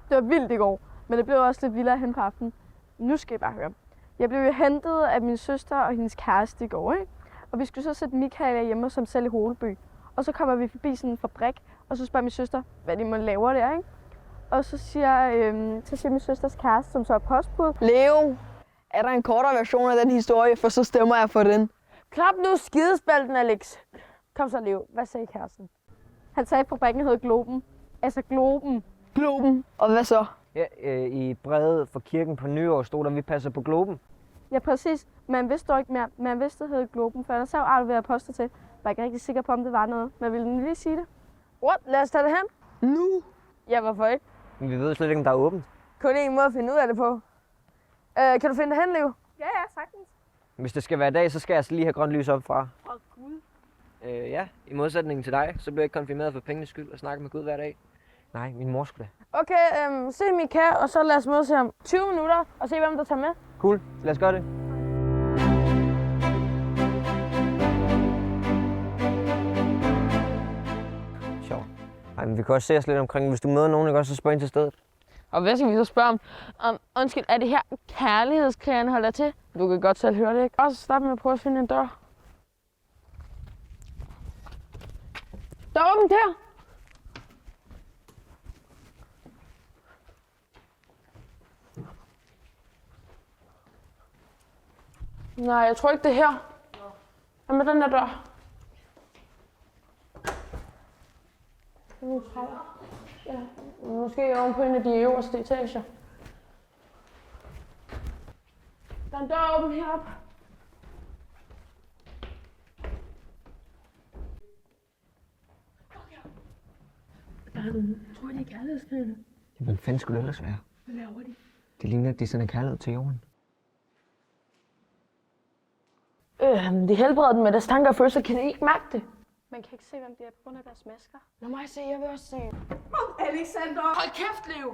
Det var vildt i går, men det blev også lidt vildere hen på aftenen. Nu skal I bare høre. Jeg blev jo hentet af min søster og hendes kæreste i går, ikke? Og vi skulle så sætte Michael hjemme som selv i Holeby. Og så kommer vi forbi sådan en fabrik, og så spørger min søster, hvad de må lave der, ikke? Og så siger min søsters kæreste, som så er postbud. Leo, er der en kortere version af den historie, for så stemmer jeg for den. Klap nu skidespalten, Alex. Kom så, Leo. Hvad sagde kæresten? Han sagde, at fabrikken hed Globen. Altså Globen. Globen. Og hvad så? Ja, i brevet for kirken på nyår stod der, vi passer på Globen. Ja, præcis. Man vidste dog ikke mere. Man vidste, det hed Globen, for ellers havde jeg aldrig været postet til. Jeg var ikke rigtig sikker på, om det var noget. Men ville den lige sige det? What? Lad os tage det hen. Nu? Ja, hvorfor ikke? Men vi ved slet ikke, om der er åbent. Kun en måde at finde ud af det på. Kan du finde det hen, Leo? Ja, sagtens. Hvis det skal være i dag, så skal jeg altså lige have grønt lys op fra. Åh, Gud. Ja, i modsætning til dig, så bliver jeg ikke konfirmeret for pengenes skyld og snakke med Gud hver dag. Nej, min mor skulle da. Okay, se Mika, og så lad os mødes om 20 minutter og se, hvem der tager med. Cool, lad os gøre det. Sjovt. Ej, men vi kan også se os lidt omkring. Hvis du møder nogen, ikke også, så spørg ind til stedet. Og hvad skal vi så spørge om? Undskyld, er det her kærlighedskrigerne holder til? Du kan godt selv høre det, ikke? Og så starte med at prøve at finde en dør. Der er åbent her. Nej, jeg tror ikke, det er her. Hvad med den der dør? Ja, måske oven på en af de øverste etager. Der er en dør åben heroppe. Tror de er kærlighedskrigerne? Hvad fanden skulle det ellers være? Hvad laver de? Det ligner, at de sender kærlighed til jorden. De helbreder dem med deres tanker og følelser. Kan I ikke mærke det? Man kan ikke se, hvem de er på grund af deres masker. Lad mig se, jeg vil også se. Alexander! Hold kæft, Leo!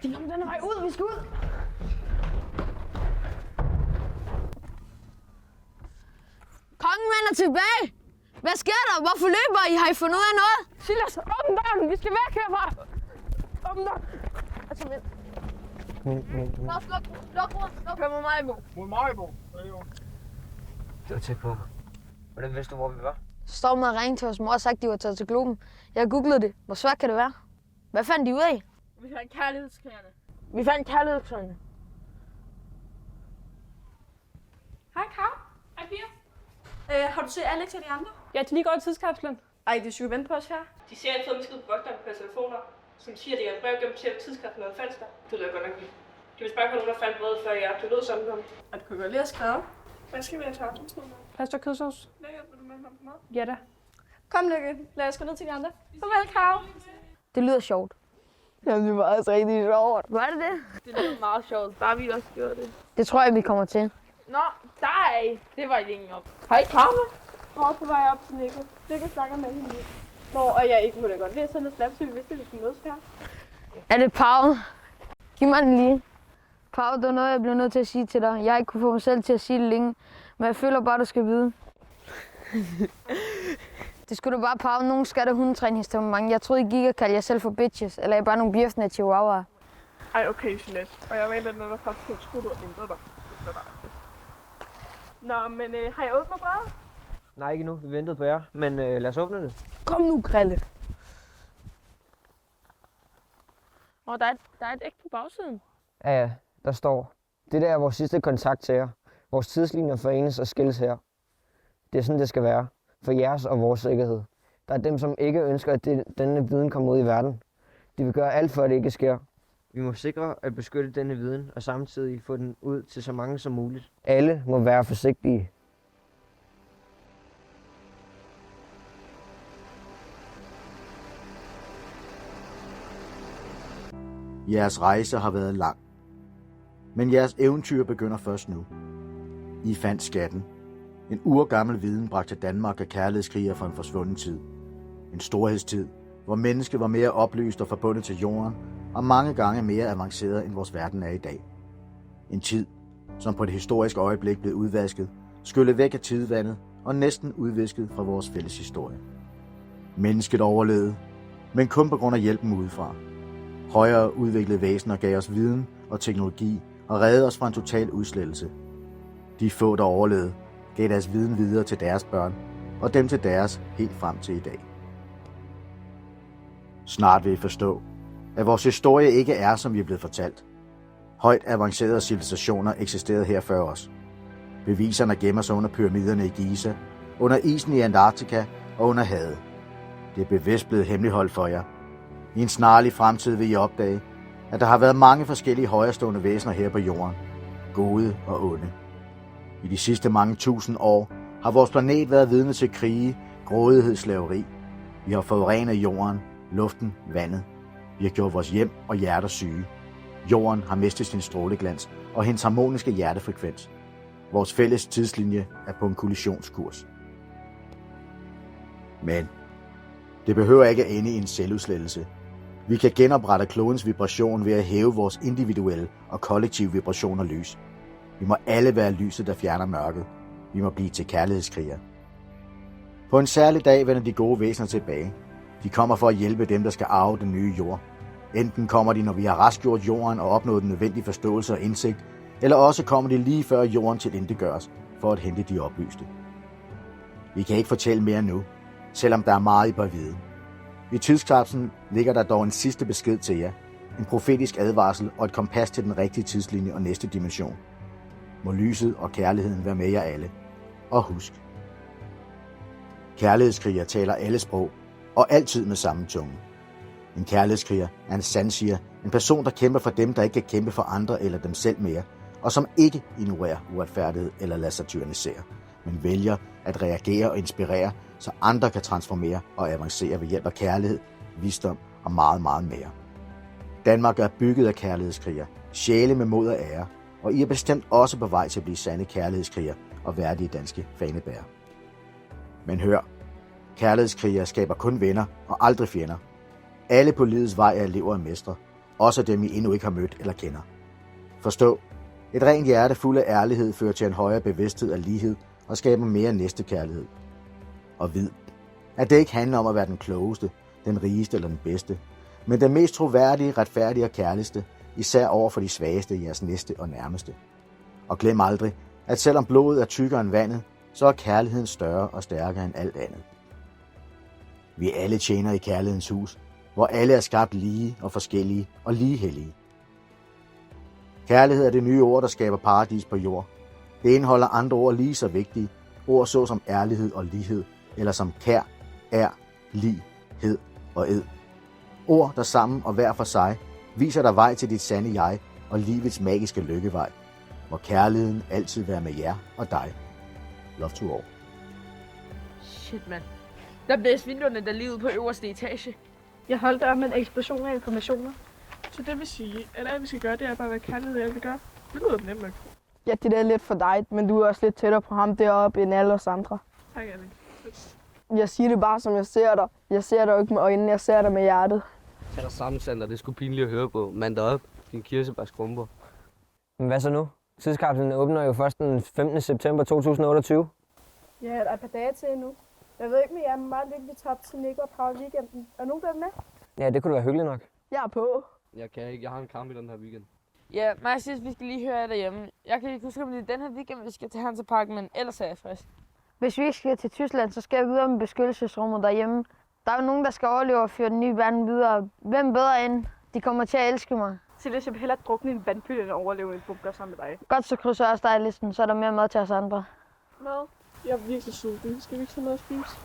De kommer den vej ud, vi skal ud! Kongen vender tilbage! Hvad sker der? Hvorfor løber I? Har I fundet ud af noget? Silas, åbn døren! Vi skal væk herfra! Åbn døren! Altså, vent. Luk. Kør mod Majbo. Mod Majbo. Det var tæt på. Hvordan vidste du, hvor vi var? Så står med at ringe til vores mor og sagt, at de var taget til klubben. Jeg googlede det. Hvor svært kan det være? Hvad fandt de ud af? Vi fandt kærlighedskrigerne. Vi fandt kærlighedskrigerne. Hej, Kav. Hej, Pia. Har du set Alex og de andre? Ja, de lige går i tidskapslen. Ej, de skulle vente på os her. De ser en fed besked på vogteren på telefoner, som siger, at de har et brev gennem til tidskapslen og Falster. Det lyder godt nok vildt. De vil spørge på nogen, der fandt brevet før jer. Det lød sådan, at du kan godt lide at skrive. Hvad skal vi have til aftensmad? Pasta og kødsovs. Lækker, vil du med ham på mad? Ja da. Kom, Lykke. Lad os gå ned til de andre. Farvel, Kav. Det lyder sjovt. Jamen, det var altså rigtig sjovt. Var det det? Det lyder meget sjovt. Bare vi også gjorde det. Det tror jeg, vi kommer til. Nå, der er I. Det var I længe op. Hej, Kav. Og på vej op til Nico. Lykke snakker med hende. Nå, og jeg ikke kunne da godt ved at sende et snap, så vi vidste, at vi skulle mødes her. Er det Pau? Giv mig den lige. Pau, det var noget, jeg blev nødt til at sige til dig. Jeg har ikke kunne få mig selv til at sige det længe, men jeg føler bare, du skal vide. Det skulle du bare, Pau. Nogen skal der hundetræningstemperament. Jeg troede, I gik og kaldte jer selv for bitches, eller er bare nogle bjefne chihuahuaer. Ej, okay, Jeanette. Og jeg ved, at noget, der faktisk skulle du have ændret dig. Nå, men har jeg åbnet brevet? Nej, ikke nu. Vi ventede på jer. Men lad os åbne det. Kom nu, Grille. Og der er et æg på bagsiden. Ja, der står. Det der er vores sidste kontakt til jer. Vores tidslinjer forenes og skilles her. Det er sådan, det skal være. For jeres og vores sikkerhed. Der er dem, som ikke ønsker, at denne viden kommer ud i verden. De vil gøre alt for, at det ikke sker. Vi må sikre at beskytte denne viden, og samtidig få den ud til så mange som muligt. Alle må være forsigtige. Jeres rejse har været lang. Men jeres eventyr begynder først nu. I fandt skatten. En urgammel viden bragte Danmark af kærlighedskriger fra en forsvunden tid. En storhedstid, hvor mennesket var mere oplyst og forbundet til jorden, og mange gange mere avanceret end vores verden er i dag. En tid, som på det historiske øjeblik blev udvasket, skyllet væk af tidevandet og næsten udvisket fra vores fælles historie. Mennesket overlevede, men kun på grund af hjælpen udefra. Højere udviklede væsener gav os viden og teknologi og reddede os fra en total udslettelse. De få, der overlevede, gav deres viden videre til deres børn, og dem til deres helt frem til i dag. Snart vil I forstå, at vores historie ikke er, som vi er blevet fortalt. Højt avancerede civilisationer eksisterede her før os. Beviserne gemmer sig under pyramiderne i Giza, under isen i Antarktika og under havet. Det er bevidst blevet hemmeligholdt for jer. I en snarlig fremtid vil I opdage, at der har været mange forskellige højrestående væsener her på jorden, gode og onde. I de sidste mange tusind år har vores planet været vidne til krige, grådighed, slaveri. Vi har forurenet jorden, luften, vandet. Vi har gjort vores hjem og hjerter syge. Jorden har mistet sin stråleglans, og hendes harmoniske hjertefrekvens. Vores fælles tidslinje er på en kollisionskurs. Men det behøver ikke at ende i en selvudslettelse. Vi kan genoprette klodens vibration ved at hæve vores individuelle og kollektive vibration og lys. Vi må alle være lyset, der fjerner mørket. Vi må blive til kærlighedskrigere. På en særlig dag vender de gode væsener tilbage. De kommer for at hjælpe dem, der skal arve den nye jord. Enten kommer de, når vi har rastgjort jorden og opnået den nødvendige forståelse og indsigt, eller også kommer de lige før jorden tilintetgøres for at hente de oplyste. Vi kan ikke fortælle mere nu, selvom der er meget I bør vide. I tidskapslen ligger der dog en sidste besked til jer, en profetisk advarsel og et kompas til den rigtige tidslinje og næste dimension. Må lyset og kærligheden være med jer alle. Og husk, kærlighedskriger taler alle sprog og altid med samme tunge. En kærlighedskriger er en sandsiger, en person, der kæmper for dem, der ikke kan kæmpe for andre eller dem selv mere, og som ikke ignorerer uretfærdighed eller lader sig tyrannisere, men vælger at reagere og inspirere, så andre kan transformere og avancere ved hjælp af kærlighed, visdom og meget, meget mere. Danmark er bygget af kærlighedskrigere, sjæle med mod og ære, og I er bestemt også på vej til at blive sande kærlighedskrigere og værdige danske fanebærere. Men hør, kærlighedskrigere skaber kun venner og aldrig fjender. Alle på livets vej er elever og mestre, også dem I endnu ikke har mødt eller kender. Forstå, et rent hjerte fuld af ærlighed fører til en højere bevidsthed af lighed og skaber mere næstekærlighed. Og vid, at det ikke handler om at være den klogeste, den rigeste eller den bedste, men den mest troværdige, retfærdige og kærligste, især over for de svageste, jeres næste og nærmeste. Og glem aldrig, at selvom blodet er tykkere end vandet, så er kærligheden større og stærkere end alt andet. Vi er alle tjener i kærlighedens hus, hvor alle er skabt lige og forskellige og lige hellige. Kærlighed er det nye ord, der skaber paradis på jord. Det indeholder andre ord lige så vigtige, ord såsom ærlighed og lighed, eller som kær, er, lig, hed og ed. Ord, der sammen og hver for sig viser dig vej til dit sande jeg og livets magiske lykkevej, hvor kærligheden altid være med jer og dig. Love to all. Shit, mand. Der blæste vinduerne der lige ud på øverste etage. Jeg holdt op med en eksplosion af informationer. Så det vil sige, at alt vi skal gøre, det er bare at være kærlighed i alt vi gør. Det lyder nemt nok. Ja, det er lidt for dig, men du er også lidt tættere på ham deroppe end alle os andre. Tak, Anne. Jeg siger det bare, som jeg ser dig. Jeg ser dig ikke med øjnene, jeg ser dig med hjertet. Tag dig sammen, Sander. Det er sgu pinligt at høre på. Mand dig op. Din kirsebærskrumper. Men hvad så nu? Tidskapslen åbner jo først den 15. september 2028. Ja, der er et par dage til endnu. Jeg ved ikke, men jeg er meget lykkelig, vi tager til Nick og Power weekenden. Er nogen der med? Ja, det kunne da være hyggeligt nok. Jeg er på. Jeg kan ikke. Jeg har en kamp i den her weekend. Ja, mig og Sis, vi skal lige høre jer derhjemme. Jeg kan ikke huske, om det er den her weekend, vi skal til Hansaparken, men ellers er jeg frisk. Hvis vi ikke skal til Tyskland, så skal jeg videre med beskyttelsesrummet derhjemme. Der er jo nogen, der skal overleve og føre den nye verden videre. Hvem bedre end? De kommer til at elske mig. Silas, jeg vil hellere drukne i en vandpyt, end at overleve en bunker sammen med dig. Godt, så krydser jeg også dig listen, så er der mere mad til os andre. Mad? Jeg er virkelig sulten. Skal vi ikke tage noget at spise?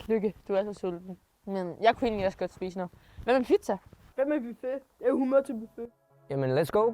Lykke, du er så sulten. Men jeg kunne egentlig også godt spise noget. Hvad med pizza? Hvad med buffet? Jeg er humør til buffet. Jamen, let's go.